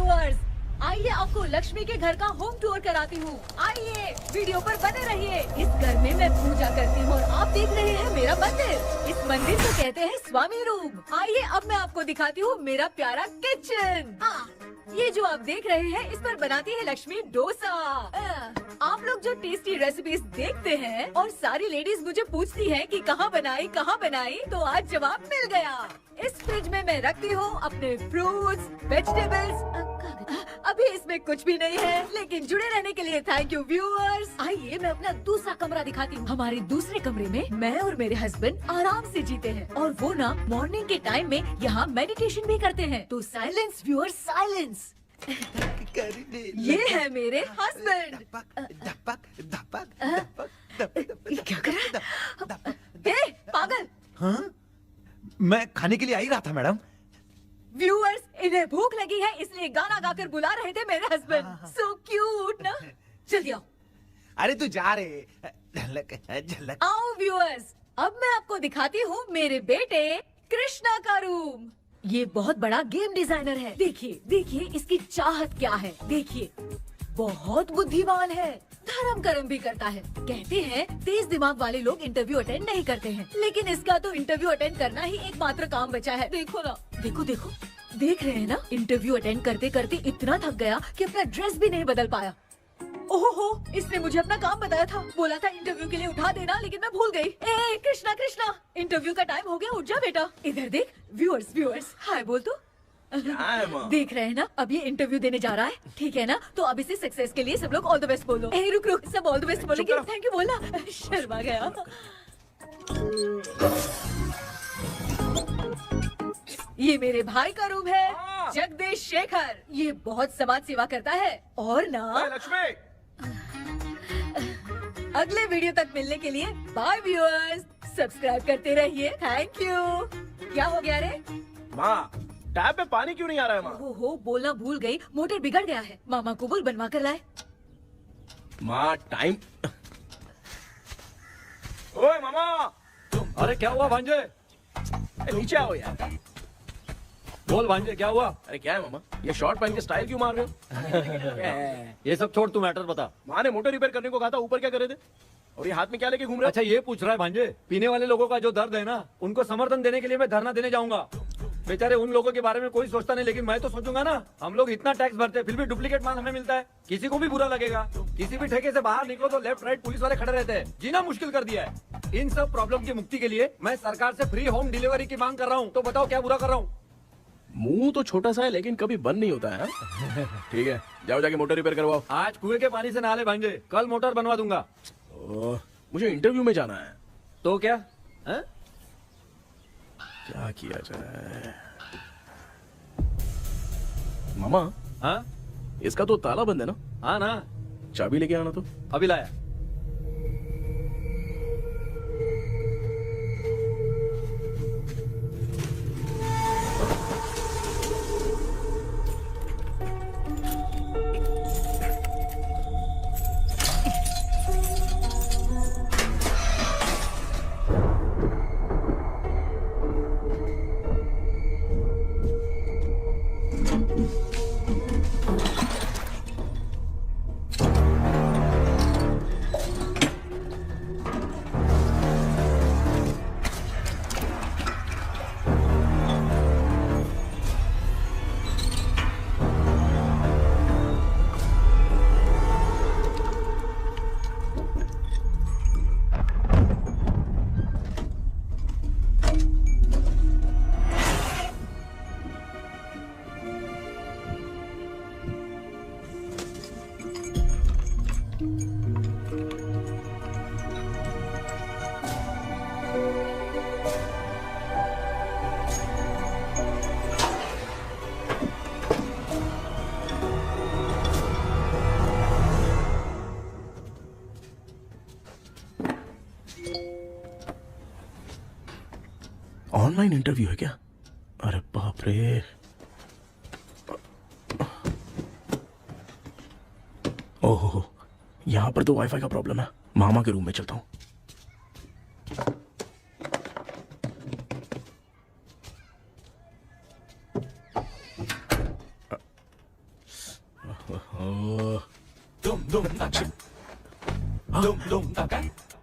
Viewers, आइए आपको लक्ष्मी के घर का होम टूर कराती हूँ। आइए वीडियो पर बने रहिए। इस घर में मैं पूजा करती हूँ और आप देख रहे हैं मेरा मंदिर। इस मंदिर को कहते हैं स्वामी रूम। आइए अब मैं आपको दिखाती हूँ मेरा प्यारा किचन। ये जो आप देख रहे हैं इस पर बनाती है लक्ष्मी डोसा। आप लोग जो टेस्टी रेसिपीज देखते हैं और सारी लेडीज मुझे पूछती हैं कि कहाँ बनाई, तो आज जवाब मिल गया। इस फ्रिज में मैं रखती हूँ अपने फ्रूट्स, वेजिटेबल्स। अभी इसमें कुछ भी नहीं है, लेकिन जुड़े रहने के लिए थैंक यू व्यूअर्स। आइए मैं अपना दूसरा कमरा दिखाती हूँ। हमारे दूसरे कमरे में मैं और मेरे हस्बैंड आराम से जीते हैं और वो ना मॉर्निंग के टाइम में यहाँ मेडिटेशन भी करते हैं। तो साइलेंस व्यूअर्स, साइलेंस। ये है मेरे हस्बैंड। क्या कर रहा है? पागल। हाँ? मैं खाने के लिए आ ही रहा था मैडम। व्यूअर्स, इन्हें भूख लगी है इसलिए गाना गाकर बुला रहे थे मेरे हस्बैंड। सो क्यूट ना। जल्दी आओ। अरे तू जा रे। झलक। आओ व्यूअर्स, अब मैं आपको दिखाती हूँ मेरे बेटे कृष्णा का रूम। ये बहुत बड़ा गेम डिजाइनर है। देखिए देखिए इसकी चाहत क्या है। देखिए बहुत बुद्धिमान है, धर्म कर्म भी करता है। कहते हैं तेज दिमाग वाले लोग इंटरव्यू अटेंड नहीं करते हैं, लेकिन इसका तो इंटरव्यू अटेंड करना ही एकमात्र काम बचा है। देखो ना, देखो देखो, देख रहे हैं ना। इंटरव्यू अटेंड करते करते इतना थक गया कि अपना ड्रेस भी नहीं बदल पाया। ओहो, इसने मुझे अपना काम बताया था। बोला था इंटरव्यू के लिए उठा देना, लेकिन मैं भूल गई। ए कृष्णा कृष्णा, इंटरव्यू का टाइम हो गया, उठ जा बेटा। इधर देख। व्यूअर्स व्यूअर्स, हाय बोल तो। देख रहे हैं ना, अब ये इंटरव्यू देने जा रहा है, ठीक है ना। तो अब इसे सक्सेस के लिए सब लोग ऑल द बेस्ट बोलो। ए रुक रुक, सब ऑल द बेस्ट बोलेंगे। थैंक यू बोलना। शर्मा गया। ये मेरे भाई का रूम है, जगदीश शेखर। ये बहुत समाज सेवा करता है और ना लक्ष्मी। अगले वीडियो तक मिलने के लिए बाय व्यूअर्स। सब्सक्राइब करते रहिए। Thank you. क्या हो गया रे? माँ, टैप में पानी क्यों नहीं आ रहा है माँ? हो बोलना भूल गई, मोटर बिगड़ गया है। मामा को बोल बनवा कर लाए। माँ टाइम। ओए मामा। अरे क्या हुआ भांजे? नीचे आओ यार। बोल भांजे, क्या हुआ? अरे क्या है मामा, ये शॉर्ट पहन के स्टाइल क्यों मार रहे हो? ये सब छोड़, तू मैटर बता। माँ ने मोटर रिपेयर करने को कहा था, ऊपर क्या करे थे? और ये हाथ में क्या लेके घूम रहे हो? अच्छा ये पूछ रहा है भांजे, पीने वाले लोगों का जो दर्द है ना, उनको समर्थन देने के लिए मैं धरना देने जाऊंगा। बेचारे उन लोगों के बारे में कोई सोचता नहीं, लेकिन मैं तो सोचूंगा ना। हम लोग इतना टैक्स भरते हैं, फिर भी डुप्लीकेट माल हमें मिलता है। किसी को भी बुरा लगेगा। किसी भी ठेके से बाहर निकलो तो लेफ्ट राइट पुलिस वाले खड़े रहते हैं। जीना मुश्किल कर दिया है। इन सब प्रॉब्लम की मुक्ति के लिए मैं सरकार से फ्री होम डिलीवरी की मांग कर रहा हूँ। तो बताओ क्या बुरा कर रहा हूँ? मुंह तो छोटा सा है लेकिन कभी बंद नहीं होता है। ठीक है, जाओ जाके मोटर रिपेयर करवाओ। आज कुएं के पानी से नहा ले भांजे, कल मोटर बनवा दूंगा। मुझे इंटरव्यू में जाना है। तो क्या है? क्या किया जाए? मामा, हाँ इसका तो ताला बंद है ना? हाँ ना। चाबी लेके आना तो। अभी लाया। ऑनलाइन इंटरव्यू है क्या? अरे बाप रे। ओहो, यहाँ पर तो वाईफाई का प्रॉब्लम है। मामा के रूम में चलता हूँ।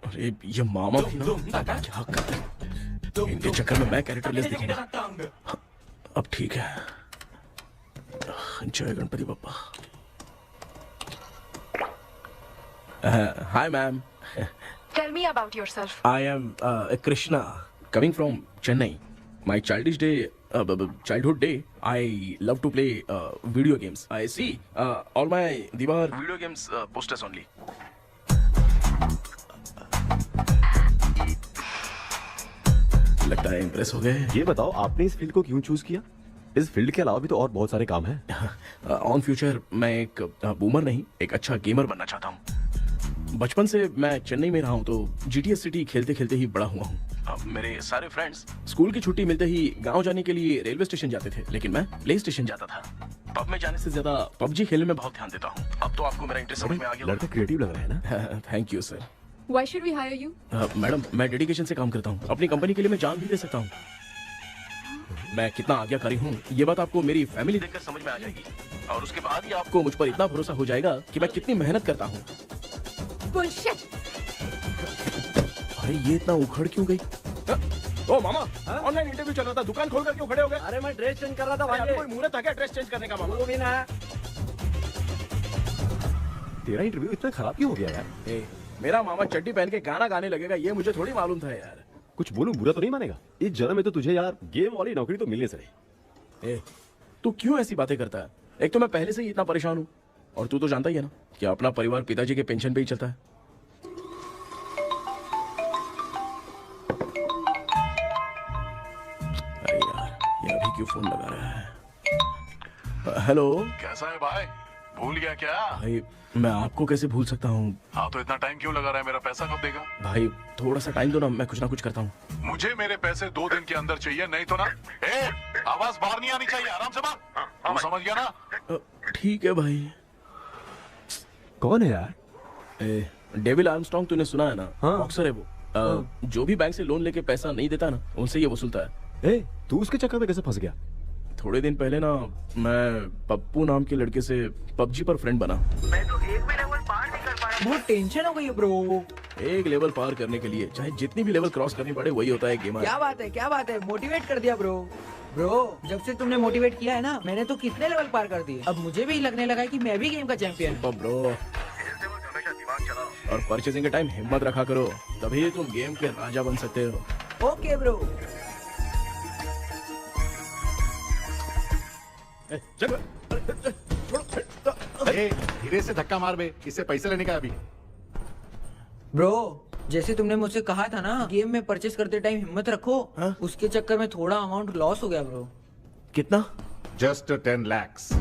अरे ये मामा भी ना क्या कर, इनके चक्कर में मैं कैरेक्टरलेस दिखूंगा। अब ठीक है। जय Ganpati Bappa. Hi ma'am. Tell me about yourself. I am Krishna, coming from Chennai. My childhood day, I love to play video games. I see all my Diwar video games posters only. लगता है impress हो गए। ये बताओ आपने इस field को क्यों चूज किया? इस फील्ड के अलावा भी तो और बहुत सारे काम हैं। ऑन फ्यूचर मैं एक बूमर नहीं, एक अच्छा गेमर बनना चाहता हूँ। बचपन से मैं चेन्नई में रहा हूँ तो जीटीएस सिटी खेलते खेलते ही बड़ा हुआ हूँ। मेरे सारे फ्रेंड्स स्कूल की छुट्टी मिलते ही गांव जाने के लिए रेलवे स्टेशन जाते थे, लेकिन मैं प्ले स्टेशन जाता था। पब में जाने से ज्यादा पबजी खेलने में बहुत ध्यान देता हूँ। अब तो आपको मेरा इंटरेस्ट समझ में आ गया। लड़का क्रिएटिव लग रहा है ना। Thank you sir. Why should we hire you? Madam मैं डेडिकेशन से काम करता हूँ, अपनी कंपनी के लिए मैं जान भी दे सकता हूँ। मैं कितना आज्ञाकारी हूँ ये बात आपको मेरी फैमिली देखकर समझ में आ जाएगी, और उसके बाद ही आपको मुझ पर इतना भरोसा हो जाएगा कि मैं कितनी मेहनत करता हूँ। Bullshit! अरे ये इतना उखड़ क्यों गई? ओ मामा, ऑनलाइन इंटरव्यू चल रहा था, दुकान खोलकर क्यों खड़े हो गए? अरे मैं ड्रेस चेंज कर रहा था भाई भाई। कोई मुहूर्त था क्या ड्रेस चेंज करने का मामा? वो भी ना। तेरा इंटरव्यू इतना खराब क्यों हो गया यार? ए, मेरा मामा चड्डी पहन के गाना गाने लगेगा ये मुझे थोड़ी मालूम था यार। कुछ बोलूं बुरा तो नहीं मानेगा? इस जन्म में तो तुझे यार गेम वाली नौकरी तो मिलने से रही। ए, तू क्यों ऐसी बातें करता है? एक तो मैं पहले से ही इतना परेशान हूँ, और तू तो जानता ही है ना कि अपना परिवार पिताजी के पेंशन पे ही चलता है। अरे यार ये अभी क्यों फोन लगा रहा है? हेलो कैसा है भाई? भूल गया क्या? भाई, मैं आपको कैसे भूल सकता हूँ? हाँ तो इतना टाइम क्यों लगा रहा है? मेरा पैसा कब देगा? भाई थोड़ा सा टाइम दो ना, मैं कुछ ना कुछ करता हूँ। मुझे मेरे पैसे 2 दिन के अंदर चाहिए, नहीं तो ना आवाज बाहर नहीं आनी चाहिए। आराम से बात, तू समझ गया ना? ठीक है भाई। कौन है यार? डेविल आर्मस्ट्रॉन्ग तूने सुना है ना? हाँ। बॉक्सर है वो। जो भी बैंक से लोन लेके पैसा नहीं देता ना, उनसे ये वसूलता है। तू उसके चक्कर में कैसे फंस गया? थोड़े दिन पहले ना मैं पप्पू नाम के लड़के से पबजी पर फ्रेंड बना। बहुत टेंशन हो गई है ब्रो। एक लेवल पार करने के लिए चाहे जितनी भी लेवल क्रॉस करनी पड़े, वही होता है गेमर। क्या बात है, मोटिवेट कर दिया ब्रो। ब्रो जब से तुमने मोटिवेट किया है ना, मैंने तो कितने लेवल पार कर दिए। अब मुझे भी लगने लगा है कि मैं भी गेम का चैंपियन हूँ। ब्रो, और परचेसिंग के टाइम हिम्मत रखा करो, तभी तुम गेम के राजा बन सकते हो। Okay bro. धीरे से धक्का मार बे, इससे पैसे लेने का अभी। ब्रो जैसे तुमने मुझसे कहा था ना, गेम में परचेस करते टाइम हिम्मत रखो। हाँ? उसके चक्कर में थोड़ा अमाउंट लॉस हो गया ब्रो। कितना? Just 10 lakhs।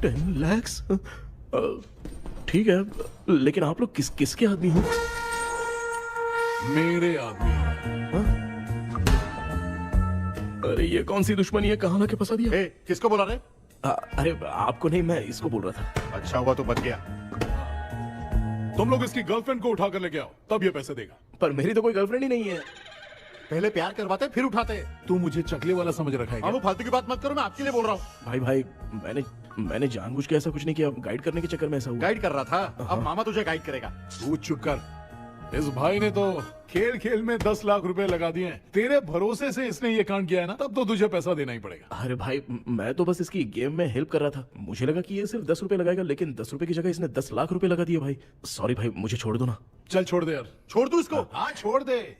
10 lakhs? ठीक है, लेकिन आप लोग किसके आदमी हो? मेरे आदमी। अरे ये कौन सी दुश्मनी है, कहाँ लाके फंसा दिया? किसको बोला रे? अरे आपको नहीं, मैं इसको बोल रहा था। अच्छा हुआ तो बच गया। तुम लोग इसकी गर्लफ्रेंड को उठा कर लेके आओ, तब ये पैसे देगा। पर मेरी तो कोई गर्लफ्रेंड ही नहीं है। पहले प्यार करवाते फिर उठाते। तू मुझे चकले वाला समझ रखा है क्या? वो फालतू की बात मत करो, मैं आपके लिए बोल रहा हूँ। भाई मैंने जानबूझ के ऐसा कुछ नहीं किया, गाइड करने के चक्कर में ऐसा हुआ। गाइड कर रहा था, अब मामा तुझे गाइड करेगा। तू चुप कर। इस भाई ने तो खेल खेल में 10 लाख रुपए लगा दिए हैं। तेरे भरोसे से इसने ये कांड किया है ना, तब तो तुझे पैसा देना ही पड़ेगा। अरे भाई मैं तो बस इसकी गेम में हेल्प कर रहा था, मुझे लगा कि ये सिर्फ 10 रुपए लगाएगा, लेकिन 10 रुपए की जगह इसने 10 लाख रुपए लगा दिए। भाई सॉरी भाई, मुझे छोड़ दो ना। चल छोड़ दे यार। छोड़ दू इसको। हाँ छोड़ दे,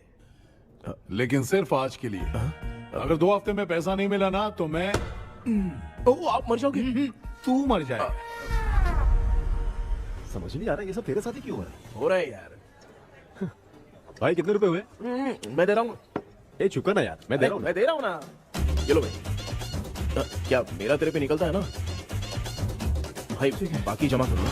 लेकिन सिर्फ आज के लिए। अगर 2 हफ्ते में पैसा नहीं मिला ना तो मैं ओ आप मर जाओगे। तू मर जाए। समझ नहीं आ रहा ये सब तेरे साथ ही क्यों हो रहा है? हो रहा है यार। भाई कितने रुपए हुए? मैं दे रहा हूँ। चुका ना यार, मैं दे रहा हूँ। मैं दे रहा हूँ ना। ये लो भाई। क्या मेरा तेरे पे निकलता है ना भाई? बाकी जमा कर लो।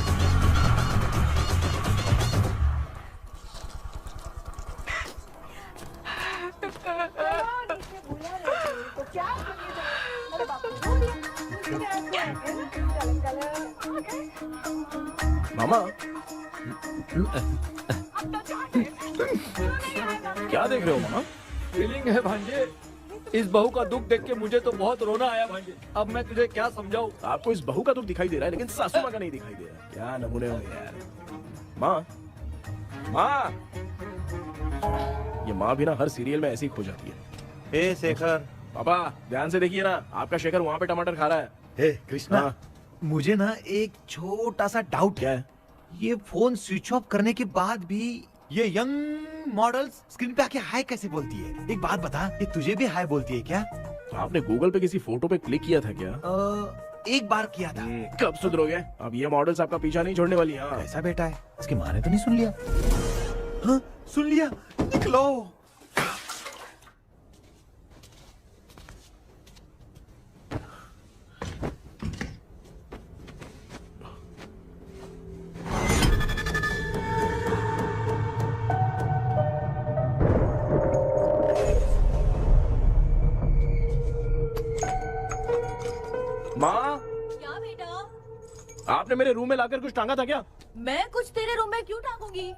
मामा क्या देख रहे हो मामा? फीलिंग है भांजे। इस बहू का दुख देख के मुझे तो बहुत रोना आया भाई। अब मैं तुझे क्या समझाऊं? आपको इस बहू का दुख दिखाई दे रहा है लेकिन सासू माँ का नहीं दिखाई दे रहा है। क्या नमूने हो यार। माँ, माँ, ये माँ भी ना हर सीरियल में ऐसी खो जाती है। ए शेखर। पापा ध्यान से देखिए ना, आपका शेखर वहाँ पे टमाटर खा रहा है। हे कृष्णा, हाँ। मुझे ना एक छोटा सा डाउट क्या है। है? ये फोन स्विच ऑफ करने के बाद भी ये यंग मॉडल्स स्क्रीन पे आके हाय कैसे बोलती है? एक बात बता, ये तुझे भी हाय बोलती है क्या? आपने गूगल पे किसी फोटो पे क्लिक किया था क्या? एक बार किया था। कब सुधरोगे? अब ये मॉडल्स आपका पीछा नहीं छोड़ने वाली। हाँ। कैसा बेटा है? इसकी माँ ने तो नहीं सुन लिया? हाँ, सुन लिया। निकलो। माँ, क्या बेटा? आपने मेरे रूम में लाकर कुछ टांगा था क्या? मैं कुछ तेरे रूम में क्यों टांगूंगी?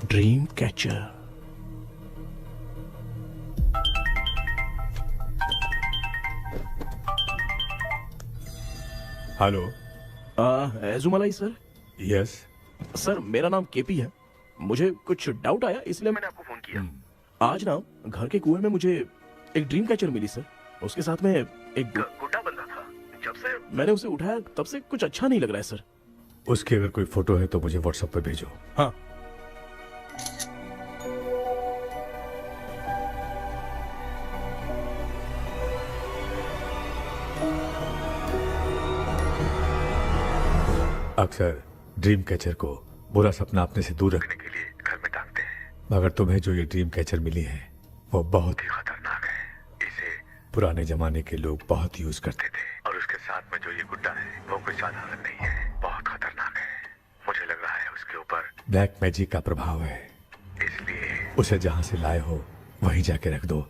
Dream catcher. Hello. Ezhumalai sir. Yes. Sir मेरा नाम केपी है। मुझे कुछ डाउट आया इसलिए मैंने आपको फोन किया। आज ना घर के कुएं में मुझे एक ड्रीम कैचर मिली सर। उसके साथ में एक गुड्डा बंधा था। जब से मैंने उसे उठाया तब से कुछ अच्छा नहीं लग रहा है सर। उसकी अगर कोई फोटो है तो मुझे व्हाट्सएप पे भेजो। हाँ। अक्सर ड्रीम कैचर को बुरा सपना अपने से दूर रखने के लिए घर में टांगते हैं, मगर तुम्हें जो ये ड्रीम कैचर मिली है वो बहुत ही खतरनाक है। इसे पुराने जमाने के लोग बहुत यूज करते थे, और उसके साथ में जो ये गुड्डा है वो कोई साधारण नहीं है, बहुत खतरनाक है। मुझे लग रहा है उसके ऊपर ब्लैक मैजिक का प्रभाव है, इसलिए उसे जहाँ से लाए हो वहीं जाके रख दो,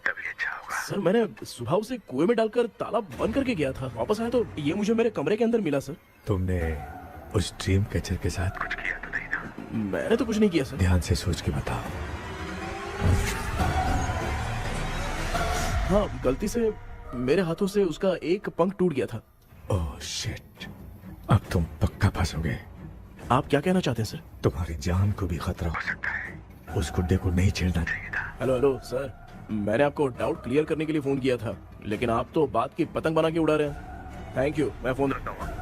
तभी अच्छा होगा। सर मैंने सुबह उसे कुएं में डालकर ताला बंद करके गया था। वापस आया तो ये मुझे मेरे कमरे के अंदर मिला सर। तुमने उस ड्रीम कैचर के साथ कुछ किया तो नहीं ना? मैंने तो कुछ नहीं किया सर। ध्यान से सोच के बताओ। हाँ, गलती से मेरे हाथों से उसका एक पंख टूट गया था। ओह शिट, अब तुम पक्का फंसोगे। आप क्या कहना चाहते हैं सर? तुम्हारी जान को भी खतरा हो सकता है। उस गुड्डे को नहीं छेड़ना चाहिए था। हेलो हेलो सर, मैंने आपको डाउट क्लियर करने के लिए फोन किया था, लेकिन आप तो बात की पतंग बना के उड़ा रहे हैं। थैंक यू, मैं फोन रखता हूँ।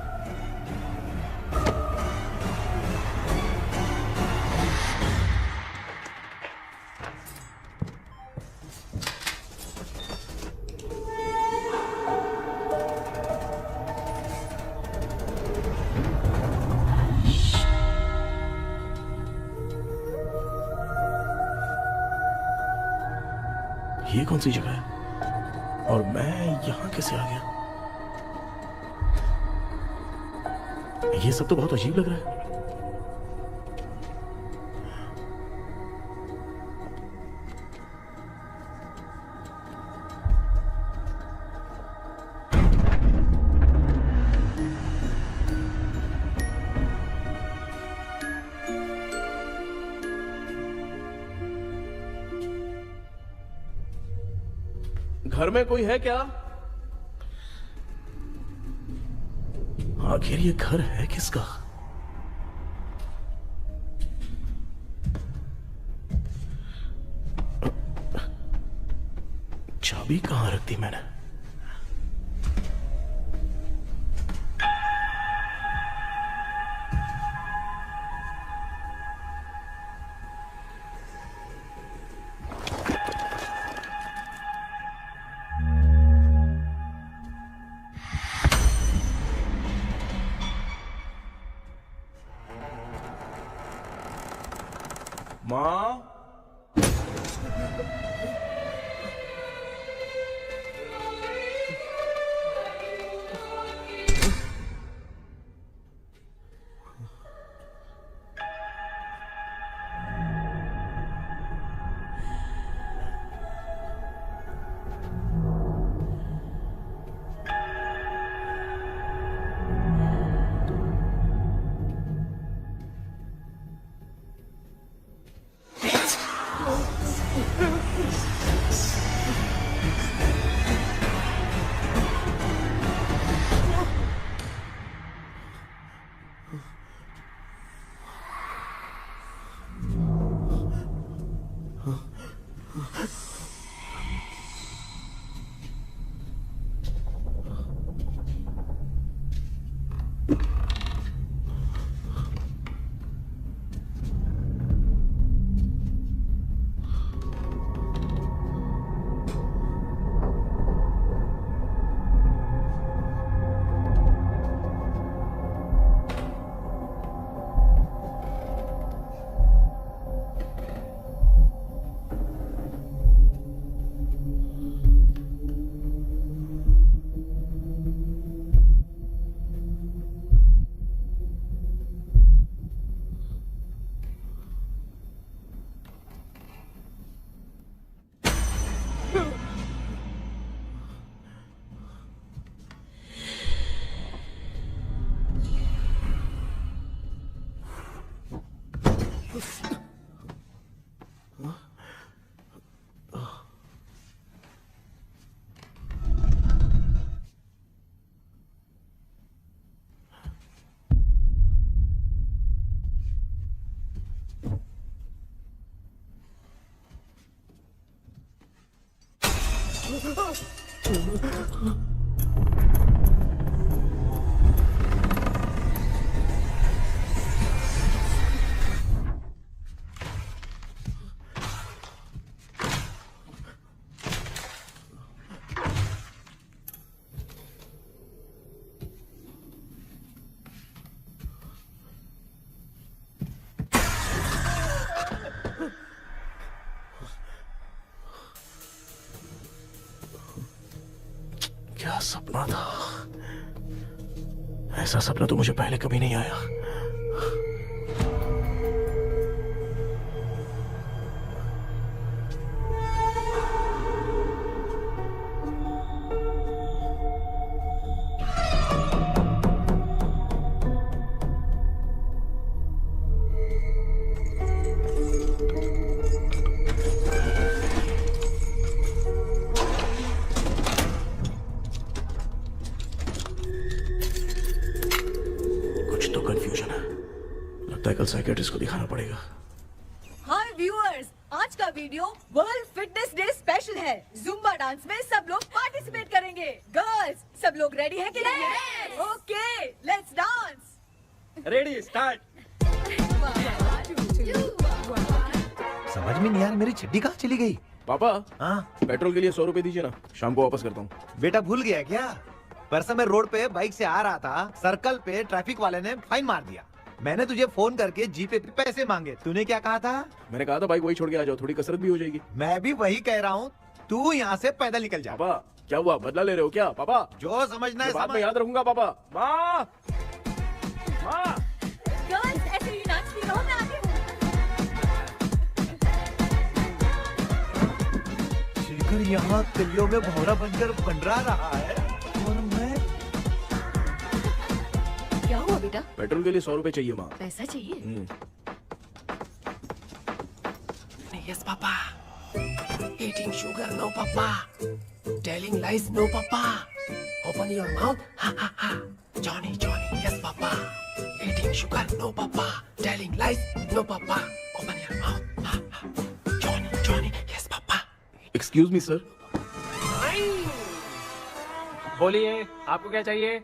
ये कौन सी जगह है और मैं यहाँ कैसे आ गया? ये सब तो बहुत अजीब लग रहा है। घर में कोई है क्या? आखिर ये घर है किसका? चाबी कहां रख दी मैंने? माँ क्या सपना था। ऐसा सपना तो मुझे पहले कभी नहीं आया। कंफ्यूजन है, लगता है कल साइकियाट्रिस्ट को दिखाना पड़ेगा। हाय व्यूअर्स, आज का video world fitness day special है। जुम्बा डांस में सब लोग पार्टिसिपेट करेंगे। गर्ल्स, सब लोग रेडी हैं कि नहीं? Okay, let's dance. Ready, start. समझ में नहीं यार, मेरी चड्डी कहाँ चली गई? पापा, हाँ पेट्रोल के लिए 100 रुपए दीजिए ना, शाम को वापस करता हूँ। बेटा भूल गया क्या? परसों मैं रोड पे बाइक से आ रहा था, सर्कल पे ट्रैफिक वाले ने फाइन मार दिया। मैंने तुझे फोन करके जीपे पे पैसे मांगे, तूने क्या कहा था? मैंने कहा था बाइक वही छोड़ के आ जाओ, थोड़ी कसरत भी हो जाएगी। मैं भी वही कह रहा हूँ, तू यहाँ से पैदल निकल जा। पापा क्या हुआ, बदला ले रहे हो क्या? पापा जो समझना है बाद में समझ। याद रखूंगा। पापा, माँ माँ गर्ल्स, ऐसे ही नाचती रहो, मैं आती हूँ। शेखर यहाँ कलियों में भौरा बनकर बंडरा रहा है और मैं। क्या हुआ बेटा? पेट्रोल के लिए 100 रुपए चाहिए माँ। पैसा चाहिए? Yes, Papa. Eating sugar, no, Papa. Telling lies, no, Papa. Open your mouth, ha ha ha. Johnny, Johnny, yes, Papa. Eating sugar, no, Papa. Telling lies, no, Papa. Open your mouth, ha ha. Johnny, Johnny, yes, Papa. Excuse me sir. बोलिए, आपको क्या चाहिए?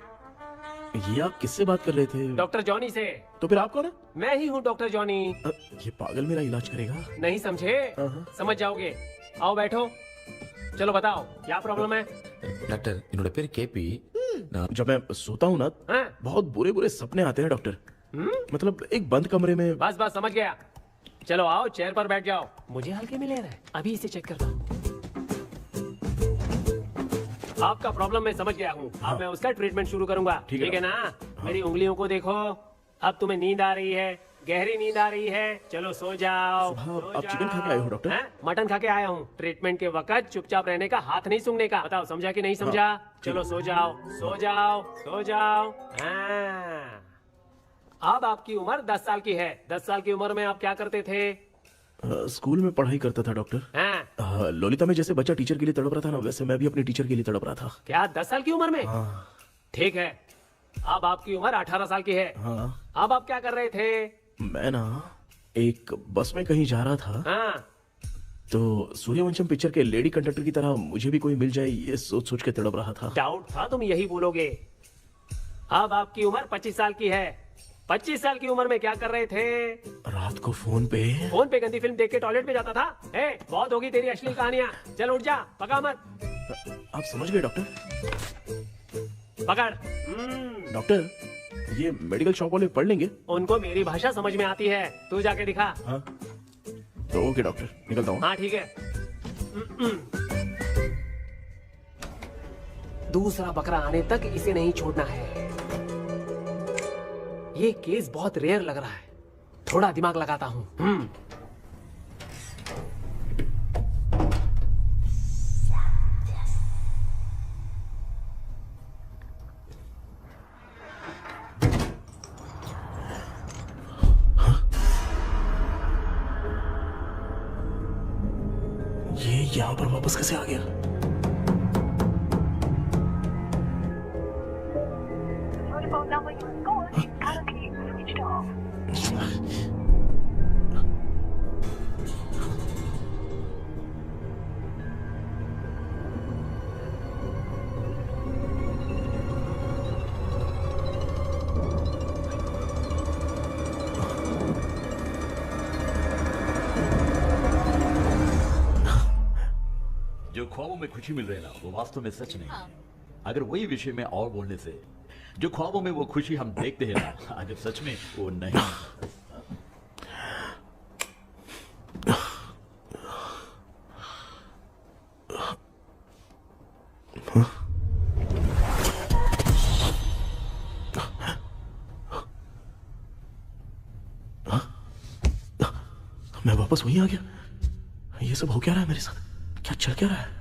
ये आप किससे बात कर रहे थे? डॉक्टर जॉनी से। तो फिर आप कौन है? मैं ही हूँ डॉक्टर जॉनी। ये पागल मेरा इलाज करेगा? नहीं समझे? समझ जाओगे। आओ बैठो। चलो बताओ, क्या प्रॉब्लम है? டாக்டர் என்னோட பேர் கேபி जब मैं सोता हूँ ना, हाँ? बहुत बुरे बुरे सपने आते हैं डॉक्टर। मतलब एक बंद कमरे में। बस बस समझ गया। चलो आओ, चेयर पर बैठ जाओ। मुझे हल्के में ले रहा है, अभी इसे चेक करता हूँ। आपका प्रॉब्लम मैं समझ गया हूँ। अब मैं उसका ट्रीटमेंट शुरू करूंगा, ठीक है ना? मेरी उंगलियों को देखो, अब तुम्हें नींद आ रही है, गहरी नींद आ रही है। चलो सो जाओ। सुबह आप चिकन खा के आए हो डॉक्टर? हैं? मटन खा के आया हूँ। ट्रीटमेंट के वक्त चुपचाप रहने का, हाथ नहीं सूंघने का। बताओ समझा कि नहीं समझा? चलो सो जाओ, सो जाओ, सो जाओ। हाँ। अब आपकी उम्र 10 साल की है। 10 साल की उम्र में आप क्या करते थे? स्कूल में पढ़ाई करता था डॉक्टर। हाँ। लोलिता में जैसे बच्चा टीचर के लिए तड़प रहा था ना, वैसे मैं भी अपने टीचर के लिए तड़प रहा था। क्या 10 साल की उम्र में? ठीक है, अब आपकी उम्र 18 साल की है। अब आप क्या कर रहे थे? मैं ना एक बस में कहीं जा रहा था, हाँ। तो सूर्यवंशम पिक्चर के लेडी कंडक्टर की तरह मुझे भी कोई मिल जाए, ये सोच सोच के तड़प रहा था। डाउट था तुम यही बोलोगे। अब आपकी उम्र 25 साल की है। 25 साल की उम्र में क्या कर रहे थे? रात को फोन पे गंदी फिल्म देख के टॉयलेट में जाता था। बहुत होगी तेरी अश्लील कहानियां। चल उठ जा, पका मत। आप समझ गए डॉक्टर? पकड़। डॉक्टर, ये मेडिकल शॉप वाले पढ़ लेंगे? उनको मेरी भाषा समझ में आती है, तू जाके दिखा। हाँ तो ओके डॉक्टर, निकलता हूँ। हाँ ठीक है। दूसरा बकरा आने तक इसे नहीं छोड़ना है। ये केस बहुत रेयर लग रहा है, थोड़ा दिमाग लगाता हूँ। ये यहाँ पर वापस कैसे आ गया? जो ख्वाबों में खुशी मिल रही है ना, वो वास्तव में सच नहीं है। अगर वही विषय में और बोलने से, जो ख्वाबों में वो खुशी हम देखते हैं ना, अगर सच में वो नहीं। मैं वापस वहीं आ गया। ये सब हो क्या रहा है मेरे साथ? क्या चल क्या रहा है?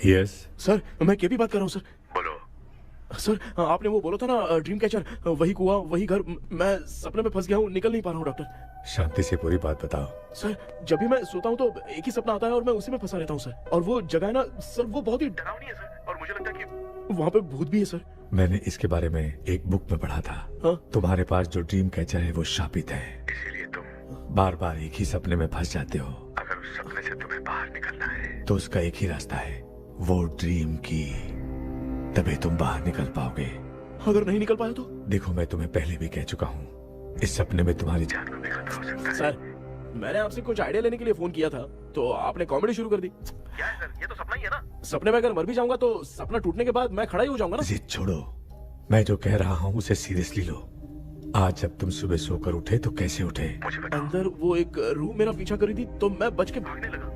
यस सर मैं केपी बात कर रहा हूँ सर। बोलो सर, आपने वो बोला था ना ड्रीम कैचर, वही कुआं वही घर, मैं सपने में फंस गया हूँ, निकल नहीं पा रहा हूँ डॉक्टर। शांति से पूरी बात बताओ। सर जब भी मैं सोता हूँ तो एक ही सपना आता है और मैं उसी में फंसा रहता हूँ सर। और वो जगह है ना सर, वो बहुत ही डरावनी है सर, और मुझे लगता है कि वहाँ पे भूत भी है सर। मैंने इसके बारे में एक बुक में पढ़ा था। हाँ? तुम्हारे पास जो ड्रीम कैचर है वो शापित है, इसीलिए तुम बार बार एक ही सपने में फंस जाते हो। अगर उस सपने से तुम्हें बाहर निकलना है तो उसका एक ही रास्ता है, वो ड्रीम की, तभी तुम बाहर निकल पाओगे। अगर नहीं निकल पाया तो? देखो मैं तुम्हें पहले भी कह चुका हूँ, इस सपने में तुम्हारी जान को भी खतरा हो सकता है। सर मैंने आपसे कुछ आइडिया लेने के लिए फोन किया था तो आपने कॉमेडी शुरू कर दी। क्या है सर, ये तो सपना ही है ना। सपने में अगर मर भी जाऊंगा तो सपना टूटने के बाद मैं खड़ा ही हो जाऊंगा ना। जिद छोड़ो, मैं जो कह रहा हूँ उसे सीरियसली लो। आज जब तुम सुबह सोकर उठे तो कैसे उठे? अंदर वो एक रूह मेरा पीछा करी थी तो मैं बच के भागने लगा,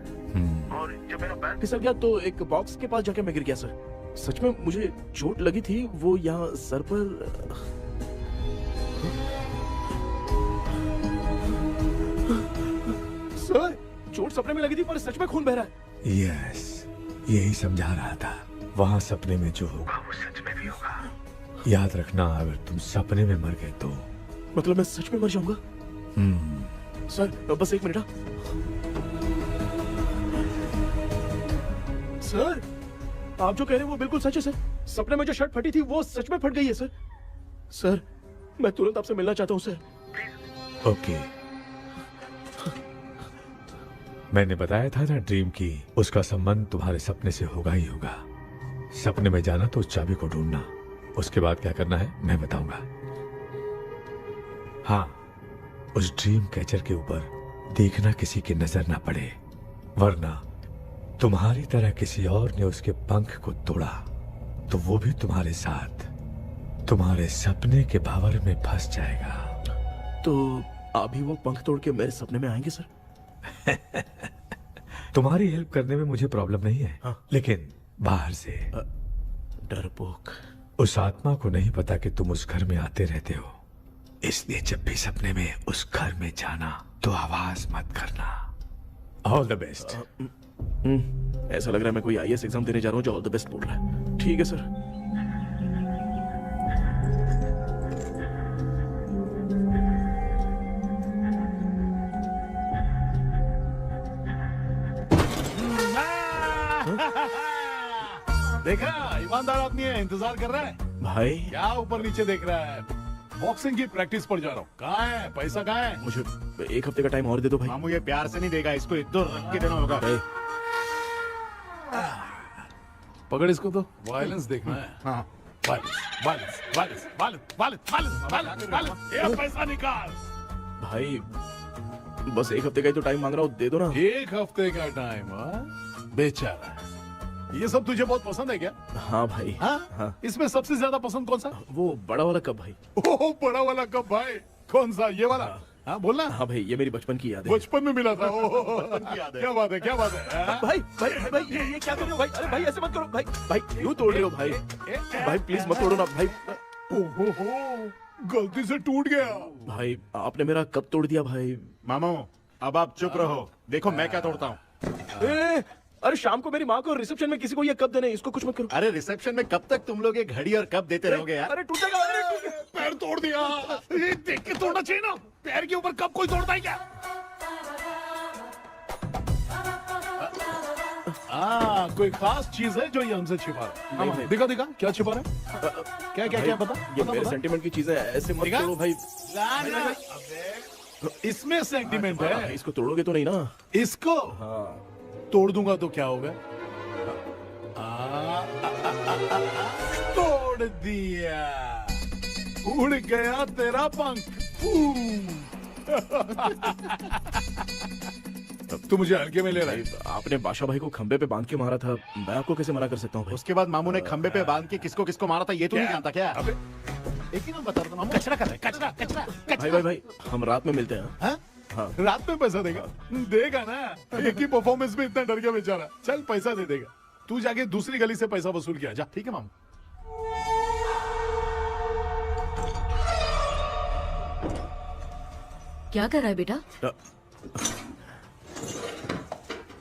और जब मेरा पैर फिसल गया तो एक बॉक्स के पास जाके मैं गिर गया सर। सच में मुझे चोट लगी थी, वो यहाँ सर पर। सर चोट सपने में लगी थी पर सच में खून बह रहा है। यस, यही समझा रहा था, वहाँ सपने में जो होगा वो सच में भी होगा। याद रखना, अगर तुम सपने में मर गए तो मतलब मैं सच में मर जाऊंगा? सर बस एक मिनट। सर आप जो कह रहे हैं वो बिल्कुल सच है सर। सपने में जो शर्ट फटी थी वो सच में फट गई है सर। सर मैं तुरंत आपसे मिलना चाहता हूँ सर। ओके, मैंने बताया था ना ड्रीम की, उसका संबंध तुम्हारे सपने से होगा ही होगा। सपने में जाना तो उस चाबी को ढूंढना, उसके बाद क्या करना है मैं बताऊंगा। हाँ, उस ड्रीम कैचर के ऊपर देखना किसी की नजर ना पड़े, वरना तुम्हारी तरह किसी और ने उसके पंख को तोड़ा तो वो भी तुम्हारे साथ तुम्हारे सपने के भावर में फंस जाएगा। तो अभी वो पंख तोड़ के मेरे सपने में आएंगे सर? तुम्हारी हेल्प करने में मुझे प्रॉब्लम नहीं है, हाँ। लेकिन बाहर से डरपोक। उस आत्मा को नहीं पता कि तुम उस घर में आते रहते हो, इसलिए जब भी सपने में उस घर में जाना तो आवाज मत करना। All the best. ऐसा लग रहा है मैं कोई आईएएस एग्जाम देने जा रहा हूँ जो ऑल द बेस्ट बोल रहा है। ठीक है सर। देखा, ईमानदार आदमी है, इंतजार कर रहा है। भाई क्या ऊपर नीचे देख रहा है? बॉक्सिंग की प्रैक्टिस पर जा रहा हूँ। कहाँ है पैसा, कहाँ है? मुझे एक हफ्ते का टाइम और दे दो भाई। मामू ये प्यार से नहीं देगा, इसको एक दो रख के देना होगा। पकड़ इसको तो। वायलेंस देखना है। हाँ, violence violence violence violence violence violence violence violence. ये पैसा निकाल। भाई बस एक हफ्ते का ही तो टाइम मांग रहा हूँ, दे दो ना। एक हफ्ते का टाइम? बेचारा, ये सब तुझे बहुत पसंद है क्या? हाँ भाई। हाँ? इसमें सबसे ज्यादा पसंद कौन सा? वो बड़ा वाला कप भाई। ओह, बड़ा वाला कप भाई। कौन सा, ये वाला? हाँ बोलना। हाँ भाई, ये मेरी बचपन की याद है। बचपन में मिला था। क्या बात है, क्या बात है। भाई भाई भाई ये क्या कर रहे हो भाई? अरे भाई ऐसे मत करो भाई। भाई क्यों तोड़ रहे हो भाई? भाई प्लीज मत तोड़ो ना भाई। ओहो, गलती से टूट गया। भाई आपने मेरा कप तोड़ दिया भाई। मामू अब आप चुप रहो, देखो मैं क्या तोड़ता हूँ। अरे शाम को मेरी माँ को रिसेप्शन में किसी को ये कप देने, इसको कुछ मत करो। अरे रिसेप्शन में कब तक तुम लोग ये घड़ी और कप देते रहोगे यार? अरे टूटेगा, अरे टूट गया। पैर तोड़ दिया। ये देख के तोड़ना चाहिए ना, पैर के ऊपर कब कोई तोड़ता है क्या? कोई खास चीज है जो ये हमसे छिपा रहा है? दिखा दिखा, क्या छिपा रहा है? क्या क्या क्या बता? ये मेरे सेंटिमेंट की चीजें ऐसे मत करो भाई। इसमें सेंटिमेंट है। इसको तोड़ोगे तो नहीं ना? इसको तोड़ दूंगा तो क्या होगा? तोड़ दिया। उड़ गया तेरा पंख। तू मुझे हल्के में ले रहा है। आपने बादशाह भाई को खंबे पे बांध के मारा था, मैं आपको कैसे मना कर सकता हूँ भाई? उसके बाद मामू ने खंबे पे बांध के किसको किसको मारा था ये तो नहीं जानता क्या? अबे एक ही नाम बता रहा था मामू। कचरा कर रहा है, कचरा कचरा भाई भाई भाई, हम रात में मिलते हैं। हाँ? रात में पैसा देगा? देगा ना, एक ही परफॉर्मेंस में इतना डर गया बेचारा। चल पैसा दे देगा, तू जाके दूसरी गली से पैसा वसूल किया जा। ठीक है मामू। क्या कर रहा है बेटा?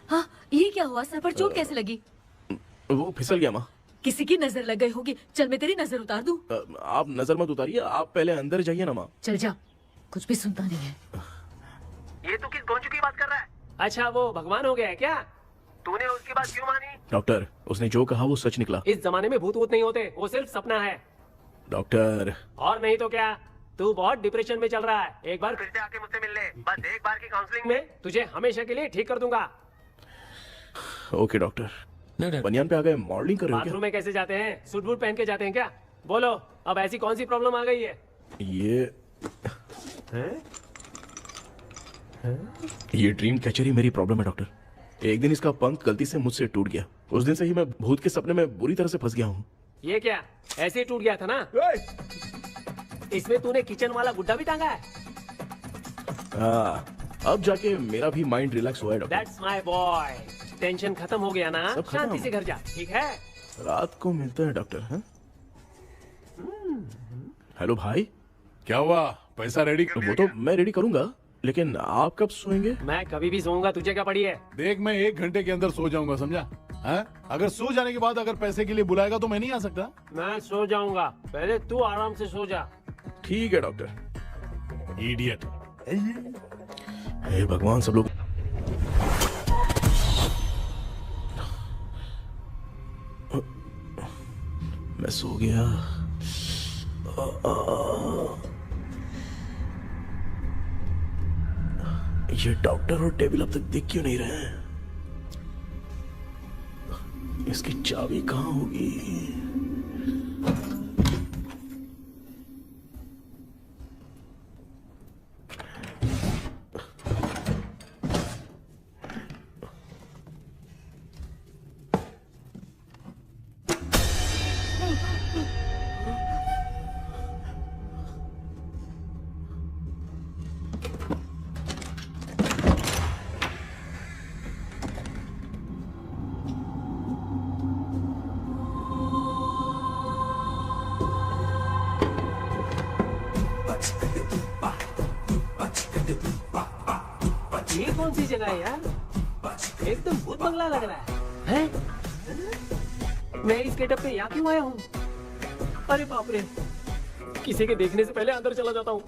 हाँ, ये क्या हुआ? सर पर चोट कैसे लगी? वो फिसल गया माँ। किसी की नजर लग गई होगी। चल मैं तेरी नजर उतार दूं। आप नजर मत उतारिए, आप पहले अंदर जाइए ना माँ। चल जा, कुछ भी सुनता नहीं है। ये तू किस गोंचू की बात कर रहा है? अच्छा वो भगवान हो गया है क्या? तूने उसकी बात क्यों मानी? डॉक्टर, उसने जो कहा वो सच निकला। इस जमाने में भूत वूत नहीं होते, वो सिर्फ सपना है। डॉक्टर, और नहीं तो क्या, तू बहुत डिप्रेशन में चल रहा है। एक बार फिर से आके मुझसे मिल ले, बस एक बार की काउंसलिंग में तुझे हमेशा के लिए ठीक कर दूंगा। Okay doctor. बनियान पे आ गए, मॉडलिंग कर रहे हो बाथरूम में कैसे जाते हैं? सूट बूट पहन के जाते हैं क्या? बोलो, अब ऐसी कौन सी प्रॉब्लम आ गई है? ये ड्रीम कैचर ही मेरी प्रॉब्लम है डॉक्टर। एक दिन इसका पंख गलती से मुझसे टूट गया। उस दिन से ही मैं भूत के सपने में बुरी तरह से फंस गया हूँ। ये क्या ऐसे ही टूट गया था ना? इसमें तूने किचन वाला गुड्डा भी टांगा है? अब जाके मेरा भी माइंड रिलैक्स हुआ है doctor. That's my boy. Tension खत्म हो गया ना? सब खत्म। शांति से घर जा, ठीक है? रात को मिलते हैं डॉक्टर। हाँ? हेलो भाई, क्या हुआ? पैसा रेडी कर वो तो मैं रेडी करूंगा, लेकिन आप कब सोएंगे? मैं कभी भी सोऊंगा, तुझे क्या पड़ी है? देख, मैं 1 घंटे के अंदर सो जाऊंगा, समझा? हाँ? अगर सो जाने के बाद अगर पैसे के लिए बुलाएगा तो मैं नहीं आ सकता। मैं सो जाऊंगा, पहले तू आराम से सो जा। ठीक है डॉक्टर। इडियट। हे भगवान, सब लोग मैं सो गया। ये डॉक्टर और टेबल अब तक दिख क्यों नहीं रहे हैं? इसकी चाबी कहाँ होगी? ये कौन सी जगह है यार? एकदम भूत बंगला लग रहा है। हैं? मैं इस गेटअप पे यहाँ क्यों आया हूँ? अरे बाप रे, किसी के देखने से पहले अंदर चला जाता हूँ।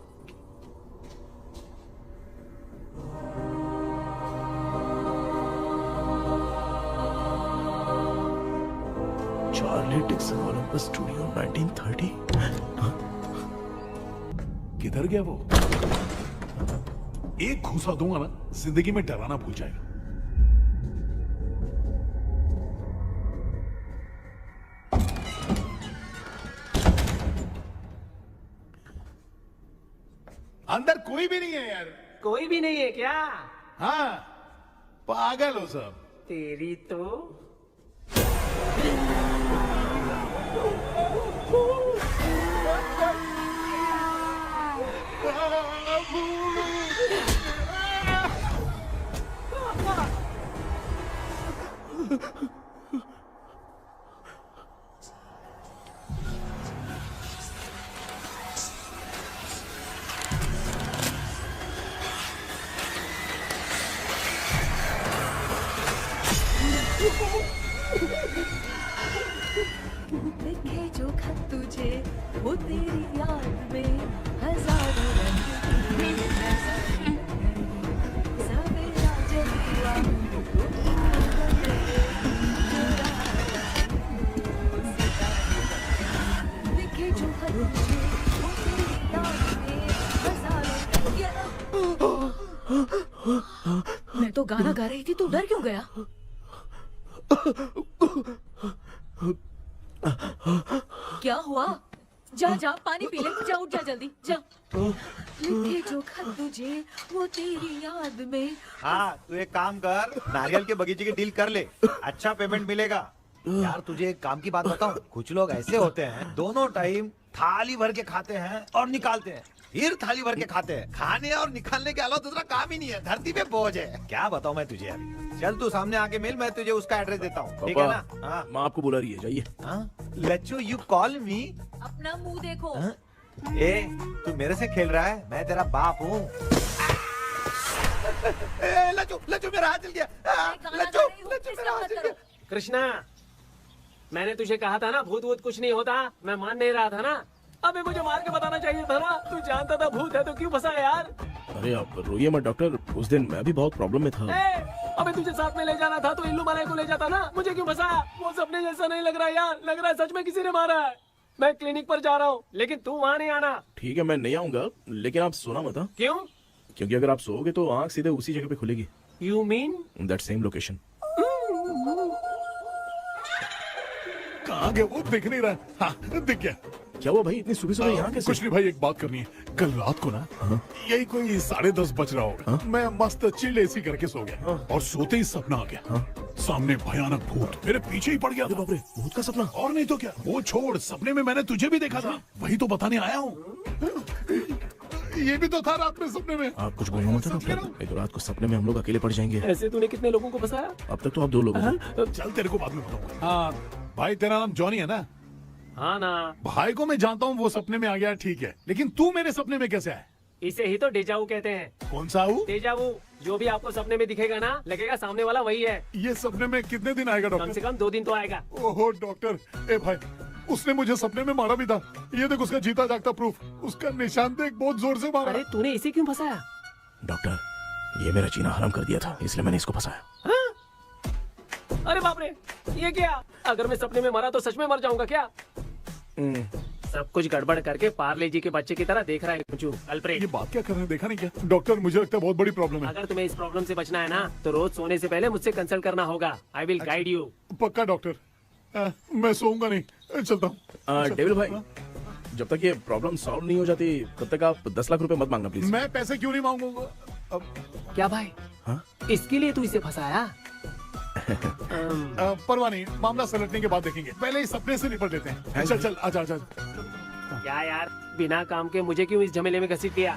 Charlie Dixon Olympus studio 1930। किधर गया वो? एक घूसा दूंगा ना, जिंदगी में डराना भूल जाएगा। अंदर कोई भी नहीं है यार। कोई भी नहीं है क्या? हाँ, पागल हो सब। तेरी तो लिखे जो खत तुझे वो तेरी याद में हजारों रंग की सवेरा जब हुआ लिखे जो खत तुझे वो तेरी याद में हजारों मैं तो गाना गा रही थी, तू डर क्यों गया? क्या हुआ? जा जा पानी पी ले, जा उठ जा जल्दी जा। लिखे जो खत तुझे वो तेरी याद में। हाँ तू एक काम कर, नारियल के बगीचे की डील कर ले, अच्छा पेमेंट मिलेगा। यार तुझे एक काम की बात बताऊं, कुछ लोग ऐसे होते हैं दोनों टाइम थाली भर के खाते हैं और निकालते हैं, फिर थाली भर के खाते हैं। खाने और निकालने के अलावा दूसरा काम ही नहीं है, धरती पे बोझ है। क्या बताऊं मैं तुझे अभी। चल तू सामने आके मिल, मैं तुझे उसका एड्रेस देता हूँ, ठीक है ना? हाँ माँ आपको बुला रही है, जाइए। लच्चू यू कॉल मी। अपना मुंह देखो। ए तू मेरे से खेल रहा है, मैं तेरा बाप हूँ। लच्चू लच्चू मेरा हाथ जल गया। लच्चू लच्चू मेरा हाथ जल गया। कृष्णा, मैंने तुझे कहा था ना भूत वूत कुछ नहीं होता, मैं मान नहीं रहा था ना। अबे मुझे मार के बताना चाहिए था ना, तू जानता था भूत है तो क्यों फंसा यार। अरे आप रोइए मत डॉक्टर, उस दिन मैं भी बहुत प्रॉब्लम में था। अबे तुझे साथ में ले जाना था तो इल्लू मलाई को ले जाता ना, मुझे क्यों फंसाया? वो सपने जैसा नहीं लग रहा यार, लग रहा है सच में किसी ने मारा है। मैं क्लिनिक पर जा रहा हूँ, लेकिन तू वहाँ नहीं आना। ठीक है मैं नहीं आऊंगा, लेकिन आप सोना मत। क्यों? क्योंकि अगर आप सोओगे तो आंख सीधे उसी जगह पे खुलेगी। You mean that same location. कहाँ गया वो, दिख नहीं रहा। हाँ दिख गया। क्या हुआ भाई, इतनी सुबह सुबह यहाँ कैसे? कुछ नहीं भाई, एक बात करनी है। कल रात को ना यही कोई 10:30 बज रहा होगा, मैं मस्त चिल एसी करके सो गया और सोते ही सपना आ गया। सामने भयानक भूत मेरे पीछे ही पड़ गया। बाप रे, भूत का सपना? और नहीं तो क्या, वो छोड़, सपने में मैंने तुझे भी देखा था, वही तो बताने आया हूँ। ये भी तो था रात में सपने में। आप कुछ बोलना मत डॉक्टर, एक रात को सपने में हम लोग अकेले पड़ जाएंगे। ऐसे तूने कितने लोगों को फंसाया? अब तक तो आप 2 लोग हो। चल तेरे को बाद में बताऊंगा। हाँ भाई, तेरा नाम जॉनी है ना? हाँ ना। भाई को मैं जानता हूँ, वो सपने में आ गया, ठीक है, लेकिन तू मेरे सपने में कैसे आया? इसे ही तो डेजावू कहते हैं। कौन सा हूँ? डेजावू, जो भी आपको सपने में दिखेगा ना, लगेगा सामने वाला वही है। ये सपने में कितने दिन आएगा डॉक्टर? कम से कम 2 दिन तो आएगा। ओहो डॉक्टर, ए भाई, उसने मुझे सपने में मारा भी था। ये देख उसका जीता जागता प्रूफ, उसका निशान देख, बहुत जोर से मारा। अरे तूने इसे क्यों फंसाया? डॉक्टर, ये मेरा जीना हराम कर दिया था, इसलिए मैंने इसको फंसाया। अरे बाप रे, ये क्या? अगर मैं सपने में मरा तो सच में मर जाऊंगा क्या? सब कुछ गड़बड़ करके पार्ले जी के बच्चे की तरह देख रहा है कुचू अल्फ्रेड। ये बात क्या कर रहे हैं, देखा नहीं क्या? डॉक्टर मुझे लगता है बहुत बड़ी प्रॉब्लम है। अगर तुम्हें इस प्रॉब्लम से बचना है ना, तो रोज सोने से पहले मुझसे कंसल्ट करना होगा। I will guide you. पक्का डॉक्टर, मैं सोऊंगा नहीं, चलता हूँ। डेविल भाई, जब तक ये प्रॉब्लम सॉल्व नहीं हो जाती तब तक आप 10 लाख रुपए मत मांगना प्लीज। मैं पैसे क्यों नहीं मांगूंगा? क्या भाई? हाँ? इसके लिए तू इसे फंसाया? परवाह नहीं, मामला सलटने के बाद देखेंगे, पहले इस सपने से निपट लेते हैं। चल चल, आजा आजा। क्या यार, बिना काम के मुझे क्यों इस झमेले में घसीट दिया?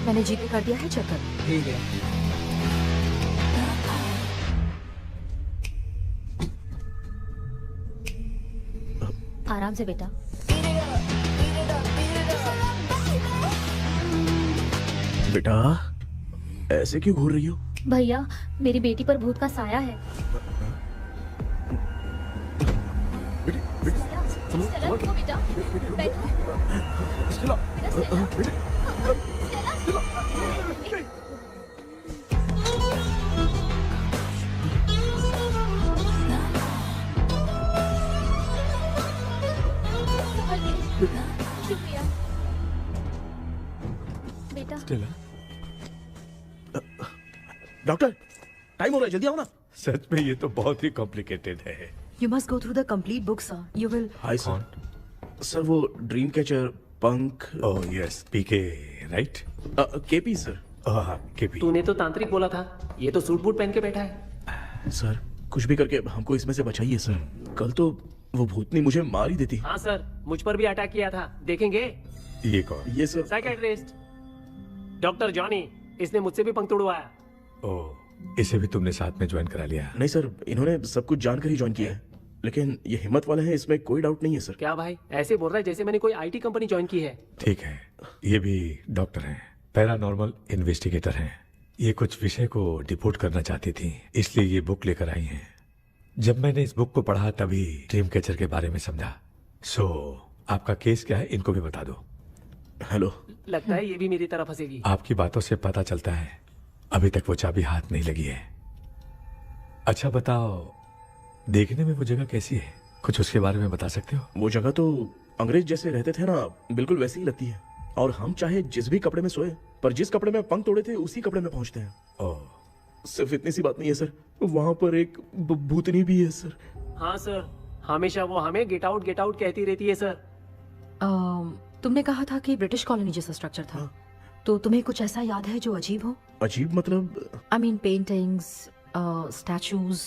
मैंने जीपे कर दिया है, चेक कर। ठीक है। आराम से बेटा। बेटा ऐसे क्यों घूर रही हो? भैया, मेरी बेटी पर भूत का साया है। स्टेला, रुको बेटा, बैठो। स्टेला। शुक्रिया बेटा। डॉक्टर, टाइम हो रहा है, जल्दी आओ ना। सच में ये तो बहुत ही कॉम्प्लिकेटेड है। You must go through the complete book, sir. You will. Hi sir. Sir वो ड्रीम कैचर, पंख। ओह यस, पीके राइट? KP sir. हाँ केपी। तूने तो तांत्रिक बोला था, ये तो सूट बूट पहन के बैठा है। सर कुछ भी करके हमको इसमें से बचाइए सर, कल तो वो भूतनी मुझे मार ही देती। हाँ सर, मुझ पर भी अटैक किया था, देखेंगे? ये कौन? ये सर साइकियाट्रिस्ट डॉक्टर जॉनी, इसने मुझसे भी पंख तोड़वाया। ओह, इसे भी तुमने साथ में ज्वाइन करा लिया? नहीं सर, इन्होंने सब कुछ जानकर ही ज्वाइन किया है, लेकिन ये हिम्मत वाले हैं, इसमें कोई डाउट नहीं है सर। क्या भाई, ऐसे बोल रहा है जैसे मैंने कोई आईटी कंपनी ज्वाइन की है। ठीक है, ये भी डॉक्टर हैं, पैरानॉर्मल इन्वेस्टिगेटर हैं। ये कुछ विषय को डिपोर्ट करना चाहती थी, इसलिए ये बुक लेकर आई हैं। जब मैंने इस बुक को पढ़ा तभी ड्रीम कैचर के बारे में समझा। सो आपका केस क्या है, इनको भी बता दो। हेलो। लगता है ये भी मेरी तरह फंसेगी। आपकी बातों से पता चलता है अभी तक वो चाबी हाथ नहीं लगी है। अच्छा बताओ, देखने में वो जगह कैसी है, कुछ उसके बारे में बता सकते हो? वो जगह तो अंग्रेज जैसे रहते थे ना, बिल्कुल वैसी ही लगती है। और हम चाहे जिस भी कपड़े में सोए, पर जिस कपड़े में पंख तोड़े थे उसी कपड़े में पहुंचते हैं। ओह, सिर्फ इतनी सी बात नहीं है सर, वहां पर एक भूतनी भी है सर। हाँ सर, हमेशा वो हमें गेट आउट कहती रहती है सर। तुमने कहा था कि ब्रिटिश कॉलोनी जैसा स्ट्रक्चर था, तो तुम्हें कुछ ऐसा याद है जो अजीब हो? अजीब मतलब? आई मीन पेंटिंग्स, स्टैचूज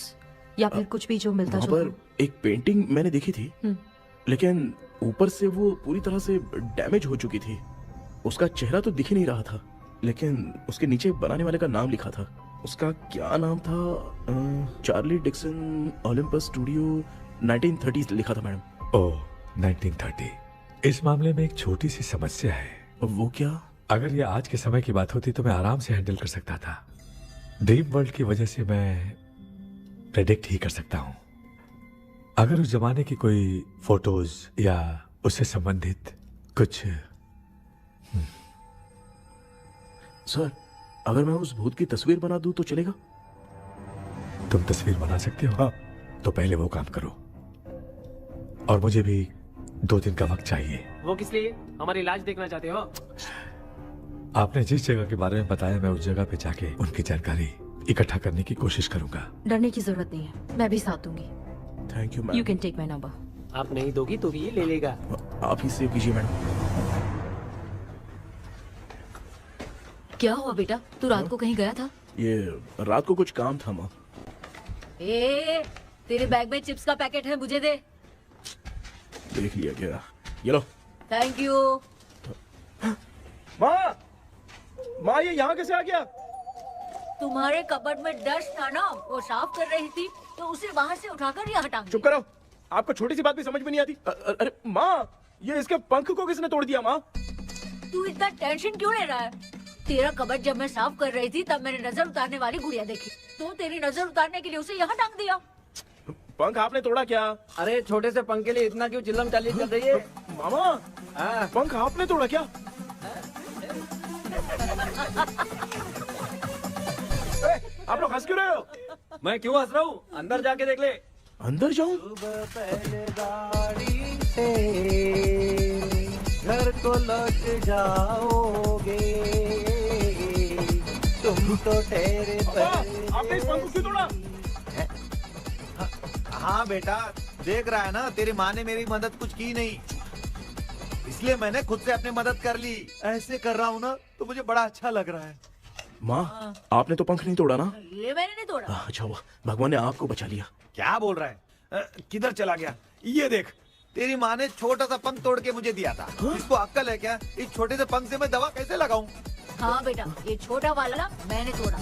या फिर कुछ भी जो मिलता वहाँ जुलता पर एक पेंटिंग मैंने देखी थी, लेकिन ऊपर से वो पूरी तरह से डैमेज हो चुकी थी। उसका चेहरा तो दिख ही नहीं रहा था, लेकिन उसके नीचे बनाने वाले का नाम लिखा था। उसका क्या नाम था? चार्ली डिक्सन ओलंपस स्टूडियो 1930 लिखा था मैडम। ओह 1930। इस मामले में एक छोटी सी समस्या है। वो क्या? अगर ये आज के समय की बात होती तो मैं आराम से हैंडल कर सकता था। ड्रीम वर्ल्ड की वजह से मैं प्रेडिक्ट ही कर सकता हूँ। अगर उस जमाने की कोई फोटोज या उससे संबंधित कुछ। सर, अगर मैं उस भूत की तस्वीर बना दूं तो चलेगा? तुम तस्वीर बना सकते हो? हाँ। तो पहले वो काम करो, और मुझे भी 2 दिन का वक्त चाहिए। वो किस लिए? हमारी इलाज देखना चाहते हो? आपने जिस जगह के बारे में बताया, मैं उस जगह पे जाके उनकी जानकारी इकट्ठा करने की कोशिश करूंगा। डरने की जरूरत नहीं है, मैं भी साथ दूंगी। Thank you ma'am. You can take my number. आप नहीं दोगी तो भी ये ले लेगा। आप ही सेव कीजिए मैडम। क्या हुआ बेटा, तू रात को कहीं गया था? ये रात को कुछ काम था माँ। ए, तेरे बैग में चिप्स का पैकेट है, मुझे दे। देख लिया क्या? ये लो। Thank you. माँ, माँ ये यहाँ कैसे आ गया? तुम्हारे कबर्ड में डस्ट था ना, वो साफ कर रही थी तो उसे वहाँ से उठाकर यहाँ टांग चुप करो, आपको छोटी सी बात भी समझ में नहीं आती। अरे माँ, ये इसके पंख को किसने तोड़ दिया? माँ तू इतना टेंशन क्यों ले रहा है? तेरा कबर्ड जब मैं साफ कर रही थी तब मैंने नजर उतारने वाली गुड़िया देखी, तो तेरी नजर उतारने के लिए उसे यहाँ टांग दिया। पंख आपने तोड़ा क्या? अरे छोटे से पंख के लिए इतना क्यों चिल्लम चाली कर रही है? मामा, पंख आपने तोड़ा क्या? आप लोग हंस क्यों रहे हो? मैं क्यों हंस रहा हूँ? अंदर जाके देख ले। अंदर जाऊं? घर को लौट जाओगे तुम तो ठहरे। आपने इस पंख को क्यों तोड़ा? हाँ बेटा, देख रहा है ना, तेरी माँ ने मेरी मदद कुछ की नहीं, इसलिए मैंने खुद से अपनी मदद कर ली। ऐसे कर रहा हूँ ना तो मुझे बड़ा अच्छा लग रहा है। माँ, आपने तो पंख नहीं तोड़ा ना? ये मैंने नहीं तोड़ा। अच्छा हुआ, भगवान ने आपको बचा लिया। क्या बोल रहा है? किधर चला गया? ये देख, तेरी माँ ने छोटा सा पंख तोड़ के मुझे दिया था। इसको अक्ल है क्या? इस छोटे से पंख से मैं दवा कैसे लगाऊं? हाँ बेटा, ये छोटा वाला मैंने तोड़ा।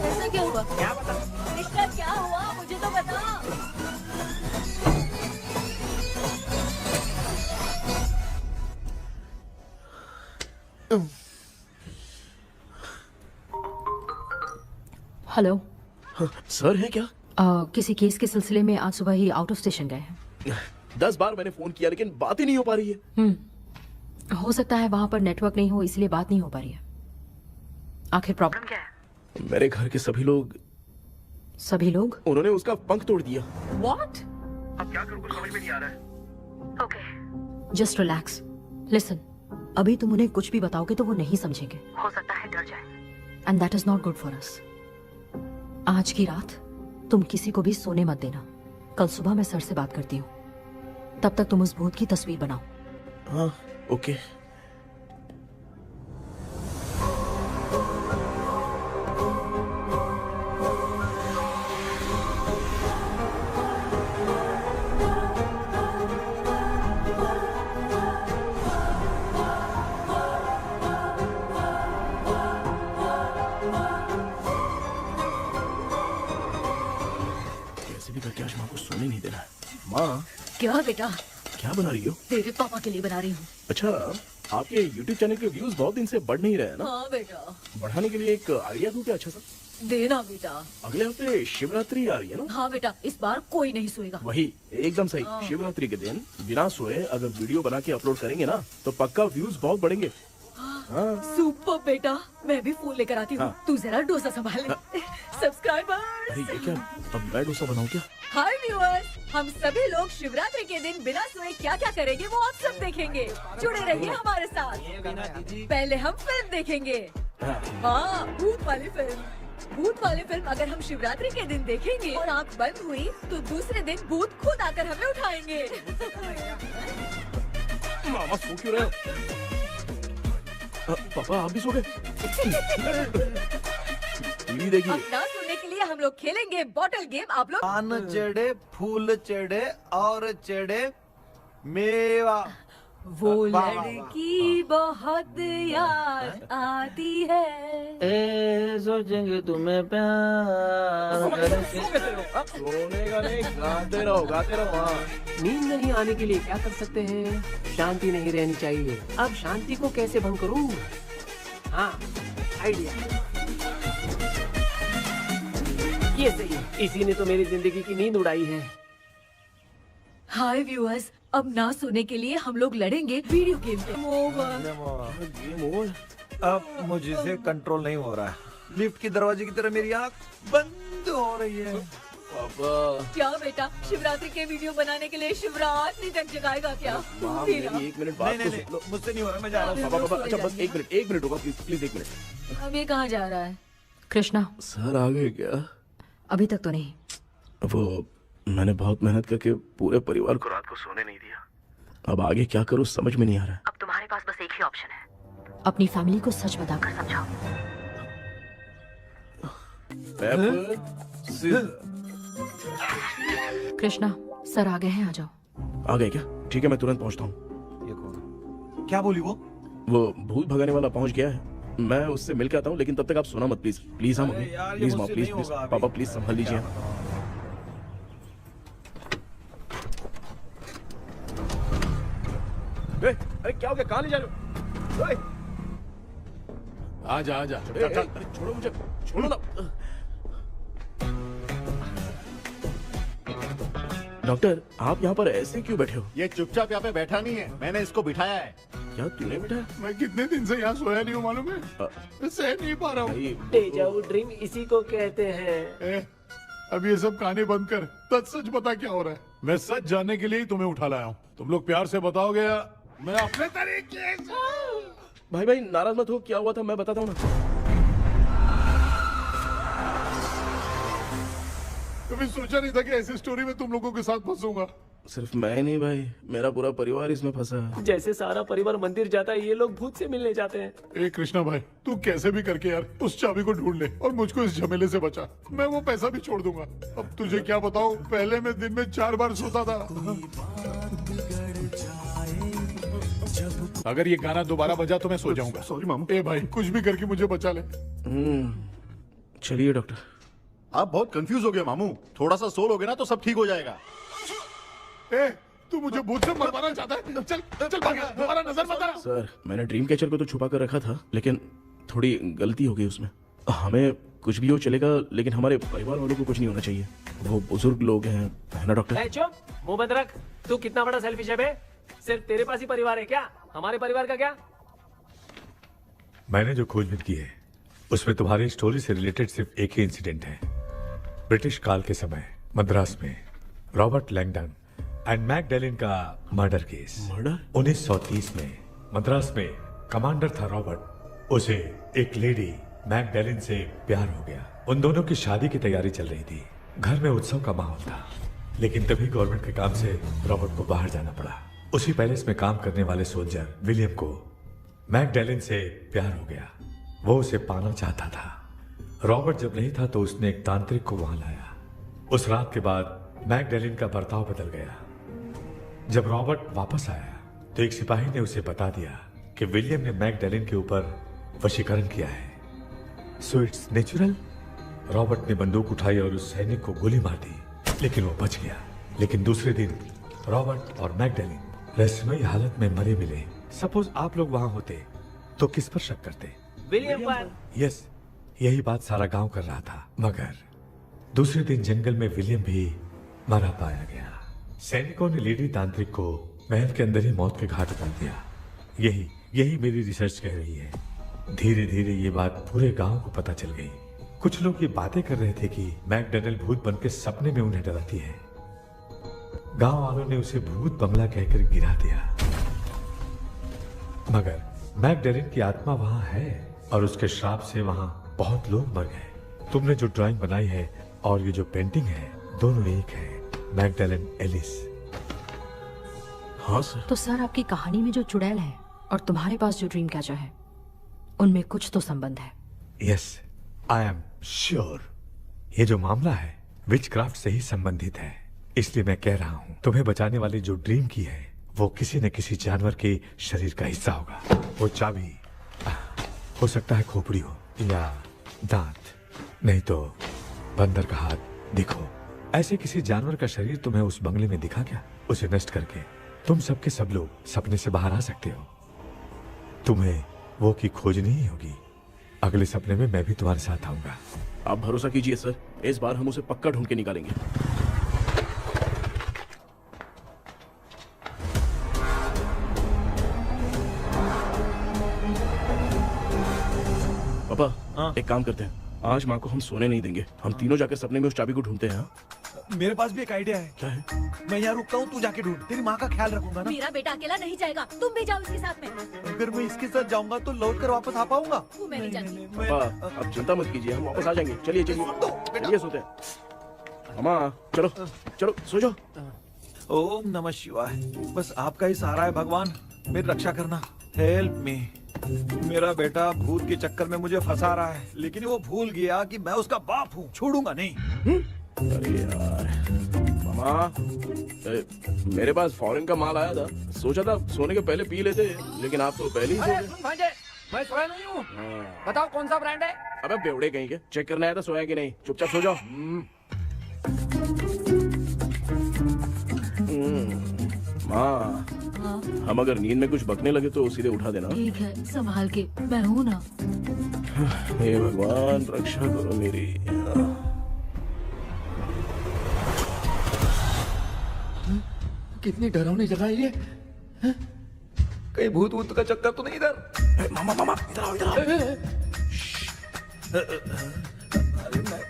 ऐसा क्या हुआ? क्या बता? रिश्ता क्या हुआ, मुझे तो बता। हेलो। सर है क्या? किसी केस के सिलसिले में आज सुबह ही आउट ऑफ स्टेशन गए हैं। 10 बार मैंने फोन किया लेकिन बात ही नहीं हो पा रही है। हो सकता है वहाँ पर नेटवर्क नहीं हो, इसलिए बात नहीं हो पा रही है। आखिर प्रॉब्लम क्या है? मेरे घर के सभी लोग उन्होंने उसका पंख तोड़ दिया। What? अब क्या करूँ, कुछ समझ में नहीं आ रहा है। Okay. Just relax. Listen. अभी तुम उन्हें कुछ भी बताओगे तो वो नहीं समझेंगे। हो सकता है डर जाए। And that is not good for us. आज की रात तुम किसी को भी सोने मत देना। कल सुबह मैं सर से बात करती हूँ। तब तक तुम उस भूत की तस्वीर बनाओ। हाँ, ओके। करके आज माँ को सोने नहीं देना है। माँ, क्या बेटा? क्या बना रही हो? तेरे पापा के लिए बना रही हूँ। अच्छा, आपके YouTube चैनल के व्यूज बहुत दिन से बढ़ नहीं रहे हैं ना? हाँ बेटा। बढ़ाने के लिए एक आइडिया दूं क्या अच्छा सा? देना बेटा। अगले हफ्ते शिवरात्रि आ रही है ना? हाँ बेटा, इस बार कोई नहीं सोएगा। वही, एकदम सही। शिवरात्रि के दिन बिना सोए अगर वीडियो बना के अपलोड करेंगे ना तो पक्का व्यूज बहुत बढ़ेंगे। हाँ। सुपर बेटा, मैं भी फोन लेकर आती हूँ। हाँ। तू जरा डोसा संभाल ले। सब्सक्राइबर्स। अरे ये क्या, अब मैं डोसा बनाऊं क्या? हाय व्यूअर्स, हम सभी लोग शिवरात्रि के दिन बिना सोए क्या क्या करेंगे वो आप सब देखेंगे। जुड़े रहिए हमारे साथ। पहले हम फिल्म देखेंगे। हाँ, भूत वाली फिल्म। भूत वाली फिल्म अगर हम शिवरात्रि के दिन देखेंगे और आँख बंद हुई तो दूसरे दिन भूत खुद आकर हमें उठाएंगे। मामा सो क्यों रहे हो? पापा आप भी सो गए? टीवी देखिए। अब ना सोने के लिए हम लोग खेलेंगे बॉटल गेम। आप लोग पान चढ़े, फूल चढ़े और चढ़े मेवा। वो वाह, वाह, वाह। लड़की बहुत याद आती है। ए सोचेंगे तुम्हें प्यार सोने का नहीं, गाते रहो हाँ। नींद नहीं आने के लिए क्या कर सकते हैं? शांति नहीं रहनी चाहिए। अब शांति को कैसे भंग करूं? हाँ, आइडिया। ये सही है। इसी ने तो मेरी जिंदगी की नींद उड़ाई है। हाय व्यूअर्स, अब ना सोने के लिए हम लोग लड़ेंगे वीडियो गेम पे। अब मुझसे कंट्रोल नहीं हो रहा है। लिफ्ट की दरवाजे की तरह मेरी आँख बंद हो रही है। पापा क्या बेटा, शिवरात्रि के वीडियो बनाने के लिए शिवरात्रि तक जगाएगा क्या? माँ, फिर मेरी 1 मिनट बात नहीं, तो नहीं, सुन लो। मुझसे नहीं हो रहा, मैं जा रहा हूँ। पापा अच्छा बस 1 मिनट होगा प्लीज 1 मिनट। अब ये कहाँ जा रहा है? कृष्णा, सर आ गए क्या? अभी तक तो नहीं। वो मैंने बहुत मेहनत करके पूरे परिवार को रात को सोने नहीं दिया। अब आगे क्या करूँ समझ में नहीं आ रहा है। अब तुम्हारे पास बस एक ही ऑप्शन है, अपनी फैमिली को सच बताकर समझाओ। कृष्णा, सर आ गए हैं, आ जाओ। आ गए क्या? ठीक है मैं तुरंत पहुंचता हूँ। ये कौन? क्या बोली वो? वो भूत भगाने वाला पहुंच गया है, मैं उससे मिल के आता हूँ, लेकिन तब तक आप सोना मत प्लीज। प्लीज हाँ मम्मी, यार, ये प्लीज माँ, मुझसे प्लीज नहीं प्लीज होगा अभी। पापा प्लीज संभाल लीजिए। अरे क्या हो गया? कहाँ ले जा रहे हो? आजा आजा अरे छोड़ो मुझे, छोड़ो ना। डॉक्टर आप यहाँ पर ऐसे क्यों बैठे हो? ये चुपचाप यहाँ पे बैठा नहीं है, मैंने इसको बिठाया है। क्या तूने बैठा? मैं कितने दिन से यहाँ सोया नहीं हूँ मालूम है, मैं सह नहीं पा रहा हूँ। डेजाऊ ड्रीम इसी को कहते हैं। ए, अब ये सब कहानी बंद कर, सच बता क्या हो रहा है। मैं सच जानने के लिए ही तुम्हें उठा लाया हूँ। तुम लोग प्यार से बताओगे या मैं अपने तरीके से। भाई नाराज मत हो, क्या हुआ था मैं बताता हूँ ना। कभी सोचा नहीं था कि ऐसी स्टोरी में तुम लोगों के साथ फंसूंगा। सिर्फ मैं नहीं भाई, मेरा पूरा परिवार इसमें फंसा है। जैसे सारा परिवार मंदिर जाता है, ये लोग भूत से मिलने जाते हैं। ए कृष्णा भाई, तू कैसे भी करके यार उस चाबी को ढूंढ ले और मुझको इस झमेले से बचा। मैं वो पैसा भी छोड़ दूंगा। अब तुझे क्या बताऊं, पहले मैं दिन में 4 बार सोता था। अगर ये गाना दोबारा बजा तो मैं सो जाऊंगा। सॉरी मामू। ए भाई कुछ भी करके मुझे बचा ले। चलिए डॉक्टर। आप बहुत कंफ्यूज हो गए मामू, थोड़ा सा सो लोगे ना तो सब ठीक हो जाएगा। ए तू मुझे भूत से मरवाना चाहता है? चल चल भाग, दोबारा नजर मत आना। सर मैंने ड्रीम कैचर को तो छुपा कर रखा था, लेकिन थोड़ी गलती हो गई उसमें। हमें कुछ भी हो चलेगा, लेकिन हमारे परिवार वालों को कुछ नहीं होना चाहिए। वो बुजुर्ग लोग हैं, है ना डॉक्टर? चुप, मुंह बंद रख। तू कितना बड़ा सेल्फिश है बे? सिर्फ तेरे पास ही परिवार है क्या? हमारे परिवार का क्या? मैंने जो खोजबीन की है उसमें तुम्हारी स्टोरी से रिलेटेड सिर्फ एक ही इंसिडेंट है। ब्रिटिश काल के समय मद्रास में रॉबर्ट लैंगडन एंड मैकडैलिन का मर्डर केस। मर्डर? 1930 में मद्रास में कमांडर था रॉबर्ट, उसे एक लेडी मैकडैलिन से प्यार हो गया। उन दोनों की शादी की तैयारी चल रही थी, घर में उत्सव का माहौल था, लेकिन तभी गवर्नमेंट के काम से रॉबर्ट को बाहर जाना पड़ा। उसी पैलेस में काम करने वाले सोल्जर विलियम को मैकडैलिन से प्यार हो गया, वो उसे पाना चाहता था। रॉबर्ट जब नहीं था तो उसने एक तांत्रिक को वहां लाया। उस रात के बाद मैकडैलिन का बर्ताव बदल गया। जब रॉबर्ट वापस आया तो एक सिपाही ने उसे बता दिया कि विलियम ने मैकडैलिन के ऊपर वशीकरण किया है। So it's natural. रॉबर्ट ने बंदूक उठाई और उस सैनिक को गोली मार दी, लेकिन वो बच गया। लेकिन दूसरे दिन रॉबर्ट और मैकडैलिन रहस्यमयी हालत में मरे मिले। सपोज आप लोग वहां होते तो किस पर शक करते? विलियम पर। यस, यही बात सारा गांव कर रहा था। मगर दूसरे दिन जंगल में विलियम भी मरा पाया गया। सैनिकों ने लेडी तांत्रिक को महल के अंदर ही मौत के घाट उतार दिया। यही मेरी रिसर्च कह रही है। धीरे धीरे ये बात पूरे गांव को पता चल गई। कुछ लोग ये बातें कर रहे थे कि मैकडैलिन भूत बनकर सपने में उन्हें डराती है। गांव वालों ने उसे भूत बंगला कहकर गिरा दिया। मगर मैकडैलिन की आत्मा वहां है और उसके श्राप से वहां बहुत लोग मर गए। तुमने जो ड्राइंग बनाई है और ये जो पेंटिंग है दोनों एक है, मैगडेलन एलिस। हाँ सर। तो सर आपकी कहानी में जो चुड़ैल है और तुम्हारे पास जो ड्रीम कैचर है उनमें कुछ तो संबंध है। यस, आई एम श्योर ये जो मामला है विचक्राफ्ट से ही संबंधित है। इसलिए मैं कह रहा हूँ तुम्हें बचाने वाली जो ड्रीम की है वो किसी न किसी जानवर के शरीर का हिस्सा होगा। वो चाबी हो सकता है खोपड़ी हो या दांत, नहीं तो बंदर का हाथ। देखो, ऐसे किसी जानवर का शरीर तुम्हें उस बंगले में दिखा क्या? उसे नष्ट करके तुम सबके सब लोग सपने से बाहर आ सकते हो। तुम्हें वो की खोजनी ही होगी। अगले सपने में मैं भी तुम्हारे साथ आऊंगा। आप भरोसा कीजिए सर, इस बार हम उसे पक्का ढूंढ के निकालेंगे। पापा, एक काम करते हैं, आज माँ को हम सोने नहीं देंगे। हम तीनों जाकर सपने में उस चाबी को ढूंढते हैं। मेरे पास भी एक आइडिया है। क्या है? मैं यहाँ रुकता हूँ, तू जाके ढूंढ। तेरी माँ का ख्याल रखूंगा ना। मेरा बेटा अकेला नहीं जाएगा, तुम भी जाओ इसके साथ में। अगर मैं इसके साथ जाऊंगा तो लौट कर वापस आ पाऊंगा? वो मैं नहीं जानती। पापा, अब चिंता मत कीजिए, हम वापस आ जाएंगे। चलिए चलिए चलिए, सोते हैं। अम्मा चलो चलो सो जाओ। ओम नमः शिवाय। बस आपका ही सहारा है भगवान, मेरी रक्षा करना। Help me. मेरा बेटा भूत के चक्कर में मुझे फंसा रहा है, लेकिन वो भूल गया कि मैं उसका बाप हूँ। छोड़ूंगा नहीं। अरे यार मामा, मेरे पास फॉरेन का माल आया था, सोचा था सोने के पहले पी लेते, लेकिन आप तो पहले ही सो अरे गए। सुन भांजे, मैं सोया नहीं हूँ। बताओ कौन सा ब्रांड है? अबे बेवड़े कहीं के, चेक करना है तो सोया कि नहीं। चुपचाप सो जाओ। माँ, हम अगर नींद में कुछ बकने लगे तो सीधे उठा देना। ठीक है, संभाल के, मैं हूँ ना। हे भगवान रक्षा करो मेरी। कितनी डरावनी जगह है ये। कहीं भूत भूत का चक्कर तो नहीं इधर? मामा मामा इधर आओ, इधर आओ। अरे मैं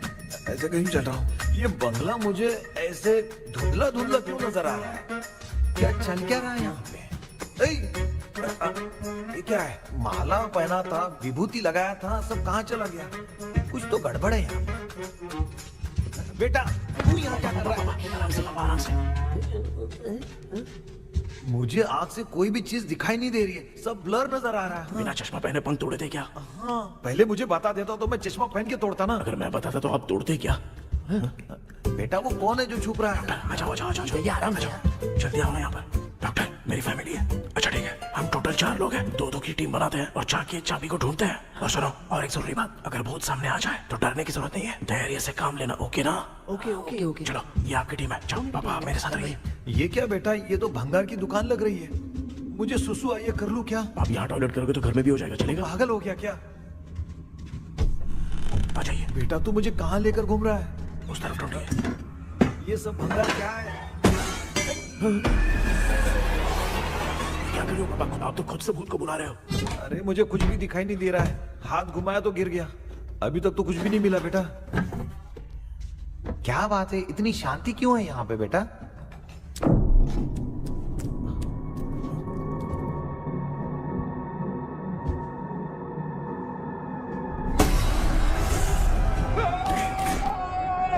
ऐसे कहीं चल रहा हूँ। ये बंगला मुझे ऐसे धुंधला धुंधला क्यों नजर आ रहा है? क्या चल क्या रहा है यहाँ पे? ये क्या है? माला पहना था, विभूति लगाया था, सब कहाँ चला गया? कुछ तो गड़बड़ है यहाँ पे। बेटा तू यहाँ क्या कर रहा है? आराम से। मुझे आँख से कोई भी चीज दिखाई नहीं दे रही है, सब ब्लर नजर आ रहा है। बिना चश्मा पहने पंख तोड़े थे क्या? हाँ, पहले मुझे बता देता तो मैं चश्मा पहन के तोड़ता ना। अगर मैं बताता तो आप तोड़ते क्या? बेटा वो कौन है जो छुप रहा है? आ जाओ आ जाओ आ जाओ, ये आराम से जल्दी आओ ना यहाँ पर। डॉक्टर, मेरी फैमिली है। अच्छा ठीक है, हम टोटल 4 लोग हैं, 2-2 की टीम बनाते हैं और जाके चाबी को ढूंढते हैं। और सुनो, और एक जरूरी बात, अगर भूत सामने आ जाए तो डरने की जरूरत नहीं है, धैर्य से काम लेना। ओके ना? Okay okay okay. चलो, ये आपकी टीम है। जाओ पापा, मेरे साथ रहिए। ये क्या बेटा, ये तो भंगार की दुकान लग रही है। मुझे सुसु आई है, कर लूं क्या? आप यहाँ टॉयलेट करोगे तो घर में भी हो जाएगा, चलेगा? पागल हो गया क्या? आ जाइए। बेटा तू मुझे कहाँ लेकर घूम रहा है? उस तरफ ढूंढिए। ये सब भंगार क्या है? क्या कर रहे हो पापा? आप तो खुद से भूत को बुला रहे हो। अरे मुझे कुछ भी दिखाई नहीं दे रहा है, हाथ घुमाया तो गिर गया। अभी तक तो कुछ भी नहीं मिला बेटा। क्या बात है, इतनी शांति क्यों है यहाँ पे बेटा?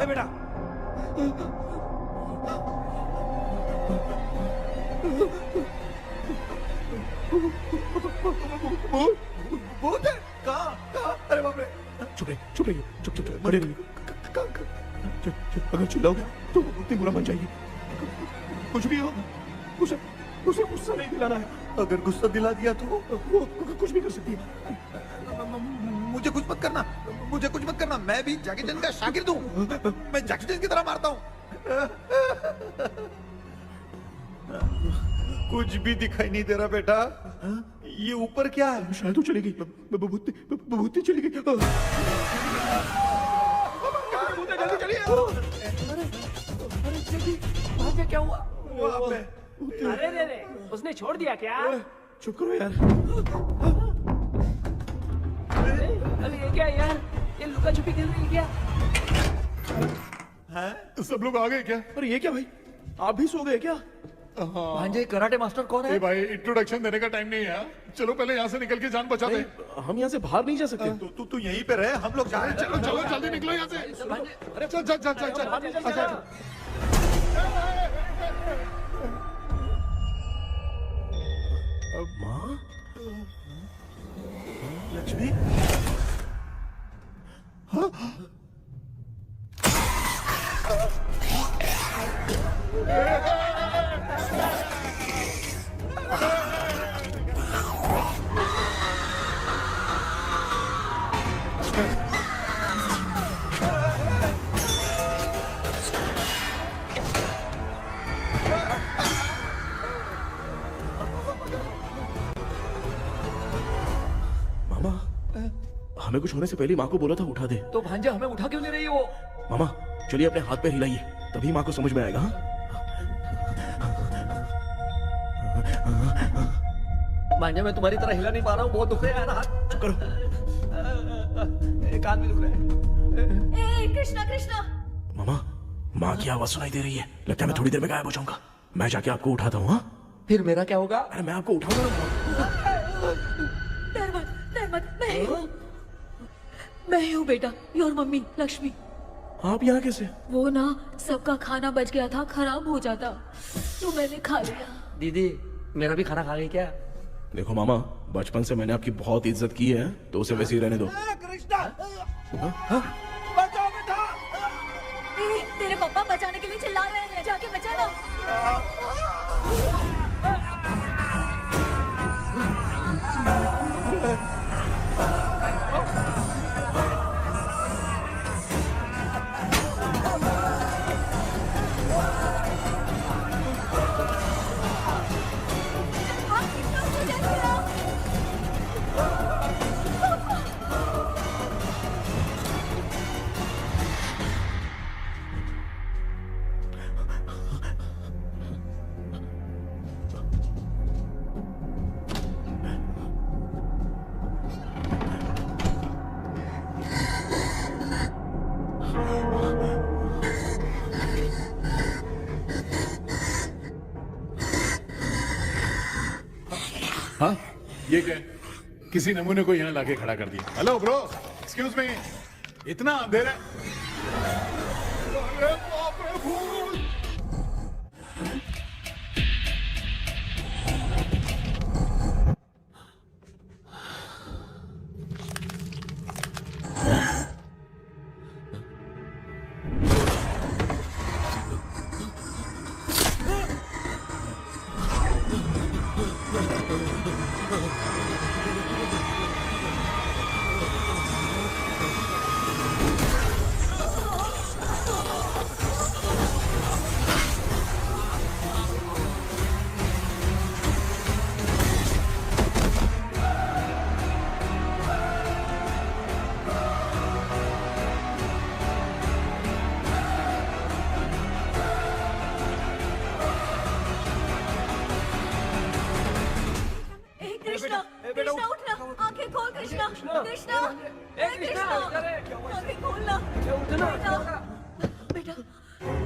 बेटा भूत है? कहाँ? अरे बाप रे! चुप रहिए, चुप रहिए, चुप चुप खड़े रहिए। अगर चिल्लाओगे तो वो इतनी बुरा बन जाएगी। कुछ भी हो, उसे गुस्सा नहीं दिलाना है। अगर गुस्सा दिला दिया तो वो कुछ भी कर सकती है। मुझे कुछ मत करना, मुझे कुछ मत करना। मैं भी जैकी चैन का शागिर्द हूँ। मैं जैकी चैन की तरह मारता हूँ। कुछ भी दिखाई नहीं दे रहा बेटा। ये ऊपर क्या है? शायद वो चली गई, भूती चली गई। जल्दी चलिए। भांजे क्या हुआ? वहाँ पे अरे रे रे, उसने छोड़ दिया क्या? चुप करो यार। अरे ये क्या यार, ये लुका छुपी खेल रही है क्या? हैं? सब लोग आ गए क्या? अरे ये क्या भाई, आप भी सो गए क्या? भांजे कराटे मास्टर कौन ए है? भाई इंट्रोडक्शन देने का टाइम नहीं है यार। चलो पहले यहाँ से निकल के जान बचा दे। हम यहाँ से बाहर नहीं जा सकते। तू यहीं पे रहे, हम लोग जा रहे हैं। चलो चलो जल्दी निकलो यहाँ से। चल चल चल चल चल। अच्छा माँ, लक्ष्मी, मामा, हमें कुछ होने से पहले माँ को बोला था उठा दे। तो भांजे हमें उठा क्यों ले रही हो? मामा चलिए अपने हाथ पे हिलाइए, तभी माँ को समझ में आएगा। हाँ? भांजे मैं तुम्हारी तरह हिला नहीं पा रहा हूँ, बहुत दुख रहा है यार हाथ। चुप करो। कान भी दुख रहे हैं। ए कृष्णा कृष्णा, मामा, माँ की आवाज सुनाई दे रही है, लगता है मैं थोड़ी देर में गायब हो जाऊंगा। मैं जाके आपको उठाता हूँ। हाँ, फिर मेरा क्या होगा? अरे मैं आपको उठाऊंगा। डर मत, मैं ही हूँ बेटा, योर मम्मी लक्ष्मी। आप यहाँ कैसे? वो ना सबका खाना बच गया था, खराब हो जाता तो मैंने खा लिया। दीदी मेरा भी खाना खा गई क्या? देखो मामा, बचपन से मैंने आपकी बहुत इज्जत की है, तो उसे वैसे ही रहने दो। तेरे पापा बचाने के लिए चिल्ला रहे हैं, जाके बचा ना। हाँ ये क्या? किसी नमूने को यहाँ लाके खड़ा कर दिया। हेलो ब्रो, एक्सक्यूज मी, इतना अंधेरा है? अरे बाप रे, भूत! कृष्णा कृष्णा उठना, आंखें खोल कृष्णा कृष्णा कृष्णा, आंखें खोलना बेटा,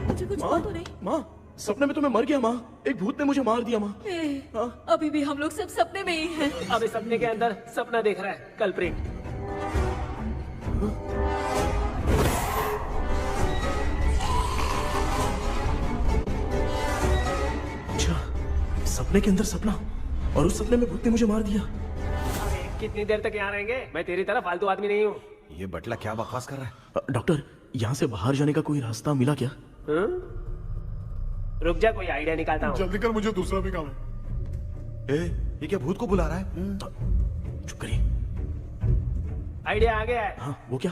मुझे कुछ हुआ तो नहीं? माँ, सपने में तो मैं मर गया माँ, एक भूत ने मुझे मार दिया माँ। अभी भी हम लोग सब सपने में ही हैं। अबे सपने के अंदर सपना देख रहा है कल्प्रिट। अच्छा, सपने के अंदर सपना, और उस सपने में भूत ने मुझे मार दिया। कितनी देर तक यहाँ रहेंगे? मैं तेरी तरह फालतू आदमी नहीं हूँ। ये बटला क्या बकवास कर रहा है? डॉक्टर, यहाँ से बाहर जाने का कोई रास्ता मिला क्या? रुक जा, कोई आइडिया निकालता हूँ। जल्दी कर, मुझे दूसरा भी काम है। ये क्या भूत को बुला रहा है? चुप करिए। आइडिया आ गया है। हाँ, वो क्या?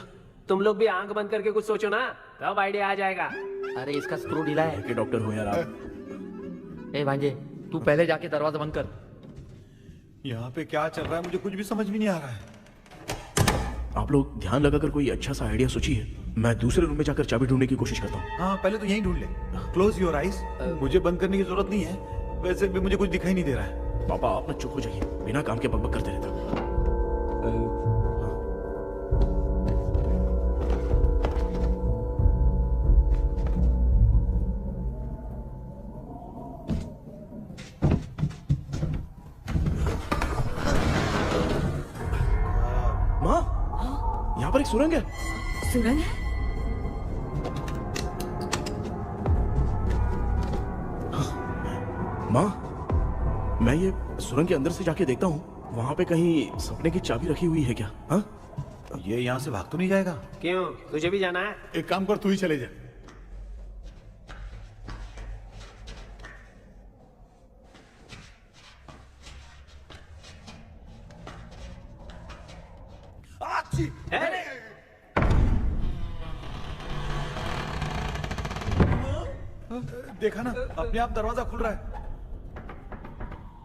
तुम लोग भी आंख बंद करके कुछ सोचो ना, तब आइडिया आ जाएगा। अरे इसका स्क्रू ढीला है। के डॉक्टर हो यार आप। ए भांजे, तू पहले जाके दरवाजा बंद कर। यहाँ पे क्या चल रहा है मुझे कुछ भी समझ में नहीं आ रहा है। आप लोग ध्यान लगाकर कोई अच्छा सा आइडिया सोचिए, मैं दूसरे रूम में जाकर चाबी ढूंढने की कोशिश करता हूँ। हाँ, पहले तो यहीं ढूंढ ले। Close your eyes. मुझे बंद करने की जरूरत नहीं है, वैसे भी मुझे कुछ दिखाई नहीं दे रहा है। पापा आप ना चुप हो जाइए, बिना काम के बकबक करते रहते हो। पर एक सुरंग है। सुरंग है? माँ, मैं ये सुरंग के अंदर से जाके देखता हूँ, वहाँ पे कहीं सपने की चाबी रखी हुई है क्या? हाँ? ये यहाँ से भाग तो नहीं जाएगा? क्यों, तुझे भी जाना है? एक काम कर, तू ही चले जा। देखा ना, अपने आप दरवाजा खुल रहा है।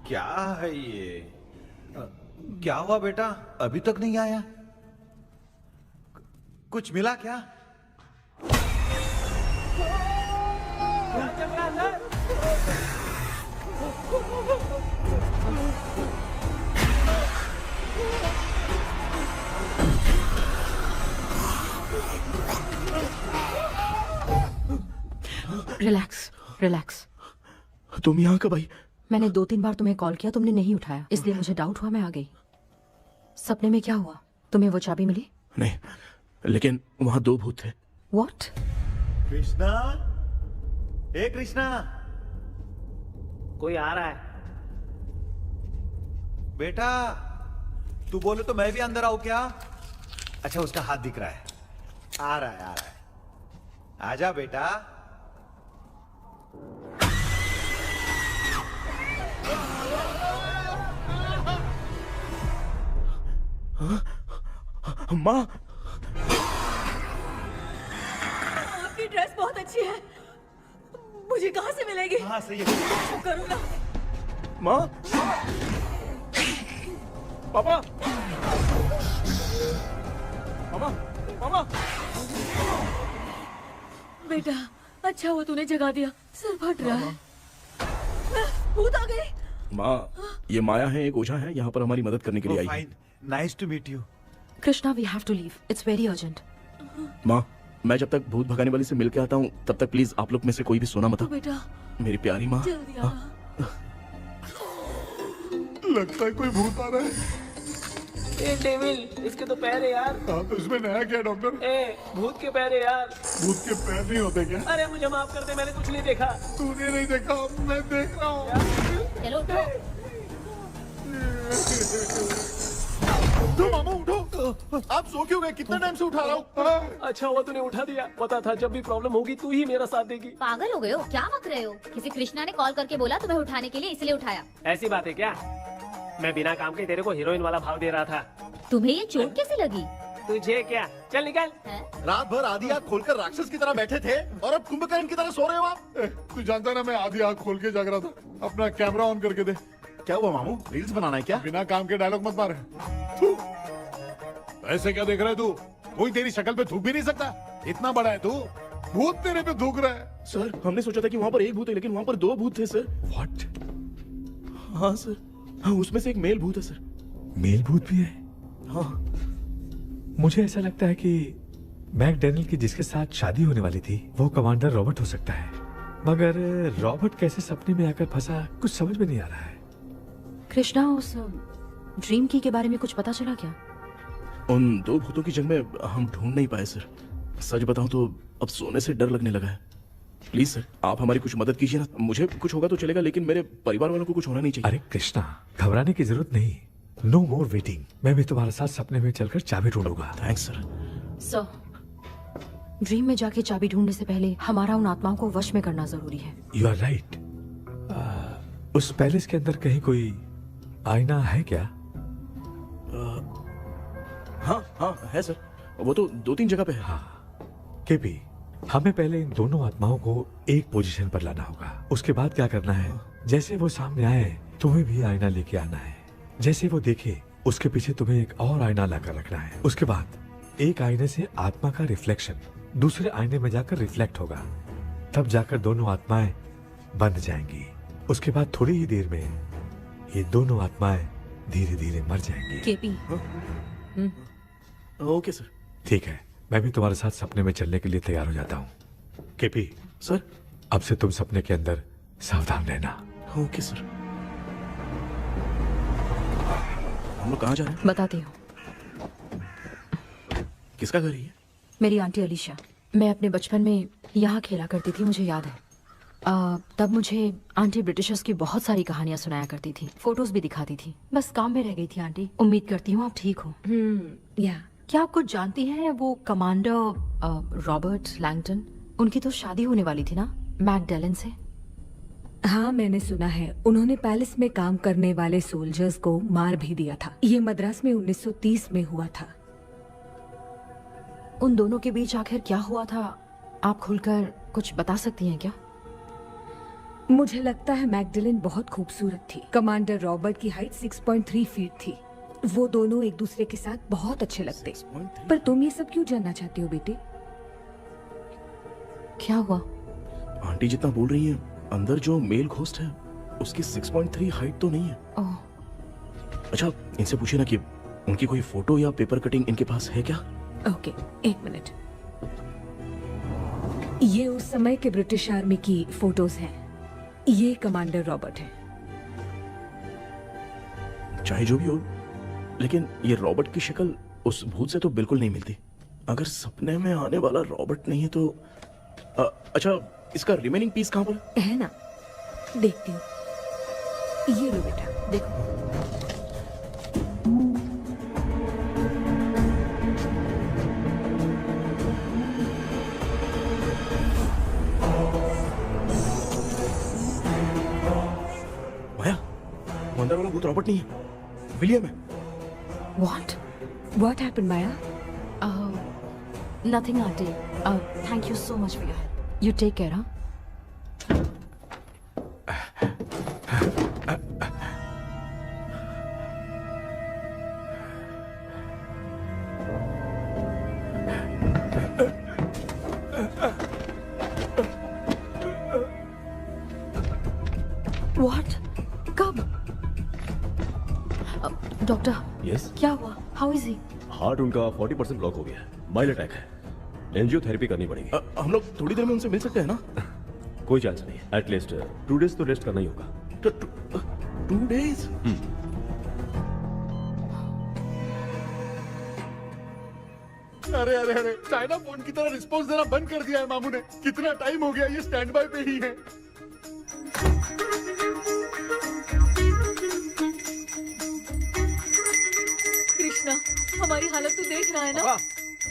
क्या है ये? क्या हुआ बेटा, अभी तक नहीं आया? कुछ मिला क्या? Relax relax. तुम यहाँ कब आई? मैंने 2-3 बार तुम्हें कॉल किया, तुमने नहीं उठाया, इसलिए मुझे डाउट हुआ, मैं आ गई। सपने में क्या हुआ? तुम्हें वो चाबी मिली? नहीं, लेकिन वहाँ 2 भूत थे। व्हाट? कृष्णा, ए कृष्णा, कोई आ रहा है। बेटा तू बोले तो मैं भी अंदर आऊं क्या? अच्छा, उसका हाथ दिख रहा है, आ रहा है, आ रहा है। आजा बेटा। माँ, आपकी ड्रेस बहुत अच्छी है, मुझे कहाँ से मिलेगी? हाँ सही है। करूँगा। माँ, पापा, मामा, मामा। बेटा अच्छा हुआ तूने जगा दिया, सर फट रहा है। भूत आ गई। माँ, ये माया है, एक ओझा है, यहाँ पर हमारी मदद करने के लिए आई है। Fine, nice to meet you. Krishna, we have to leave, it's very urgent. माँ, मैं जब तक भूत भगाने वाली से मिल के आता हूँ, तब तक प्लीज आप लोग में से कोई भी सोना मत। तो बेटा मेरी प्यारी माँ। जल्दी आना। लगता है कोई भूत आ रहा है। ए डेविल, इसके तो पैर है यार। हाँ, तो इसमें नया क्या डॉक्टर? ए, भूत के पैर है यार। भूत के पैर नहीं होते क्या? अरे मुझे माफ कर दे, मैंने कुछ नहीं देखा। तूने नहीं देखा, मैं देख रहा हूँ। चलो उठो। उठो मामा, उठो। आप सो क्यों गए? कितना टाइम से उठा रहा हूँ। अच्छा हुआ तूने उठा दिया, पता था जब भी प्रॉब्लम होगी तू ही मेरा साथ देगी। पागल हो गए हो क्या? बक रहे हो? किसी कृष्णा ने कॉल करके बोला तुम्हें उठाने के लिए, इसलिए उठाया। ऐसी बात है क्या? मैं बिना काम के तेरे को हीरोइन वाला भाव दे रहा था। तुम्हें ये चोट कैसे लगी? तुझे क्या, चल निकल। रात भर आधी आंख खोलकर राक्षस की तरह बैठे थे और अब कुंभकर्ण की तरह सो रहे हो आप। तू जानता है ना, मैं आधी आंख खोल के जाग रहा था। अपना कैमरा ऑन करके दे। क्या हुआ मामू, रील्स बनाना है क्या? बिना काम के डायलॉग मत मार। थू। ऐसे क्या देख रहा है तू? कोई तेरी शक्ल पे थूक भी नहीं सकता, इतना बड़ा है तू। भूत तेरे पे थूक रहा है। सर, हमने सोचा था कि वहाँ पर एक भूत है, लेकिन वहाँ पर 2 भूत थे सर। व्हाट? हाँ सर, हाँ, उसमें से एक मेल भूत है सर। मेल भूत भी है? हाँ। मुझे ऐसा लगता है कि मैकडैनियल की जिसके साथ शादी होने वाली थी वो कमांडर रॉबर्ट हो सकता है, मगर रॉबर्ट कैसे सपने में आकर फंसा, कुछ समझ में नहीं आ रहा है। कृष्णा, उस ड्रीम की के बारे में कुछ पता चला क्या? उन 2 भूतों की जंग में हम ढूंढ नहीं पाए सर। सच बताऊं तो अब सोने से डर लगने लगा है। प्लीज सर, आप हमारी कुछ मदद कीजिए ना। मुझे कुछ होगा तो चलेगा, लेकिन मेरे परिवार वालों को कुछ होना नहीं चाहिए। अरे कृष्णा, घबराने की जरूरत नहीं, नो मोर वेटिंग। मैं भी तुम्हारे साथ सपने में चलकर चाबी ढूंढूंगा। Thanks sir. सर, ड्रीम में जाके चाबी ढूंढने से पहले हमारा उन आत्माओं को वश में करना जरूरी है। You are right. उस पैलेस के अंदर कहीं कोई आईना है क्या? हाँ हाँ है सर, वो तो 2-3 जगह पे है। हाँ केपी, हमें पहले इन दोनों आत्माओं को एक पोजीशन पर लाना होगा। उसके बाद क्या करना है, जैसे वो सामने आए तुम्हें भी आईना लेके आना है। जैसे वो देखे उसके पीछे तुम्हें एक और आईना लाकर रखना है। उसके बाद एक आईने से आत्मा का रिफ्लेक्शन दूसरे आईने में जाकर रिफ्लेक्ट होगा, तब जाकर दोनों आत्माएं बंध जाएंगी। उसके बाद थोड़ी ही देर में ये दोनों आत्माएं धीरे धीरे मर जाएंगी। KP, okay sir. ठीक है, मैं भी तुम्हारे साथ सपने में चलने के लिए तैयार हो जाता हूँ। केपी सर, अब से तुम सपने के अंदर सावधान रहना। Okay sir. हम लोग कहाँ जा रहे हैं? बताती हूँ। किसका घर है ये? मेरी आंटी अलीशा। मैं अपने बचपन में यहाँ खेला करती थी, मुझे याद है। तब मुझे आंटी ब्रिटिशर्स की बहुत सारी कहानियां सुनाया करती थी, फोटोज भी दिखाती थी। बस काम में रह गई थी आंटी। उम्मीद करती हूँ आप ठीक हो। या क्या आप कुछ जानती हैं वो कमांडर रॉबर्ट लैंगटन? उनकी तो शादी होने वाली थी ना मैकडेलन से। हाँ, मैंने सुना है उन्होंने पैलेस में काम करने वाले सोल्जर्स को मार भी दिया था। ये मद्रास में 1930 में हुआ था। उन दोनों के बीच आखिर क्या हुआ था, आप खुलकर कुछ बता सकती हैं क्या? मुझे लगता है मैकडेलन बहुत खूबसूरत थी। कमांडर रॉबर्ट की हाइट 6.3 फीट थी। वो दोनों एक दूसरे के साथ बहुत अच्छे लगते। पर तुम ये सब क्यों जानना चाहती हो बेटे? क्या हुआ? आंटी जितना बोल रही है, अंदर जो मेल घोस्ट है उसकी 6.3 हाइट तो नहीं है। ओह, अच्छा, इनसे पूछिए ना कि उनकी कोई फोटो या पेपर कटिंग इनके पास है क्या? ओके, एक मिनट। ये उस समय के ब्रिटिश आर्मी की फोटोज हैं। ये कमांडर रॉबर्ट है। चाहे जो भी हो, लेकिन ये रॉबर्ट की शक्ल उस भूत से तो बिल्कुल नहीं मिलती। अगर सपने में आने वाला रॉबर्ट नहीं है तो अच्छा, इसका रिमेनिंग पीस कहाँ पर है ना? देखती हूँ। ये लो बेटा, देखो। माया, वो अंदर वाला भूत रॉबर्ट नहीं है, विलियम है। What happened, Maya? Nothing, auntie. Thank you so much for your help. You take care, huh? What? कब? डॉक्टर, यस, क्या हुआ? How is he? हार्ट उनका 40% ब्लॉक हो गया है। माइल्ड अटैक है। एंजियोथेरेपी करनी पड़ेगी। हम लोग थोड़ी देर में उनसे मिल सकते हैं ना? कोई चांस नहीं। एटलीस्ट 2 डेज तो रेस्ट करना ही होगा। 2 days? अरे अरे अरे, चाइना फोन की तरह रिस्पॉन्स देना बंद कर दिया है मामू ने। कितना टाइम हो गया ये स्टैंड बाय पे ही है। कृष्णा, हमारी हालत तो देख रहा है ना?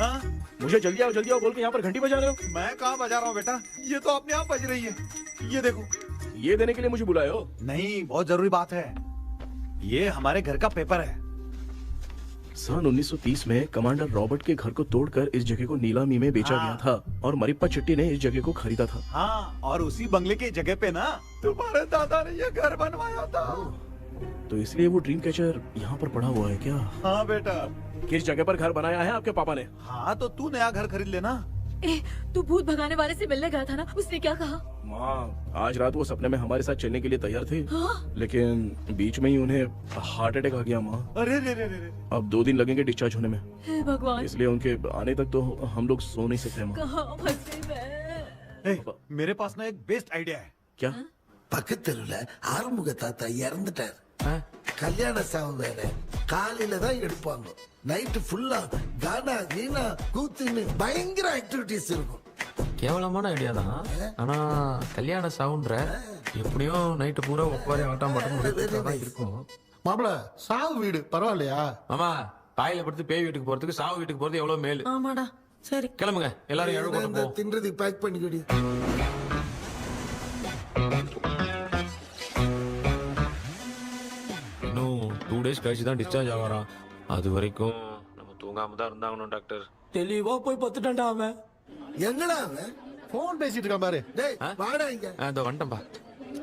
हाँ? मुझे जल्दी आओ बोल के यहाँ पर घंटी बजा रहे हो। मैं कहाँ बजा रहा हूँ बेटा, ये तो अपने आप बज रही है। ये देखो। ये देने के लिए मुझे बुलाए हो? नहीं, बहुत जरूरी बात है। ये हमारे घर का पेपर है। सन 1930 में कमांडर रॉबर्ट के घर को तोड़कर इस जगह को नीलामी में बेचा गया था और मरिप्पा चिट्टी ने इस जगह को खरीदा था। हाँ, और उसी बंगले की जगह पे ना तुम्हारे दादा ने ये घर बनवाया था। तो इसलिए वो ड्रीम कैचर यहाँ पर पड़ा हुआ है क्या? हाँ बेटा। किस जगह पर घर बनाया है आपके पापा ने? हाँ, तो तू नया घर खरीद लेना। तू भूत भगाने वाले से मिलने गया था ना? उसने क्या कहा? माँ, आज रात वो सपने में हमारे साथ चलने के लिए तैयार थे। हाँ? लेकिन बीच में ही उन्हें हार्ट अटैक आ गया माँ। अरे रे रे रे रे। अब 2 दिन लगेंगे डिस्चार्ज होने में। हे भगवान, इसलिए उनके आने तक तो हम लोग सो नहीं सकते माँ। कहाँ फंसे मैं? मेरे पास ना एक बेस्ट आइडिया है। क्या? பக்கத்தெருவுல ஆறுமுக தாத்தா இறந்துட்டார். கல்யாண சாவு வேற. காலையில தான் எடுப்பாங்க. நைட்டு ஃபுல்லா கானா கீனா கூத்துன்னு பயங்கர ஆக்டிவிட்டிஸ் இருக்கும். கேவலமான ஐடியா தான். ஆனா கல்யாண சவுண்ட்ற எப்படியும் நைட்டு பூரா ஒப்பாரி ஆட்டம் பாட்டம் இருக்கும். மாப்பிள சாவு வீடு பரவாயில்லையா? மாமா, பாயில படுத்து பேய் வீட்டுக்கு போறதுக்கு சாவு வீட்டுக்கு போறது எவ்வளவு மேல். ஆமாடா, சரி கிளம்புங்க, எல்லாரும் எழு கொண்டு போ. தின்றதுக்கு பேக் பண்ணிக்கடி. இன்னும் 2 டேஸ் கழிச்சு தான் டிஸ்சார்ஜ் ஆவாராம். அது வரைக்கும் நம்ம தூங்காம தான் இருந்தாகணும் டாக்டர். தெளிவா போய் பத்துட்டான்டா அவன். எங்கடா அவன்? फोन பேசிட்டு இருக்கான் பாரு. டேய் வாடா இங்க. இதோ வந்துட்டேன்பா.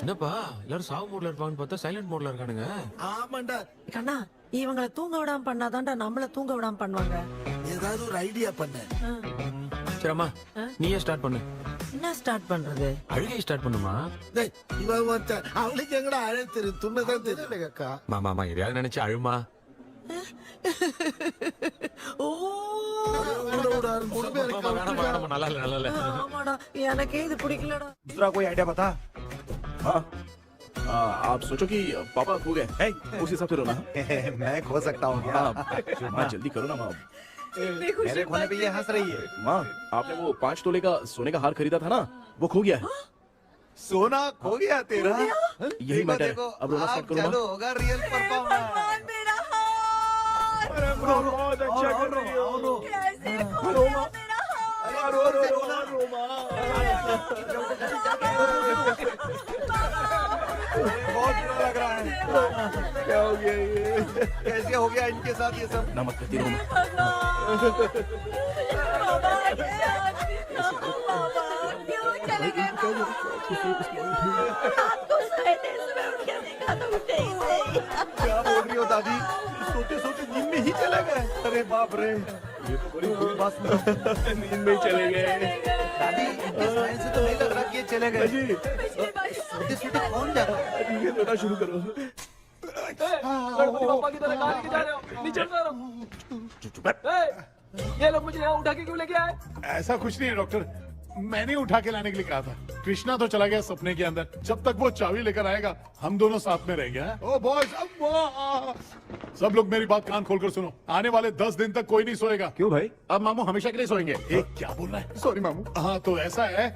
என்னப்பா எல்லாரும் சாவு மூட்ல இருப்பான்னு பார்த்தா சைலண்ட் மோட்ல இருக்கானுங்க. ஆமாண்டா. கண்ணா, இவங்களை தூங்க விடாம பண்ணாதான்டா நம்மள தூங்க விடாம பண்ணுவாங்க. ஏதாவது ஒரு ஐடியா பண்ண. சரிம்மா, நீயே ஸ்டார்ட் பண்ணு. என்ன ஸ்டார்ட் பண்றது? அழுகை ஸ்டார்ட் பண்ணுமா? டேய் இவன் மத்த அவளுக்கு எங்கடா அழ தெரியும்? துண்ணதான் தெரியல அக்கா. மாமா எதையாவது நினைச்சு அழுமா. ஓ, வேணாம், நல்லா இல்ல. ஆமாடா, எனக்கே இது பிடிக்கலடா. दूसरा कोई आइडिया बता। हाँ, आप सोचो कि पापा खो गए, उस हिसाब से रोना। मैं खो सकता हूँ क्या? माँ, जल्दी करो ना माँ। इतनी खुशी मेरे खोने पे ये हंस रही है। माँ, आपने वो 5 तोले का सोने का हार खरीदा था ना, वो खो गया है। सोना खो गया तेरा? यही मैटर है। अब रोना स्टार्ट करो चालू माँ। होगा रियल परफॉर्मेंस। भगवान मेरा हाथ बहुत अच्छा कर रही हो। कैसे खो गया मेरा हाथ? बहुत बुरा लग रहा है। क्या हो गया ये? कैसे हो गया इनके साथ ये सब? ना मत करती रो। बाबा क्यों चले गए? रात को सोए थे, सुबह उठ के देखा तो उठे ही नहीं। क्या बोल रही हो दादी? सोते सोते नींद में ही चले गए? अरे बाप रे, ये तो बड़ी बुरी बात सुना। नींद में ही चले गए। दादी, इस लाइन से तो नहीं लग रहा कि ये चले गए। सोते सोते कौन जाता है? ठीक है, रोना शुरू करो। गणपति बापा की तरह कहाँ लेके जा रहे हो? नीचे उतारो। ये लोग मुझे यहाँ उठा के क्यों लेके आए? ऐसा कुछ नहीं है डॉक्टर, मैंने उठा के लाने के लिए कहा था। कृष्णा तो चला गया सपने के अंदर, जब तक वो चाबी लेकर आएगा हम दोनों साथ में रहेंगे। ओ बॉयज, सब लोग मेरी बात कान खोलकर सुनो, आने वाले 10 दिन तक कोई नहीं सोएगा। क्यों भाई? अब मामू हमेशा के लिए सोएंगे। एक क्या बोल रहा है? सॉरी मामू। हाँ तो ऐसा है,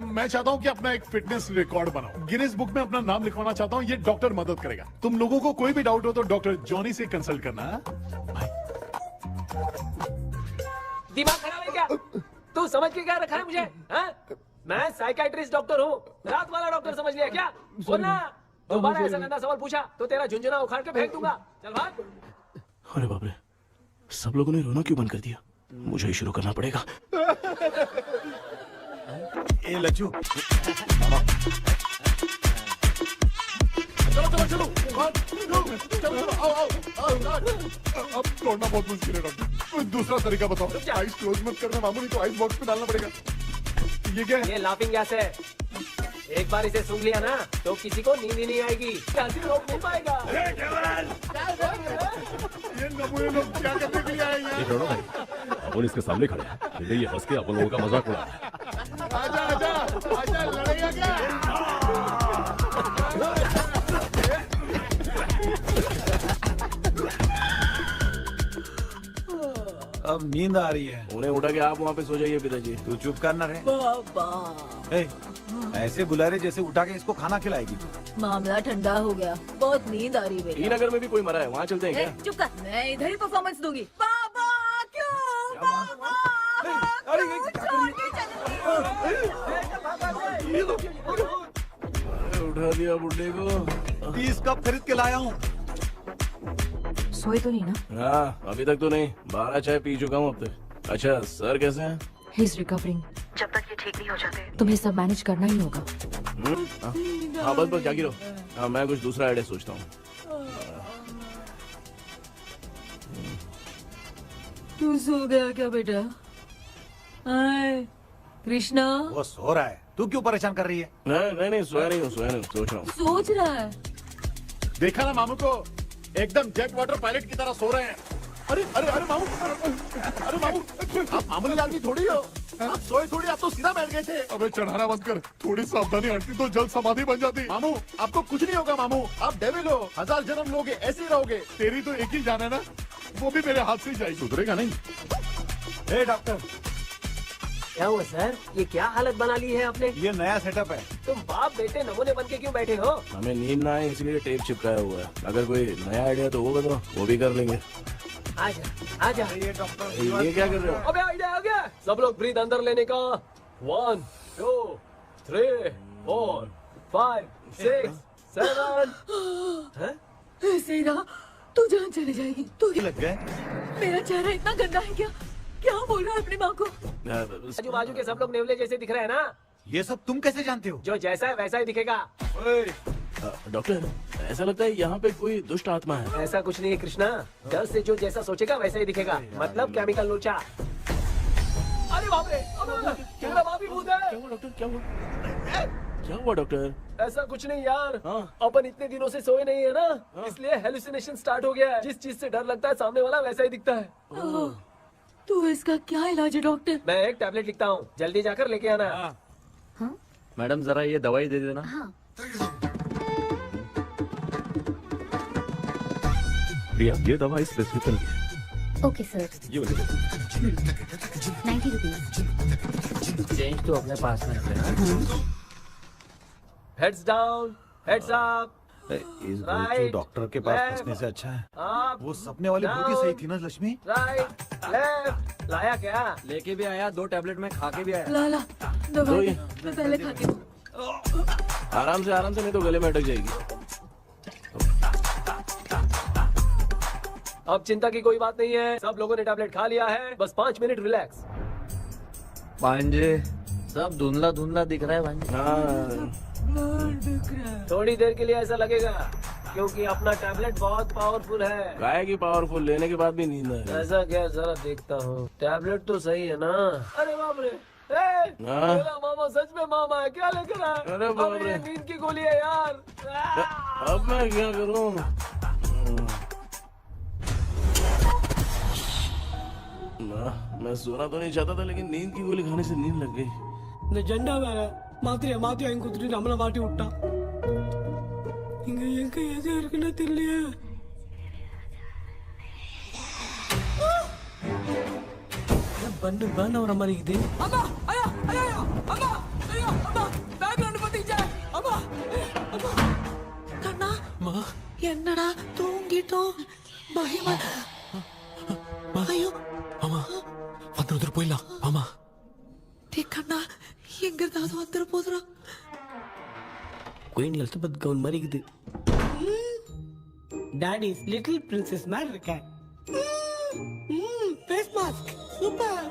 मैं चाहता हूँ कि अपना एक फिटनेस रिकॉर्ड बनाओ, गिनीज बुक में अपना नाम लिखवाना चाहता हूँ। ये डॉक्टर मदद करेगा। तुम लोगों को कोई भी डाउट हो तो डॉक्टर जॉनी से कंसल्ट करना। दिमाग खराब है क्या? तू समझ के क्या रखा है मुझे? हाँ? मैं साइकाइट्रिस्ट डॉक्टर हूँ, रात वाला डॉक्टर समझ लिया क्या? बोलना, दोबारा ऐसा गंदा सवाल पूछा तो तेरा झुंझुना उखाड़ के फेंक दूंगा। चल भाग। अरे बाप रे, सब लोगों ने रोना क्यों बंद कर दिया? मुझे ही शुरू करना पड़ेगा। ए लज्जू, चलो चलो चलो, आओ। अब तोड़ना बहुत मुश्किल है डॉक्टर, कोई दूसरा तरीका बताओ। आइस क्लोज मत करना मामू, नहीं तो आइस बॉक्स में डालना पड़ेगा। ये क्या है? ये लाफिंग गैस है। एक बार इसे सूंघ लिया ना तो किसी को नींद ही नहीं आएगी, हंसी रोक नहीं पाएगा। ये नमूने लोग क्या करने के लिए आए हैं? ये छोड़ो भाई, अपन इसके सामने खड़े हैं, फिर ये हंस के अपन लोगों का मजाक उड़ा रहा है। आजा, लड़ेगा क्या? अब नींद आ रही है। उन्हें उठा के आप वहाँ पे सो जाइए पिताजी। तू चुप करना रे। बाबा ए, ऐसे बुला रहे जैसे उठा के इसको खाना खिलाएगी। मामला ठंडा हो गया, बहुत नींद आ रही है। नगर में भी कोई मरा है, वहाँ चलते हैं क्या? चुप कर, मैं इधर ही परफॉर्मेंस दूंगी। बाबा क्यों? बाबा उठा दिया बुड्ढे को। 20 कप खरीद के लाया हूँ। सोए तो नहीं ना? हाँ, अभी तक तो नहीं, 12 चाय पी चुका हूँ अब तक। अच्छा, सर कैसे हैं? He is recovering. जब तक ये ठीक नहीं हो जाते तुम्हें सब मैनेज करना ही होगा। हाँ बस जागी रहो। हाँ, मैं कुछ दूसरा आइडिया सोचता हूँ। तू सो गया क्या बेटा? आए, कृष्णा वो सो रहा है, तू क्यों परेशान कर रही है? नहीं, सोया नहीं हूँ, सोच रहा हूँ। सोच रहा है। देखा ना मामू को, एकदम जेट वाटर पायलट की तरह सो रहे हैं। अरे मामू, अरे मामू, आप मामूली आदमी थोड़ी हो, आप सोए थोड़ी, आप तो सीधा बैठ गए थे। अबे चढ़ाना बंद कर, थोड़ी सावधानी हटती तो जल्द समाधि बन जाती। मामू आपको कुछ नहीं होगा मामू, आप डेविल हो, 1000 जन्म लोगे ऐसे ही रहोगे। तेरी तो एक ही जान है ना, वो भी मेरे हाथ से ही जाएगी। सुधरेगा नहीं। ए डॉक्टर, क्या हुआ सर? ये क्या हालत बना ली है आपने? ये नया सेटअप है। तुम बाप बेटे नमूने बन के क्यों बैठे हो? हमें नींद ना आए इसलिए टेप चिपकाया हुआ है। अगर कोई नया आइडिया तो वो बताओ, वो भी कर लेंगे। आजा। ये डॉक्टर ये क्या कर रहे हो? अबे आइडिया आ गया। सब लोग ब्रीथ अंदर लेने का। 1 2 3 4 5 6 7। ऐसे ना तू जान चली जाएगी। तू लग गए। मेरा चेहरा इतना गंदा है क्या? क्या बोल रहा है अपनी माँ को? आजू बाजू के सब लोग नेवले जैसे दिख रहे हैं ना? ये सब तुम कैसे जानते हो? जो जैसा है वैसा ही दिखेगा। डॉक्टर, ऐसा लगता है यहाँ पे कोई दुष्ट आत्मा है। ऐसा कुछ नहीं है कृष्णा, डर से जो जैसा सोचेगा वैसा ही दिखेगा, मतलब केमिकल लोचा। अरे बाप रे, मेरा बाप ही भूत है। क्या हुआ डॉक्टर? क्या हुआ डॉक्टर? ऐसा कुछ नहीं यार, हाँ। अपन इतने दिनों से सोए नहीं है ना, इसलिए हेलुसिनेशन स्टार्ट हो गया है। जिस चीज से डर लगता है सामने वाला वैसा ही दिखता है। तो इसका क्या इलाज है डॉक्टर? मैं एक टैबलेट लिखता हूँ, जल्दी जाकर लेके आना। मैडम जरा ये दवाई दे देना। प्रिया, ये दवा इस प्रिस्क्रिप्शन की है, ओके सर, ये वाली 90 रुपीज। चेंज तो अपने पास में रखना। Heads down, heads up. इस Right, डॉक्टर के पास left, फंसने से अच्छा है अप, वो सपने वाली बूटी सही थी ना लक्ष्मी। Right, left. लाया क्या? लेके भी आया, 2 टैबलेट में खा के भी आया। लाला दवाई मैं पहले खाती हूँ। आराम से नहीं तो गले में अटक जाएगी। अब चिंता की कोई बात नहीं है, सब लोगों ने टैबलेट खा लिया है, बस 5 मिनट रिलैक्स। भांजे सब धुंधला धुंधला दिख रहा है भांजे। थोड़ी देर के लिए ऐसा लगेगा क्योंकि अपना टैबलेट बहुत पावरफुल है। गाय की पावरफुल लेने के बाद भी नींद है। ऐसा क्या, जरा देखता हूँ। टैबलेट तो सही है ना? अरे बाप रे, हाँ। मेरा मामा सच में मामा है, क्या लेकर आया? अरे बाप रे। ये नींद की गोली है यार। अब मैं क्या करूँ? मैं सोना तो नहीं चाहता था, लेकिन नींद की गोली खाने से नींद लग गई। நிஜண்டா வேற மாத்திரையா மாத்தி வாங்கி கொடுத்துட்டு நம்மள மாட்டி விட்டான். இங்க எங்க எது இருக்குன்னு தெரியலையே. பண்ண வர மாதிரி இருக்குது. அம்மா ஐயா ஐயா அம்மா ஐயா அம்மா பேக்ரவுண்ட் பத்திச்சே அம்மா அம்மா கண்ணா என்னடா தூங்கிட்டோம் பயமா ஐயோ ஆமா வந்துட்டு போயிடலாம் ஆமா டே கண்ணா எங்க இருந்தாவது வந்துட போதுடா குயின் எலிசபெத் கவுன் மாதிரி இருக்குது டாடி லிட்டில் பிரின்சஸ் மாதிரி இருக்கேன் ஃபேஸ் மாஸ்க் சூப்பர்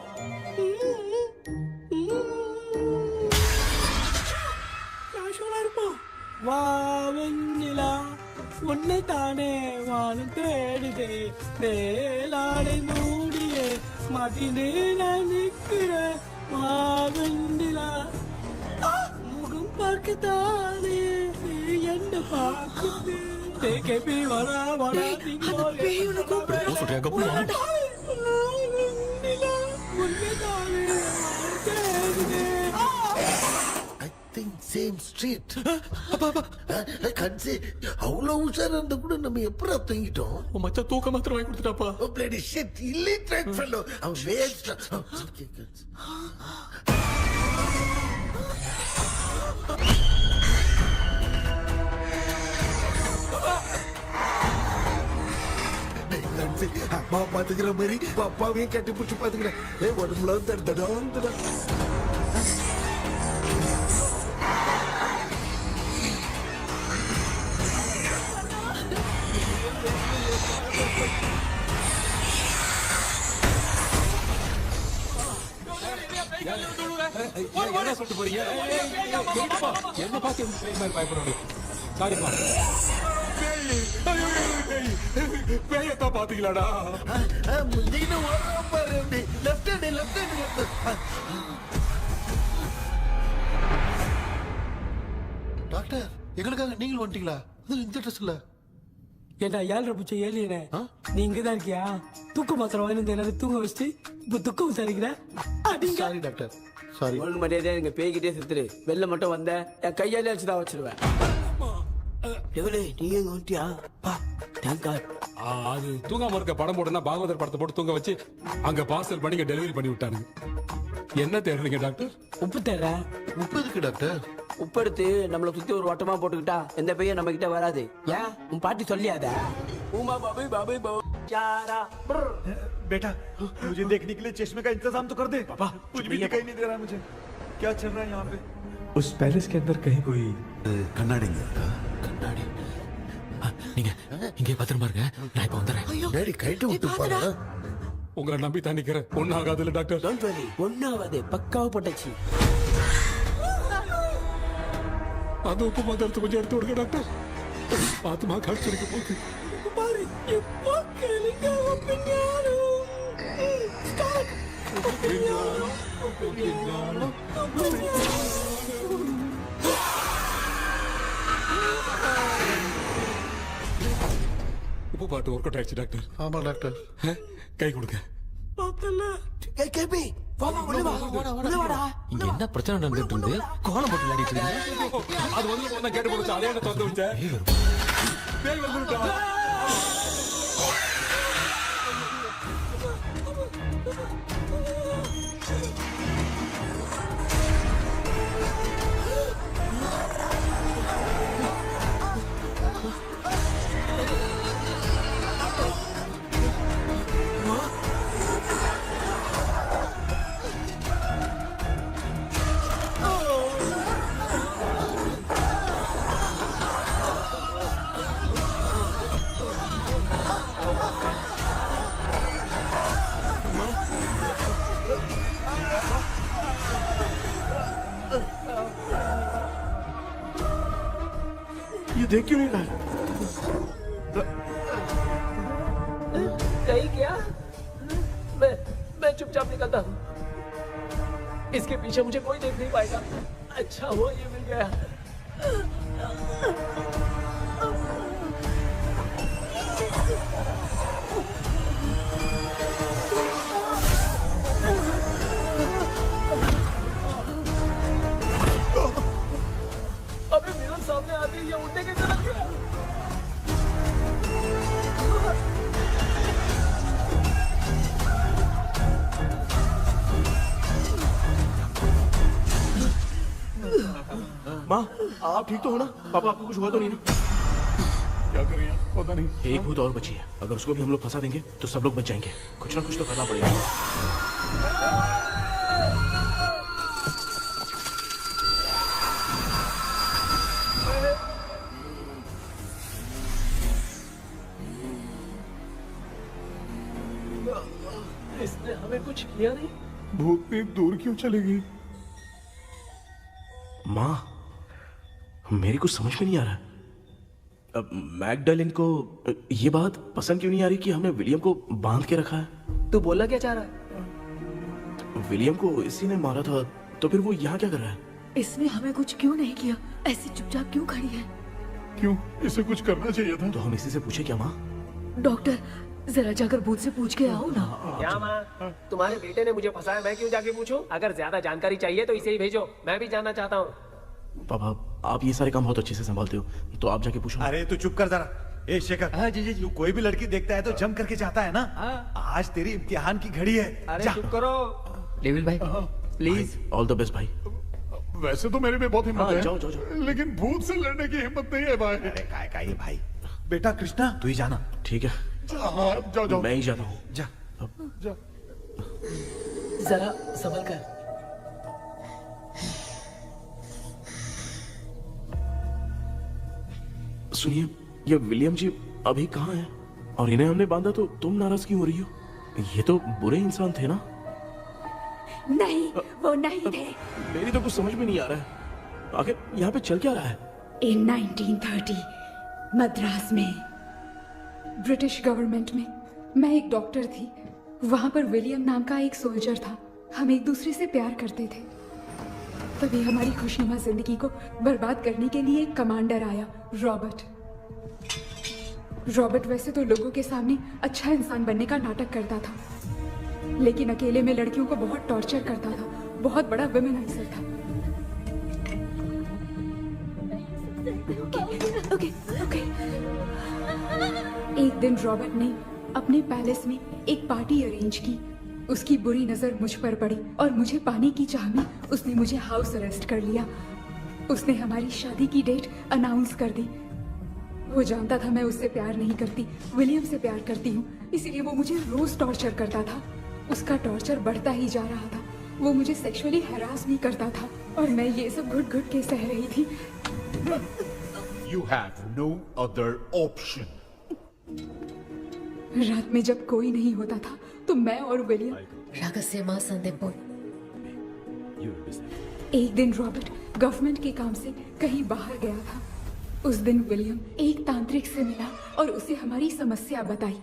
கேஷுவலா இருப்போம் வா வெண்ணிலா உன்னை தானே வானம் தேடுதே மேலாடை மூடியே மாட்டினே நான் நிற்கிறேன் வா வெண்ணிலா முகம் பார்க்கத்தானே என்ன பார்க்குது தேக்கபி வரா வரா பேயுன கூப்பிடுறா சொல்றியா கப்பு வெண்ணிலா உன்னை தானே வானம் தேடுதே சேம் ஸ்ட்ரீட் கன்சி அவ்வளவு உஷாரா இருந்தா கூட நம்ம எப்படா தூங்கிட்டோம் மச்சா தூக்க மாத்திரம் வாங்கி கொடுத்துட்டாப்பா பிளடி ஷிட் இல்லிட்ரேட் ஃபெல்லோ அவன் வேஸ்ட் அம்மா பாத்துக்கிற மாதிரி அப்பாவையும் கட்டி பிடிச்சி பாத்துக்கிறேன் உடம்புல தடா என்ன சொல்லிட்டு போறீங்க என்ன பார்த்து பயப்படுறோம் சாரிப்பா பேயத்தான் பாத்தீங்களாடா முந்தின பாரு left hand left hand doctor எங்களுக்காக நீங்களும் வந்துட்டீங்களா அது இந்த ட்ரெஸ் இல்ல ஏண்டா 7:30 பூச்ச ஏலியனே நீ இங்கதான் இருக்கியா தூக்க மாத்திரம் வாங்கி எல்லாரும் தூங்க வச்சுட்டு இப்ப துக்கம் விசாரிக்கிற சாரி டாக்டர் சாரி ஒழுங்கு மரியாதையா எங்க பேய்கிட்டே செத்துரு வெளில மட்டும் வந்த என் கையாலே வச்சுதான் வச்சிருவேன் எவ்வளவு நீ எங்க வந்துட்டியா பா தேங்க் காட் அது தூங்காம இருக்க படம் போடுனா பாகவதர் படத்தை போட்டு தூங்க வச்சு அங்க பார்சல் பண்ணி டெலிவரி பண்ணி விட்டானுங்க என்ன தேடுறீங்க டாக்டர் உப்பு தேடுற உப்பு இருக்கு டாக்டர் உப்பு எடுத்து நம்மள சுத்தி ஒரு வட்டமா போட்டுக்கிட்டா எந்த பையன் நம்ம கிட்ட வராது ஏன் உன் பாட்டி சொல்லியாத உமா பாபு பாபு பாபு चारा बेटा मुझे देखने के लिए चश्मे का इंतजाम तो कर दे पापा कुछ भी दिखाई नहीं दे रहा है मुझे क्या चल रहा है यहाँ पे उस पैलेस के अंदर कहीं कोई கண்ணாடி கண்ணாடி நீங்க இங்கே பத்திரமா இருங்க நான் இப்ப வந்துடுறேன் டேடி கைட்டு விட்டு பாரு உங்களை நம்பி தான் நிக்கிறேன் ஒன்னும் ஆகாதுல்ல டாக்டர் டோன்ட் வரி ஒன்னாவது பக்காவா போட்டாச்சு அது உப்பு மாத்திரத்தை கொஞ்சம் எடுத்து விடுங்க டாக்டர் பாத்துமா கடிச்சிருக்க போகுது பாரு இப்போ கேளுங்க உப்பு பாட்டு ஒர்க் அவுட் ஆயிடுச்சு டாக்டர் ஆமா டாக்டர் கை கொடுங்க கேபி வாமா உள்ள வா உள்ள வாடா இங்க என்ன பிரச்சனை நடந்துட்டு இருந்து கோலம் போட்டு விளையாடிட்டு இருக்கீங்க அது வந்து போனா கேட்டு போச்சு அதே என்ன தந்து வச்சேன் பேய் வந்துட்டா ये देख क्यों नहीं रहा है? कहीं क्या? मैं चुपचाप निकलता हूँ। इसके पीछे मुझे कोई देख नहीं पाएगा। अच्छा हुआ ये मिल गया। अबे मिरर सामने आते ही ये उड़ने कैसे लग गया? माँ, आप ठीक तो हो ना? पापा आपको कुछ हुआ तो नहीं ना? क्या करें पता नहीं। एक भूत और बची है। अगर उसको भी हम लोग फंसा देंगे तो सब लोग बच जाएंगे। कुछ ना कुछ तो करना पड़ेगा। इसने हमें कुछ किया नहीं। भूतनी दूर क्यों चली गई? माँ, मेरी कुछ समझ में नहीं आ रहा। अब मैगडालिन को ये बात पसंद क्यों नहीं आ रही कि हमने विलियम को बांध के रखा है? तू बोलना क्या चाह रहा है? विलियम को इसी ने मारा था, तो फिर वो यहाँ क्या कर रहा है? इसने हमें कुछ क्यों नहीं किया? ऐसी चुपचाप क्यों खड़ी है? क्यों? इसे कुछ करना चाहिए था। तो हम इसी से पूछे क्या माँ? डॉक्टर, जरा जाकर भूत से पूछ के आओ ना। क्या माँ? तुम्हारे बेटे ने मुझे फंसाया, मैं क्यों जाके पूछूं? अगर ज्यादा जानकारी चाहिए तो इसे ही भेजो, मैं भी जानना चाहता हूँ। पापा, आप ये सारे काम बहुत अच्छे से संभालते हो, तो आप जाके पूछो। अरे तू चुप कर जरा। ए शेखर, हाँ जी जी जी। तू कोई भी लड़की देखता है तो जम करके जाता है ना? आज तेरी इम्तिहान की घड़ी है। अरे जा। चुप करो। लेविल भाई प्लीज। ऑल द बेस्ट भाई। वैसे तो मेरे में बहुत हिम्मत हाँ, है, जाओ, जाओ, जाओ। लेकिन भूत से लड़ने की हिम्मत नहीं है भाई। अरे काय का ये भाई। बेटा कृष्णा, तू ही जाना। ठीक है, हाँ, जाओ जाओ। मैं ही जाता हूँ। जा। जा। जरा संभल कर। सुनिए, ये विलियम जी अभी कहाँ हैं? और इन्हें हमने बांधा तो तुम नाराज क्यों हो रही हो? ये तो बुरे इंसान थे ना? नहीं, वो नहीं थे। मेरी तो कुछ समझ में नहीं आ रहा है। आखिर यहाँ पे चल क्या रहा है? इन 1930 मद्रास में ब्रिटिश गवर्नमेंट में मैं एक डॉक्टर थी। वहां पर विलियम नाम का एक सोल्जर था। हम एक दूसरे से प्यार करते थे। तभी हमारी खुशनुमा जिंदगी को बर्बाद करने के लिए एक कमांडर आया, रॉबर्ट। रॉबर्ट वैसे तो लोगों के सामने अच्छा इंसान बनने का नाटक करता था, लेकिन अकेले में लड़कियों को बहुत टॉर्चर करता था। बहुत बड़ा वुमेनाइजर था। ओके। एक दिन रॉबर्ट ने अपने पैलेस में एक पार्टी अरेंज की। उसकी बुरी नजर मुझ पर पड़ी और मुझे पाने की चाह में उसने मुझे हाउस अरेस्ट कर लिया। उसने हमारी शादी की डेट अनाउंस कर दी। वो जानता था मैं उससे प्यार नहीं करती, विलियम से प्यार करती हूँ, इसीलिए वो मुझे रोज टॉर्चर करता था। उसका टॉर्चर बढ़ता ही जा रहा था। वो मुझे सेक्सुअली हैरास भी करता था और मैं ये सब घुट घुट के सह रही थी। You have no other option. रात में जब कोई नहीं होता था तो मैं और विलियम रहस्यमा संदेपुर। एक दिन रॉबर्ट गवर्नमेंट के काम से कहीं बाहर गया था। उस दिन विलियम एक तांत्रिक से मिला और उसे हमारी समस्या बताई।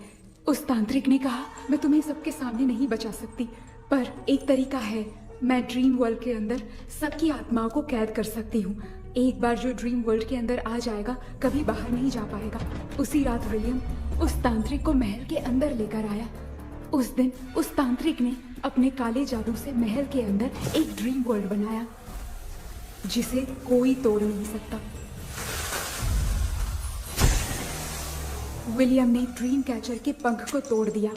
उस तांत्रिक ने कहा, मैं तुम्हें सबके सामने नहीं बचा सकती, पर एक तरीका है। मैं ड्रीम वर्ल्ड के अंदर सबकी आत्माओं को कैद कर सकती हूँ। एक बार जो ड्रीम वर्ल्ड के अंदर आ जाएगा कभी बाहर नहीं जा पाएगा। उसी रात विलियम उस तांत्रिक को महल के अंदर लेकर आया। उस दिन उस तांत्रिक ने अपने काले जादू से महल के अंदर एक ड्रीम वर्ल्ड बनाया जिसे कोई तोड़ नहीं सकता। विलियम ने ड्रीम कैचर के पंख को तोड़ दिया।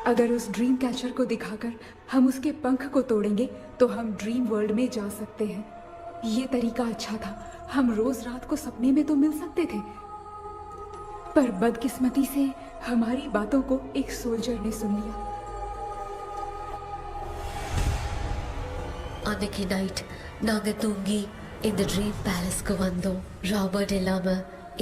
अगर उस ड्रीम कैचर को दिखाकर हम उसके पंख को तोड़ेंगे तो हम ड्रीम वर्ल्ड में जा सकते हैं। ये तरीका अच्छा था, हम रोज रात को सपने में तो मिल सकते थे, पर बदकिस्मती से हमारी बातों को एक सोल्जर ने सुन लिया। அன்னைக்கு நைட் நாங்க தூங்கி இந்த ட்ரீம் பேலஸ்க்கு வந்தோம். ராபர்ட் இல்லாம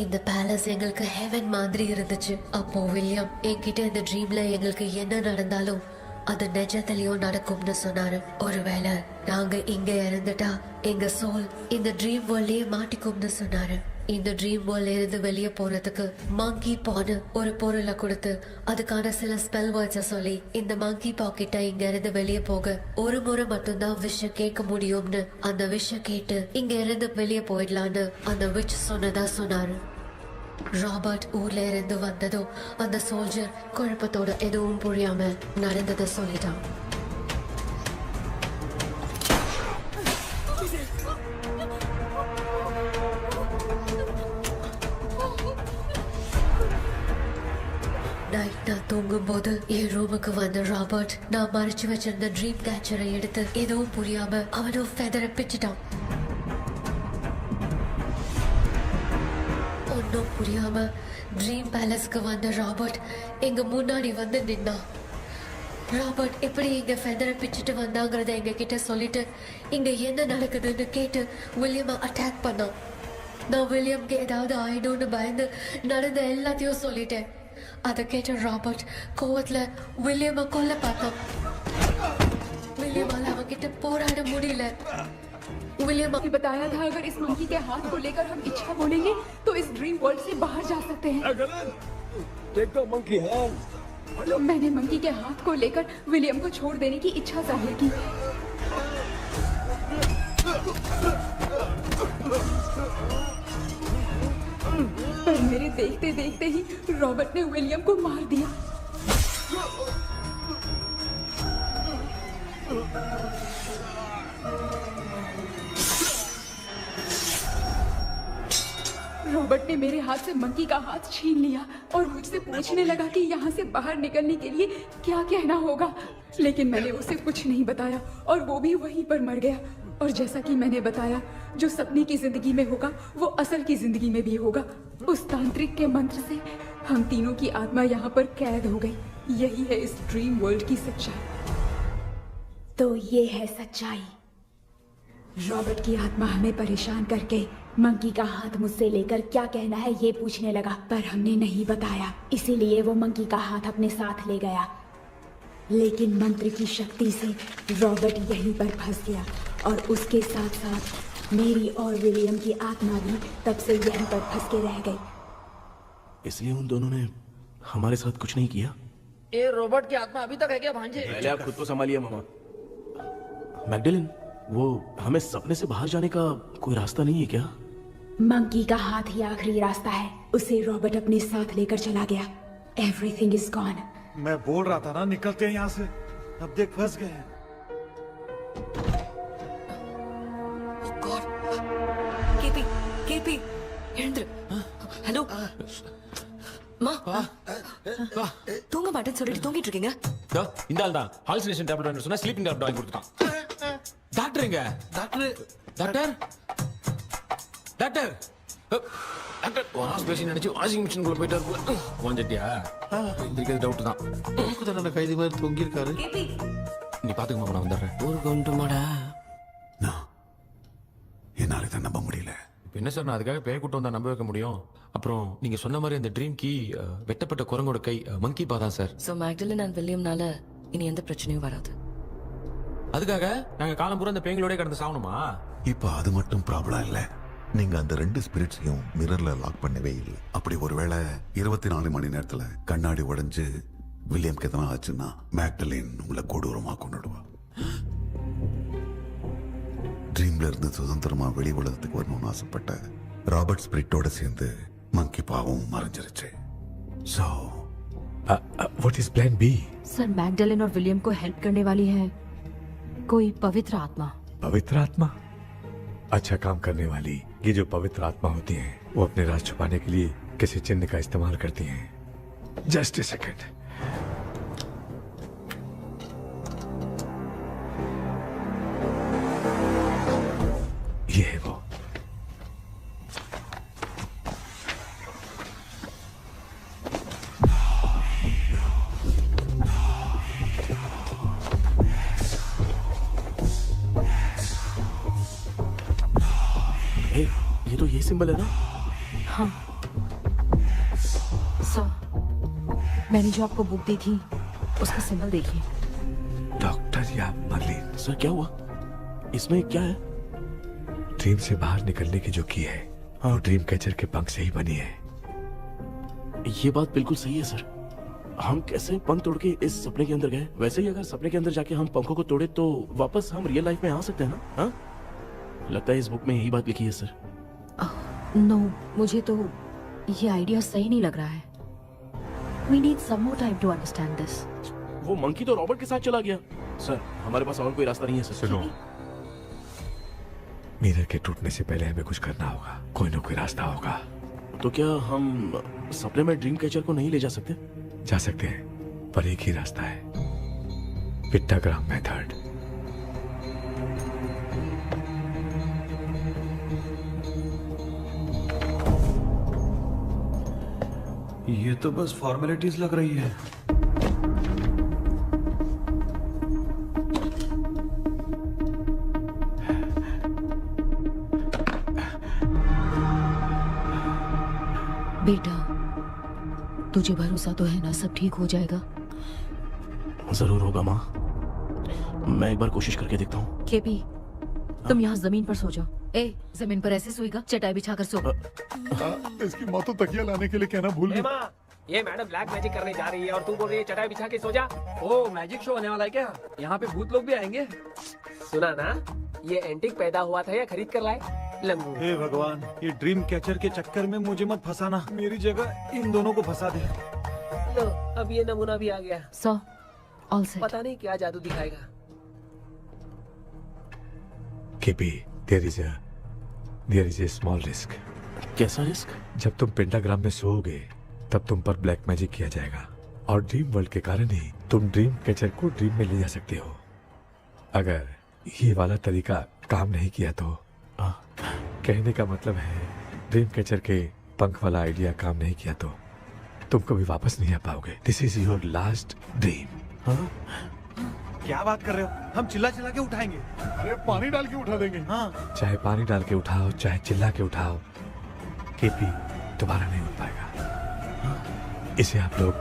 இந்த பேலஸ் எங்களுக்கு ஹெவன் மாதிரி இருந்துச்சு. அப்போ வில்லியம் என்கிட்ட இந்த ட்ரீம்ல எங்களுக்கு என்ன நடந்தாலும் அது நிஜத்திலயும் நடக்கும்னு சொன்னாரு. ஒருவேளை நாங்க இங்க இறந்துட்டா எங்க சோல் இந்த ட்ரீம் வேர்ல்ட்லயே மாட்டிக்கும்னு சொன்னாரு. இந்த ட்ரீம் வேர்ல்ட்ல இருந்து வெளியே போறதுக்கு மங்கி பான்னு ஒரு பொருளை கொடுத்து அதுக்கான சில ஸ்பெல் வேர்ட்ஸை சொல்லி இந்த மங்கி பாக்கெட்டை இங்க இருந்து வெளியே போக ஒரு முறை மட்டும்தான் விஷயம் கேட்க முடியும்னு அந்த விஷயம் கேட்டு இங்க இருந்து வெளியே போயிடலான்னு அந்த விச் சொன்னதா சொன்னாரு. ராபர்ட் ஊர்ல இருந்து வந்ததும் அந்த சோல்ஜர் குழப்பத்தோட எதுவும் புரியாம நடந்ததை சொல்லிட்டான். நைட் நான் தூங்கும் போது என் ரூமுக்கு வந்த ராபர்ட் நான் மறைச்சு வச்சிருந்த ட்ரீம் கேச்சரை எடுத்து எதுவும் புரியாம அவனும் ஃபெதரை பிச்சுட்டான். ஒன்னும் புரியாம ட்ரீம் பேலஸ்க்கு வந்த ராபர்ட் எங்க முன்னாடி வந்து நின்னான். ராபர்ட் எப்படி இங்க ஃபெதரை பிச்சுட்டு வந்தாங்கிறத எங்க கிட்ட சொல்லிட்டு இங்க என்ன நடக்குதுன்னு கேட்டு வில்லியமை அட்டாக் பண்ணான். நான் வில்லியம்க்கு ஏதாவது ஆயிடும்னு பயந்து நடந்த எல்லாத்தையும் சொல்லிட்டேன். அதை கேட்ட ராபர்ட் கோவத்துல வில்லியமை கொல்ல பார்த்தான். வில்லியமால அவன்கிட்ட போராட முடியல. विलियम ने बताया था अगर इस मंकी के हाथ को लेकर हम इच्छा बोलेंगे तो इस ड्रीम वर्ल्ड से बाहर जा सकते हैं। मैंने मंकी के हाथ को लेकर विलियम को छोड़ देने की इच्छा जाहिर की। पर मेरे देखते देखते ही रॉबर्ट ने विलियम को मार दिया। रॉबर्ट ने मेरे हाथ से मंकी का हाथ छीन लिया और मुझसे पूछने लगा कि यहाँ से बाहर निकलने के लिए क्या कहना होगा, लेकिन मैंने उसे कुछ नहीं बताया और वो भी वहीं पर मर गया। और जैसा कि मैंने बताया, जो सपने की जिंदगी में होगा वो असल की जिंदगी में भी होगा। उस तांत्रिक के मंत्र से हम तीनों की आत्मा यहाँ पर कैद हो गई। यही है इस ड्रीम वर्ल्ड की सच्चाई। तो ये है सच्चाई। रॉबर्ट की आत्मा हमें परेशान करके मंकी का हाथ मुझसे लेकर क्या कहना है ये पूछने लगा, पर हमने नहीं बताया, इसीलिए वो मंकी का हाथ अपने साथ ले गया। लेकिन मंत्र की शक्ति से रॉबर्ट यहीं पर फंस गया और उसके साथ साथ मेरी और विलियम की आत्मा भी तब से यहीं पर फंस के रह गई। इसलिए उन दोनों ने हमारे साथ कुछ नहीं किया। ये रॉबर्ट की आत्मा अभी तक है क्या भांजे? पहले आप खुद को संभालिए मामा। मैगडेलिन, वो हमें सपने से बाहर जाने का कोई रास्ता नहीं है क्या? मंकी का हाथ ही आखिरी रास्ता है। उसे रॉबर्ट अपने साथ लेकर चला गया। Everything is gone. मैं बोल रहा था ना निकलते हैं यहाँ से, अब देख फंस गए हैं। கேபி எழுந்துரு. ஹலோ மா, தூங்க மாட்டேன்னு சொல்லிட்டு தூங்கிட்டு இருக்கீங்க. இந்த ஆள் தான் ஹாலுசினேஷன் டேப்லெட் வாங்கி சொன்னா ஸ்லீப்பிங் டேப்லெட் வாங்கி கொடுத்துட்டான். டாக்டர் எங்க? Doctor doctor doctor doctor hospital நினைச்சு வாஷிங் மிஷினுக்குள்ள போயிட்டாரு. வாஞ்சிட்டியா? இந்த டவுட் தான். தான் கைதி மாதிரி தொங்கி இருக்காரு. நீ பாத்துக்க மாமா, நான் வந்துடுறேன். ஊருக்கு வந்துட்டுமாடா? என்னால இதை நம்ப முடியல. இப்போ என்ன சார், நான் அதுக்காக பேய் கூட்டம் வந்தா நம்ப வைக்க முடியும்? அப்புறம் நீங்க சொன்ன மாதிரி அந்த ட்ரீம் கீ வெட்டப்பட்ட குரங்கோட கை மங்கி பா தான் சார். சோ மேக்டலின் அண்ட் வில்லியம்னால இனி எந்த பிரச்சனையும் வராது. அதுக்காக நாங்க காலம் பூரா அந்த பேய்களோட கடந்து சாவணுமா? இப்ப அது மட்டும் ப்ராப்ளம் இல்ல, நீங்க அந்த ரெண்டு ஸ்பிரிட்ஸையும் மிரர்ல லாக் பண்ணவே இல்லை. அப்படி ஒருவேளை 24 மணி நேரத்துல கண்ணாடி உடைஞ்சு வில்லியம்க்கு எதனா ஆச்சுன்னா மேக்டலின் உங்களை கொடூரமா கொண்டுடுவா. ட்ரீம்ல இருந்து சுதந்திரமா வெளி உலகத்துக்கு வரணும்னு ஆசைப்பட்ட ராபர்ட் ஸ்பிரிட்டோட சேர்ந்து மங்கி பாவும் மறைஞ்சிருச்சு. So what is plan B? Sir Magdalene और विलियम को हेल्प करने वाली है कोई पवित्र आत्मा। पवित्र आत्मा? अच्छा काम करने वाली ये जो पवित्र आत्मा होती हैं वो अपने राज छुपाने के लिए किसी चिन्ह का इस्तेमाल करती हैं। Just a second. है वो। ये तो ये सिंबल है ना? हाँ सर, मैंने जो आपको बुक दी थी उसका सिंबल देखिए। डॉक्टर या मर्लिन, सर क्या हुआ? इसमें क्या है? ड्रीम से बाहर निकलने की जो की है वो ड्रीम कैचर के पंख से ही बनी है। ये बात बिल्कुल सही है सर। हम कैसे पंख तोड़ के इस सपने के अंदर गए, वैसे ही अगर सपने के अंदर जाके हम पंखों को तोड़े तो वापस हम रियल लाइफ में आ सकते हैं ना? हाँ, लगता है इस बुक में यही बात लिखी है सर। नो, मुझे तो ये आइडिया सही नहीं लग रहा है। We need some more time to understand this. वो मंकी तो रॉबर्ट के साथ चला गया। सर हमारे पास और कोई रास्ता नहीं है सर। सुनो, मिरर के टूटने से पहले हमें कुछ करना होगा। कोई ना कोई रास्ता होगा। तो क्या हम सपने में ड्रीम कैचर को नहीं ले जा सकते? जा सकते हैं, पर एक ही रास्ता है, पिट्टाग्राम मेथड। ये तो बस फॉर्मेलिटीज लग रही है। बेटा, तुझे भरोसा तो है ना सब ठीक हो जाएगा? जरूर होगा माँ, मैं एक बार कोशिश करके देखता हूँ। केपी, तुम यहाँ जमीन पर सो जाओ। ए, जमीन पर ऐसे सोएगा? चटाई बिछाकर सो। इसकी माँ तो तकिया लाने के लिए कहना भूल गई। माँ, ये मैडम ब्लैक मैजिक करने जा रही है और तू बोल रही है चटाई बिछा के सो जा। ओ, मैजिक शो होने वाला है क्या? यहाँ पे भूत लोग भी आएंगे? सुना ना, ये एंटीक पैदा हुआ था या खरीद कर लाए? लंगू। हे भगवान, ये ड्रीम कैचर के चक्कर में मुझे मत फंसाना। मेरी जगह इन दोनों को फंसा दे। लो, अब ये नमूना भी आ गया। सो, ऑल सेट। पता नहीं क्या जादू दिखाएगा। KP, there is a small risk। कैसा रिस्क? जब तुम पेंटाग्राम में सोओगे तब तुम पर ब्लैक मैजिक किया जाएगा और ड्रीम वर्ल्ड के कारण ही तुम ड्रीम कैचर को ड्रीम में ले जा सकते हो। अगर ये वाला तरीका काम नहीं किया तो कहने का मतलब है ड्रीम कैचर के पंख वाला आइडिया काम नहीं किया तो तुम कभी वापस नहीं आ पाओगे। This is your last dream. क्या बात कर रहे हो? हम चिल्ला चिल्ला के उठाएंगे। अरे पानी डाल के उठा देंगे। हाँ, चाहे पानी डाल के उठाओ, चाहे चिल्ला के उठाओ, केपी दोबारा नहीं उठ पाएगा। इसे आप लोग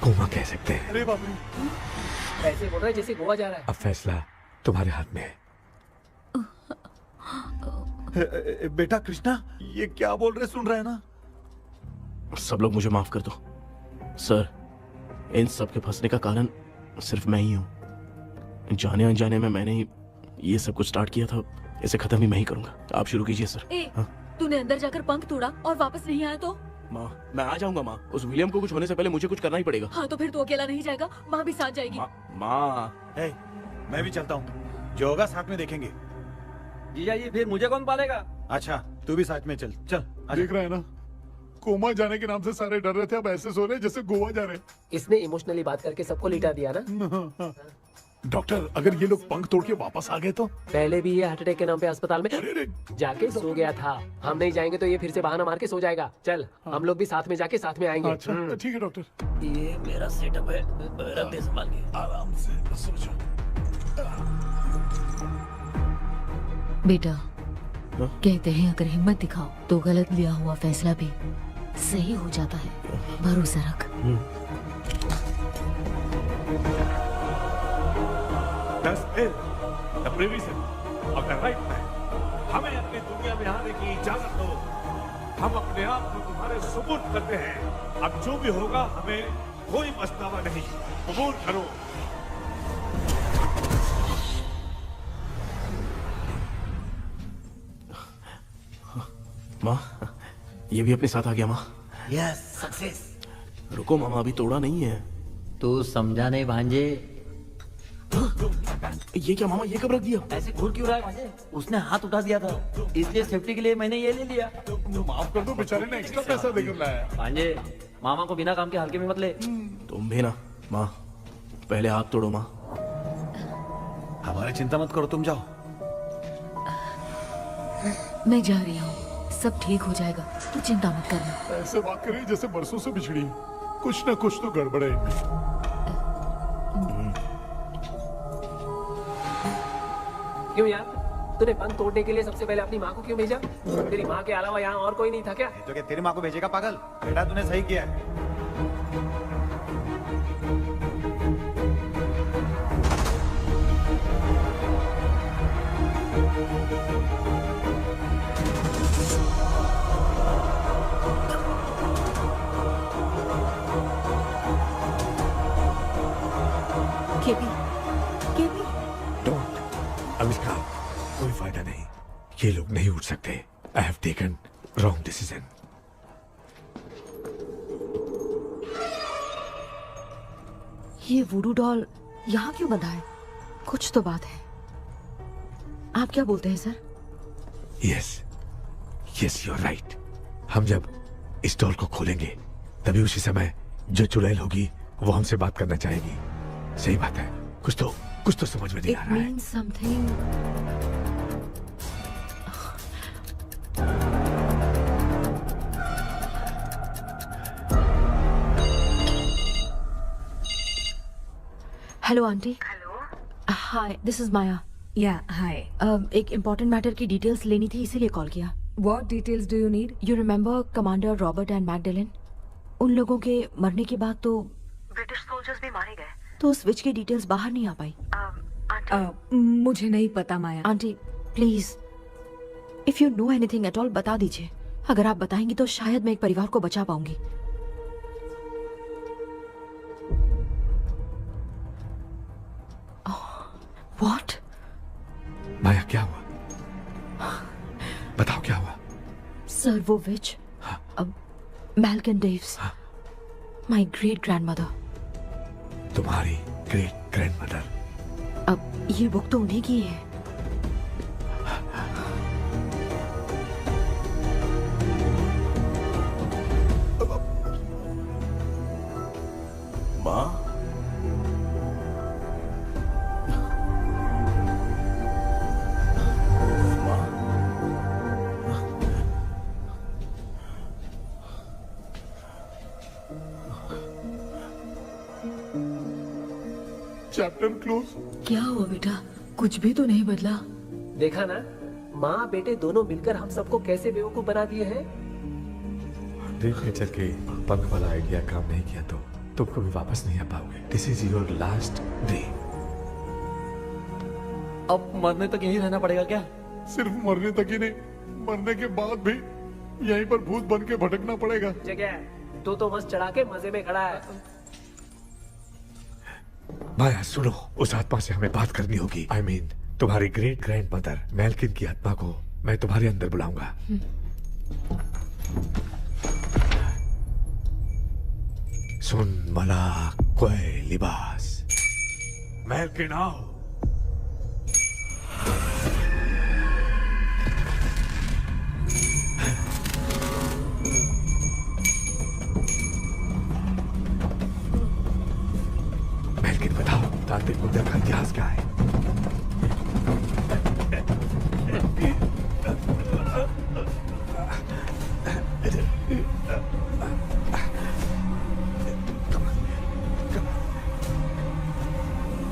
कोमा कह सकते हैं। अरे बाप रे, ऐसे बोल रहा है जैसे गोवा जा रहा है। अब फैसला तुम्हारे हाथ में है। बेटा कृष्णा, ये क्या बोल रहे, सुन रहे हैं ना? सब लोग मुझे माफ कर दो सर। इन सब के फंसने का कारण सिर्फ मैं ही हूँ। जाने अनजाने में मैंने ही ये सब कुछ स्टार्ट किया था, इसे खत्म भी मैं ही करूंगा। आप शुरू कीजिए सर। ए, तूने अंदर जाकर पंख तोड़ा और वापस नहीं आया तो? माँ, मैं आ जाऊंगा माँ। उस विलियम को कुछ होने से पहले मुझे कुछ करना ही पड़ेगा। हाँ, तो फिर तू अकेला नहीं जाएगा, माँ भी साथ जाएगी। माँ, मैं भी चलता हूँ, जो होगा साथ में देखेंगे। जीजा जी, फिर मुझे कौन पालेगा? अच्छा, तू भी साथ में चल। चल देख रहा है ना, कोमा जाने के नाम से सारे डर रहे थे, अब ऐसे सो रहे जैसे गोवा जा रहे। इसने इमोशनली बात करके सबको लिटा दिया ना। डॉक्टर, अगर ये लोग पंख तोड़ के वापस आ गए तो? पहले भी ये हार्ट अटैक के नाम पे अस्पताल में जाके सो गया था। हम नहीं जाएंगे तो ये फिर से बहाना मार के सो जाएगा। चल, हम लोग भी साथ में जाके साथ में आएंगे। अच्छा, ठीक है डॉक्टर। ये मेरा सेटअप है, रख दे संभाल के। आराम से सो जाओ। बेटा, कहते हैं अगर हिम्मत दिखाओ तो गलत लिया हुआ फैसला भी सही हो जाता है। भरोसा रख। हमें अपनी दुनिया में आने की इजाजत दो। हम अपने आप को तुम्हारे सुपुर्द करते हैं। अब जो भी होगा हमें कोई पछतावा नहीं। कबूल करो। माँ, ये भी अपने साथ आ गया। माँ, यस, सक्सेस। रुको मामा, अभी तोड़ा नहीं है। तू समझा नहीं भांजे। ये क्या मामा, ये कब रख दिया? ऐसे घूर क्यों रहा है भांजे? उसने हाथ उठा दिया था, इसलिए सेफ्टी के लिए मैंने ये ले लिया। माफ कर दो, बेचारे ने एक्स्ट्रा पैसा देकर लाया। भांजे, मामा को बिना काम के हल्के में मत ले। तुम भी ना। माँ, पहले हाथ तोड़ो। माँ, हमारी चिंता मत करो, तुम जाओ। मैं जा रही हूँ, सब ठीक हो जाएगा, तू चिंता मत करना। ऐसे बात कर रही जैसे बरसों से बिछड़ी। कुछ ना कुछ तो गड़बड़ है इनमें। क्यों यार, तूने बंद तोड़ने के लिए सबसे पहले अपनी माँ को क्यों भेजा? तेरी माँ के अलावा यहाँ और कोई नहीं था क्या? तो क्या तेरी माँ को भेजेगा पागल? बेटा तूने सही किया है। केपी, केपी, डोंट अनुष्का, कोई फायदा नहीं, ये लोग नहीं उठ सकते। I have taken wrong decision. ये वुडू डॉल यहाँ क्यों बंधा है? कुछ तो बात है। आप क्या बोलते हैं sir? Yes yes, you are right. हम जब इस डॉल को खोलेंगे तभी उसी समय जो चुड़ैल होगी वो हमसे बात करना चाहेगी। सही बात है, कुछ तो समझ में नहीं आ रहा है। It means something. Hello aunty. Hello, hi, this is Maya. Yeah hi. एक इम्पोर्टेंट मैटर की डिटेल्स लेनी थी, इसीलिए कॉल किया। What details do you need? You remember commander Robert and Magdalene? उन लोगों के मरने के बाद तो ब्रिटिश सोल्जर्स भी मारे गए। तो स्विच की डिटेल्स बाहर नहीं आ पाई। मुझे नहीं पता Maya. Aunty please, if you know anything at all बता दीजिए। अगर आप बताएंगी तो शायद मैं एक परिवार को बचा पाऊंगी। व्हाट? माया क्या हुआ? बताओ क्या हुआ? सर वो विच, मैल्कन डेव्स, माय ग्रेट ग्रैंडमदर। तुम्हारी ग्रेट ग्रैंडमदर? अब ये बुक तो उन्हीं की है। माँ, चैप्टर क्लोज। क्या हुआ बेटा? कुछ भी तो नहीं बदला। देखा ना, माँ बेटे दोनों मिलकर हम सबको कैसे बेवकूफ बना दिए हैं। ड्रीम कैचर के पंख वाला आइडिया काम नहीं किया तो तुम कभी वापस नहीं आ पाओगे। This is your last dream. अब मरने तक यहीं रहना पड़ेगा क्या? सिर्फ मरने तक ही नहीं, मरने के बाद भी यहीं पर भूत बन के भटकना पड़ेगा। जगह तू तो बस चढ़ा के मजे में खड़ा है। माया सुनो, उस आत्मा से हमें बात करनी होगी। आई मीन तुम्हारी ग्रेट ग्रैंड मदर मैल्किन की आत्मा को मैं तुम्हारे अंदर बुलाऊंगा। सुन मला कोई लिबास, मैल्किन आओ। मैल्किन बताओ, तांत्रिक मुद्रा का इतिहास क्या है?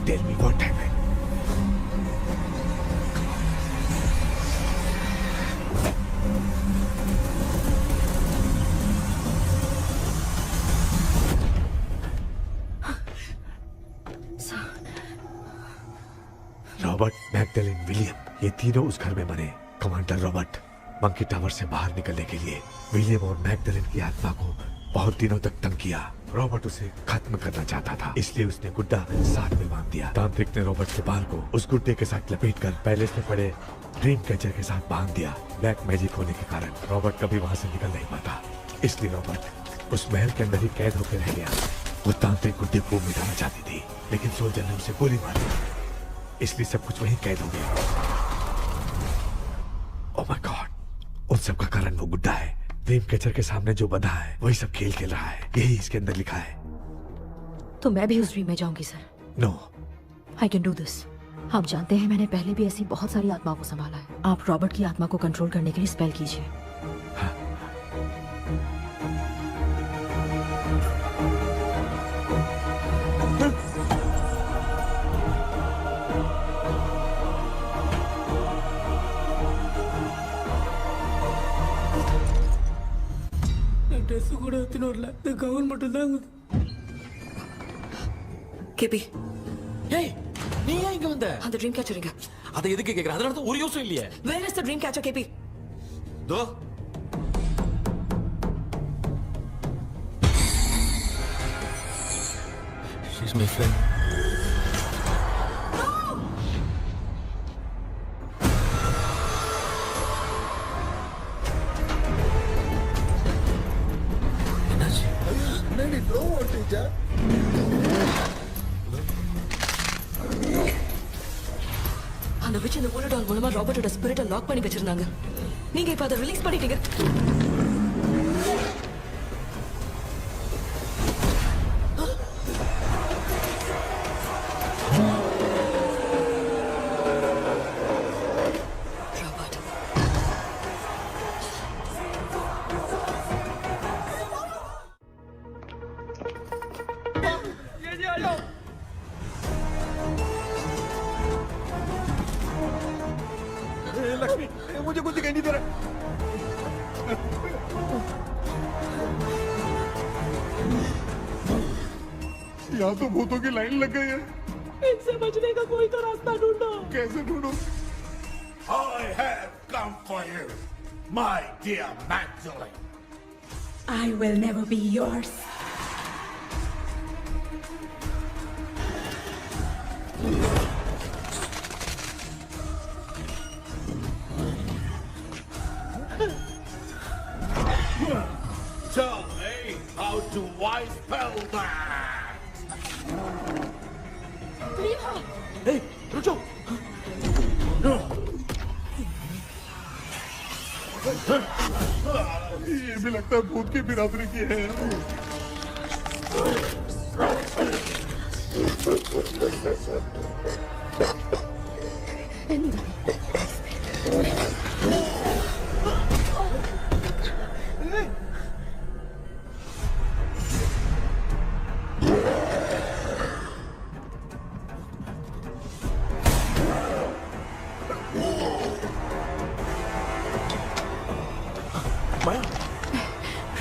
Tell me what happened. Robert, Magdalene, William, ये तीनों उस घर में मरे। कमांडर रॉबर्ट मंकी टावर से बाहर निकलने के लिए विलियम और मैगडेलिन की आत्मा को बहुत दिनों तक तंग किया। रॉबर्ट उसे खत्म करना चाहता था, इसलिए उसने गुड्डा साथ में बांध दिया। तांत्रिक ने रॉबर्ट के बाल को उस गुड्डे के साथ लपेटकर पैलेस में पड़े ड्रीम कैचर के साथ बांध दिया। ब्लैक मैजिक होने के कारण रॉबर्ट कभी वहां से निकल नहीं पाता, इसलिए रॉबर्ट उस महल के अंदर ही कैद होकर रह गया। वो तांत्रिक गुड्डे को मिटाना चाहती थी, लेकिन सोल्जर ने उसे गोली मारी, इसलिए सब कुछ वहीं कैद हो गया। ओह माय गॉड, उन सब का कारण वो गुड्डा है। ड्रीम कैचर के सामने जो बंधा है वही सब खेल खेल रहा है, यही इसके अंदर लिखा है। तो मैं भी उस ड्रीम में जाऊंगी sir? No, I can do this. आप जानते हैं मैंने पहले भी ऐसी बहुत सारी आत्माओं को संभाला है। आप रॉबर्ट की आत्मा को कंट्रोल करने के लिए स्पेल कीजिए। ட்ரெஸ் கூட எடுத்துன்னு வரல இந்த கவுன் மட்டும் தான் கேபி. ஏய் நீ ஏன் இங்க வந்த? அந்த ட்ரீம் கேச்சரிங்க. அதை எதுக்கு கேக்குற? அதனால தான் ஒரு யூஸும் இல்லையே. Where is the dream catcher, KP? தோ she's my friend. என்னடி த்ரோ ஓட்டிச்சா? அந்த விட்ச் இந்த ஊரடால் மூலமா ராபர்ட்டோட ஸ்பிரிட்டை லாக் பண்ணி வச்சிருந்தாங்க. நீங்க இப்ப அதை ரிலீஸ் பண்ணிட்டீங்க. लक्ष्मी मुझे कुछ दिखाई नहीं दे रहा। यहाँ तो भूतों की लाइन लग गई है। इनसे बचने का कोई तो रास्ता ढूंढो। कैसे ढूंढूं? I have come for you, my dear Magdalene. I will never be yours. Tell me how to wise spell that. Hey, रुक जाओ. ये भी लगता है भूत की बिरादरी की है।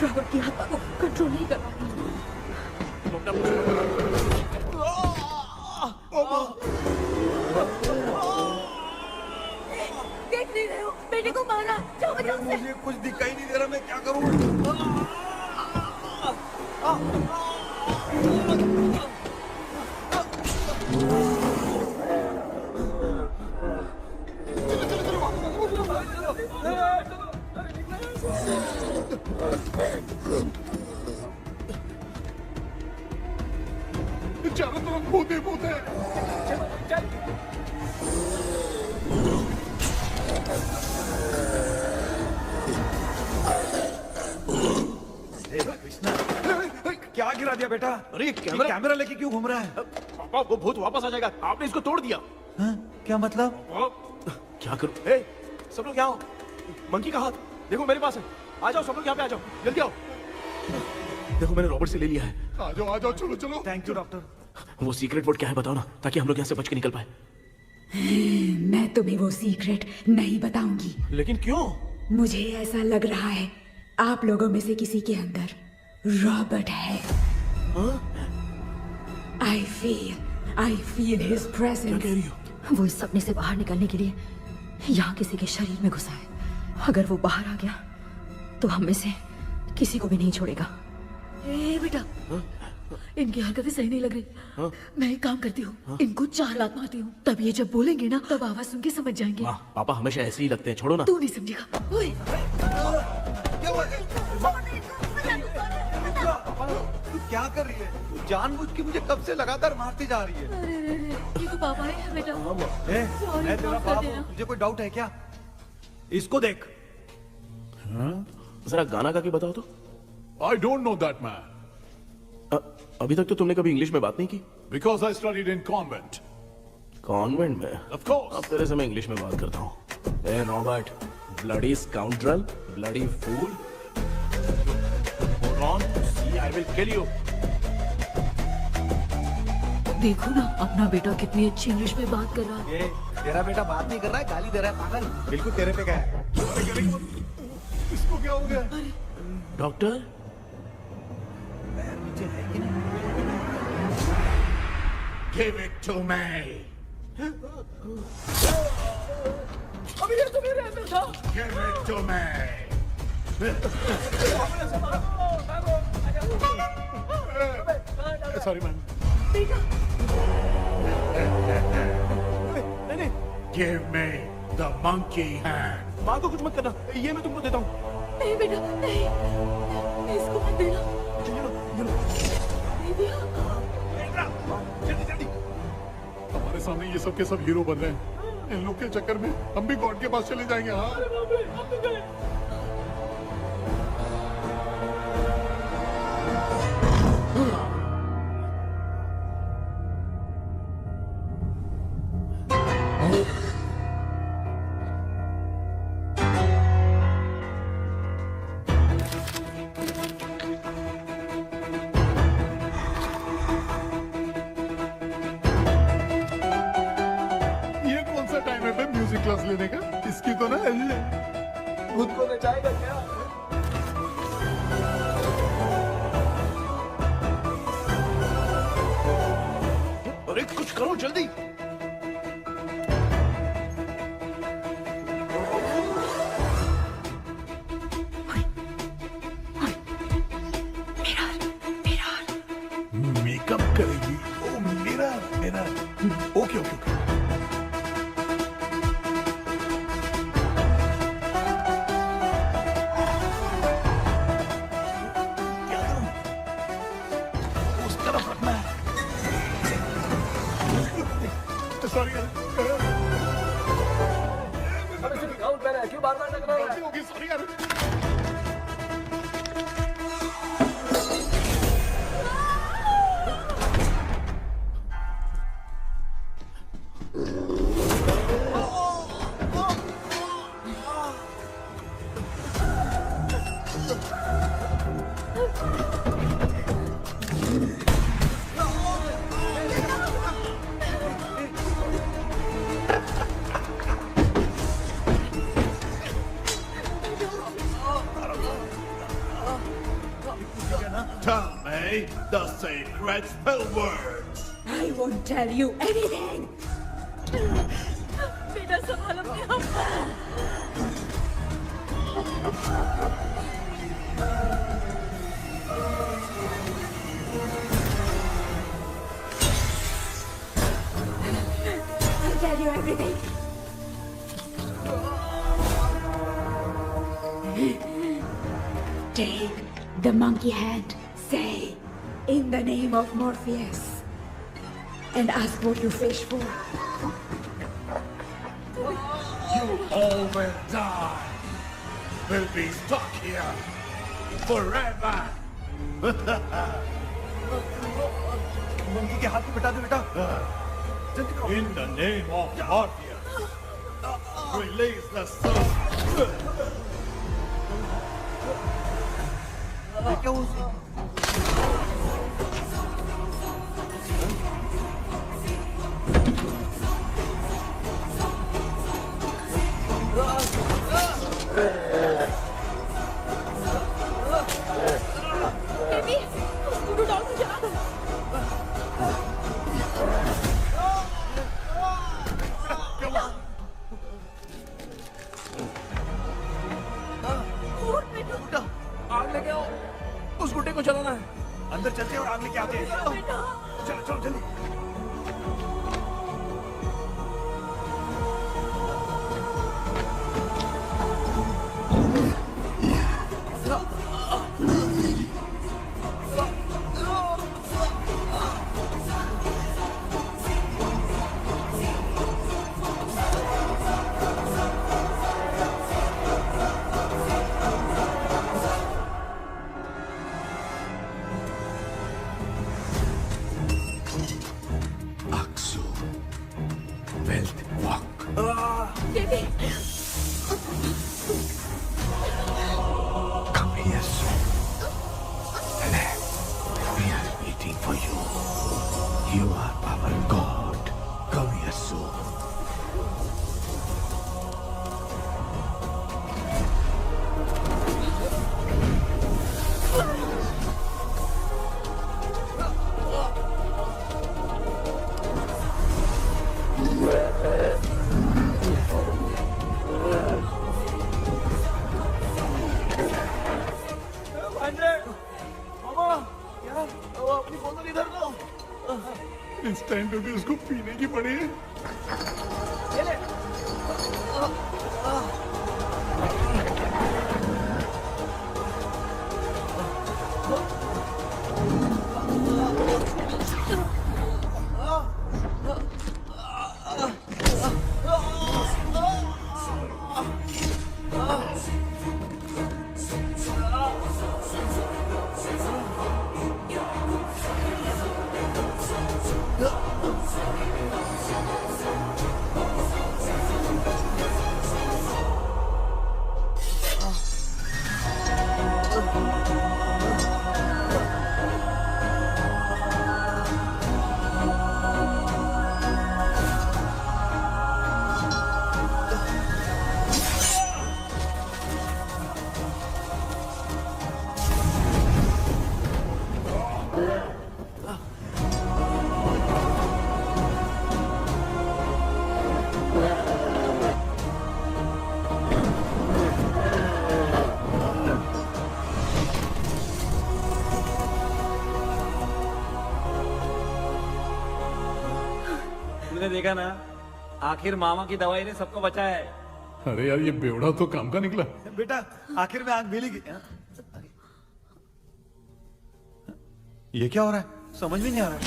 रॉबर्ट की आत्मा को कंट्रोल नहीं कर पा देख नहीं रहे हो बेटे को मारा। जाओ बचाओ उसे। मुझे कुछ दिखाई नहीं दे रहा, मैं क्या करूं? चारों तरफ भूत ही भूत है। क्या गिरा दिया बेटा? अरे ये कैमरा लेके क्यों घूम रहा है? पापा वो भूत वापस आ जाएगा. आपने इसको तोड़ दिया. हाँ? क्या मतलब? क्या करूं? ए, सब लोग यहाँ आओ. मंकी का हाथ देखो मेरे पास है. आ जाओ सब लोग यहाँ पे आ जाओ. जल्दी आओ. देखो मैंने रॉबर्ट से ले लिया है. आ जाओ चलो चलो. Thank you doctor. वो सीक्रेट वर्ड क्या है बताओ ना, ताकि हम लोग यहाँ से बच के निकल पाए. मैं तुम्हें वो सीक्रेट नहीं बताऊंगी. लेकिन क्यों? मुझे ऐसा लग रहा है आप लोगों में से किसी के अंदर रॉबर्ट है. I feel his presence. क्या कह रही हो? वो इस सपने से बाहर निकलने के लिए यहाँ किसी के शरीर में घुसा है. अगर वो बाहर आ गया तो हम में से किसी को भी नहीं छोड़ेगा. ए बेटा, इनकी हरकतें सही नहीं लग रही. मैं एक काम करती हूँ, इनको 4 लात मारती हूँ. तब ये जब बोलेंगे ना तब आवाज सुन के समझ जाएंगे. पापा हमेशा ऐसे ही लगते हैं, छोड़ो ना. तू नहीं समझेगा. ओए, तू क्या कर रही है? तू जानबूझ के मुझे कब से लगातार मारती जा रही है. अरे ये तो पापा है बेटा. मैं तेरा बाप हूँ, तुझे कोई डाउट है क्या? इसको देख. जरा गाना गा के बताओ तो. I don't know that man. अभी तक तो तुमने कभी इंग्लिश में बात नहीं की. Because I studied in convent. Convent में? Of course. अब तेरे से मैं इंग्लिश में बात करता हूँ. ए Robert, bloody scoundrel, bloody fool. Hold on. See, I will kill you. देखो ना अपना बेटा कितनी अच्छी इंग्लिश में बात कर रहा है. ये तेरा बेटा बात नहीं कर रहा है, गाली दे रहा है पागल. बिल्कुल तेरे पे क्या है. इसको क्या हो गया? Doctor, Give it to me. अभी ये तो मेरे अंदर था. Give it to me. Sorry, man. Give me the monkey hand. माँ को कुछ मत करना, ये मैं तुमको देता हूँ. नहीं बेटा नहीं, इसको मत देना. नहीं दिया. हमारे सामने ये सब के सब हीरो बन रहे हैं. इन लोग के चक्कर में हम भी गॉड के पास चले जाएंगे. हाँ. ये कौन सा टाइम है बे म्यूजिक क्लास लेने का? इसकी तो ना खुद को नचाएगा क्या? अरे कुछ करो जल्दी. मेकअप करेगी. ओ मेरा मेरा. Okay okay okay. क्या करूं? उस तरफ रखना है. सॉरी यार. अबे सिर्फ गाउन पहना है, क्यों बार-बार टकरा रहा है? गलती होगी. सॉरी यार. Tell me the secret spell words. I won't tell you anything. बेटा संभाल अपने आप को. I'll tell you everything. Take the monkey hand. Say, in the name of Morpheus, and ask what you fish for. You all will die. We'll be stuck here forever. Monkey के हाथ में बिठा दे बेटा. In the name of Morpheus, release the soul. क्या हुआ उसे? Baby, scooter doll को चला दो. आग लेके आओ. उस गुड्डे को चलाना है. अंदर चलते हैं और आग लेके आते हैं. चलो चलो जल्दी. You are our God. Come here soon. अपनी बोतल इधर लो। इस टाइम पे भी उसको पीने की पड़ी है। तुमने देखा ना, आखिर मामा की दवाई ने सबको बचाया है। अरे यार ये बेवड़ा तो काम का निकला। बेटा आखिर में आंख मिली। ये क्या हो रहा है? समझ में नहीं आ रहा है।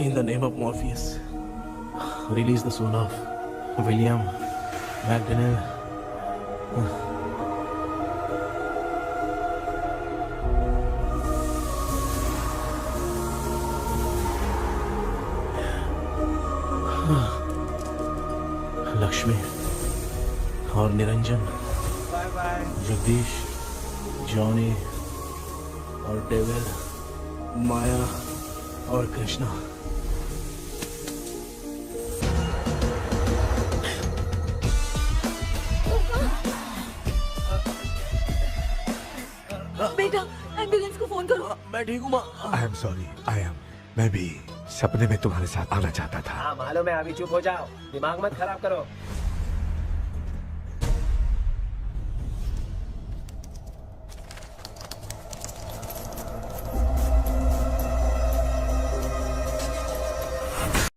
In the name of Morpheus, release the soul of William McDonnell. Lakshmi और निरंजन, जगदीश, जॉनी और डेविड, माया और कृष्णा। बेटा एम्बुलेंस को फोन करो। मैं ठीक हूँ माँ। आई एम सॉरी, मैं भी सपने में तुम्हारे साथ आना चाहता था। हाँ मालूम है, अभी चुप हो जाओ, दिमाग मत खराब करो।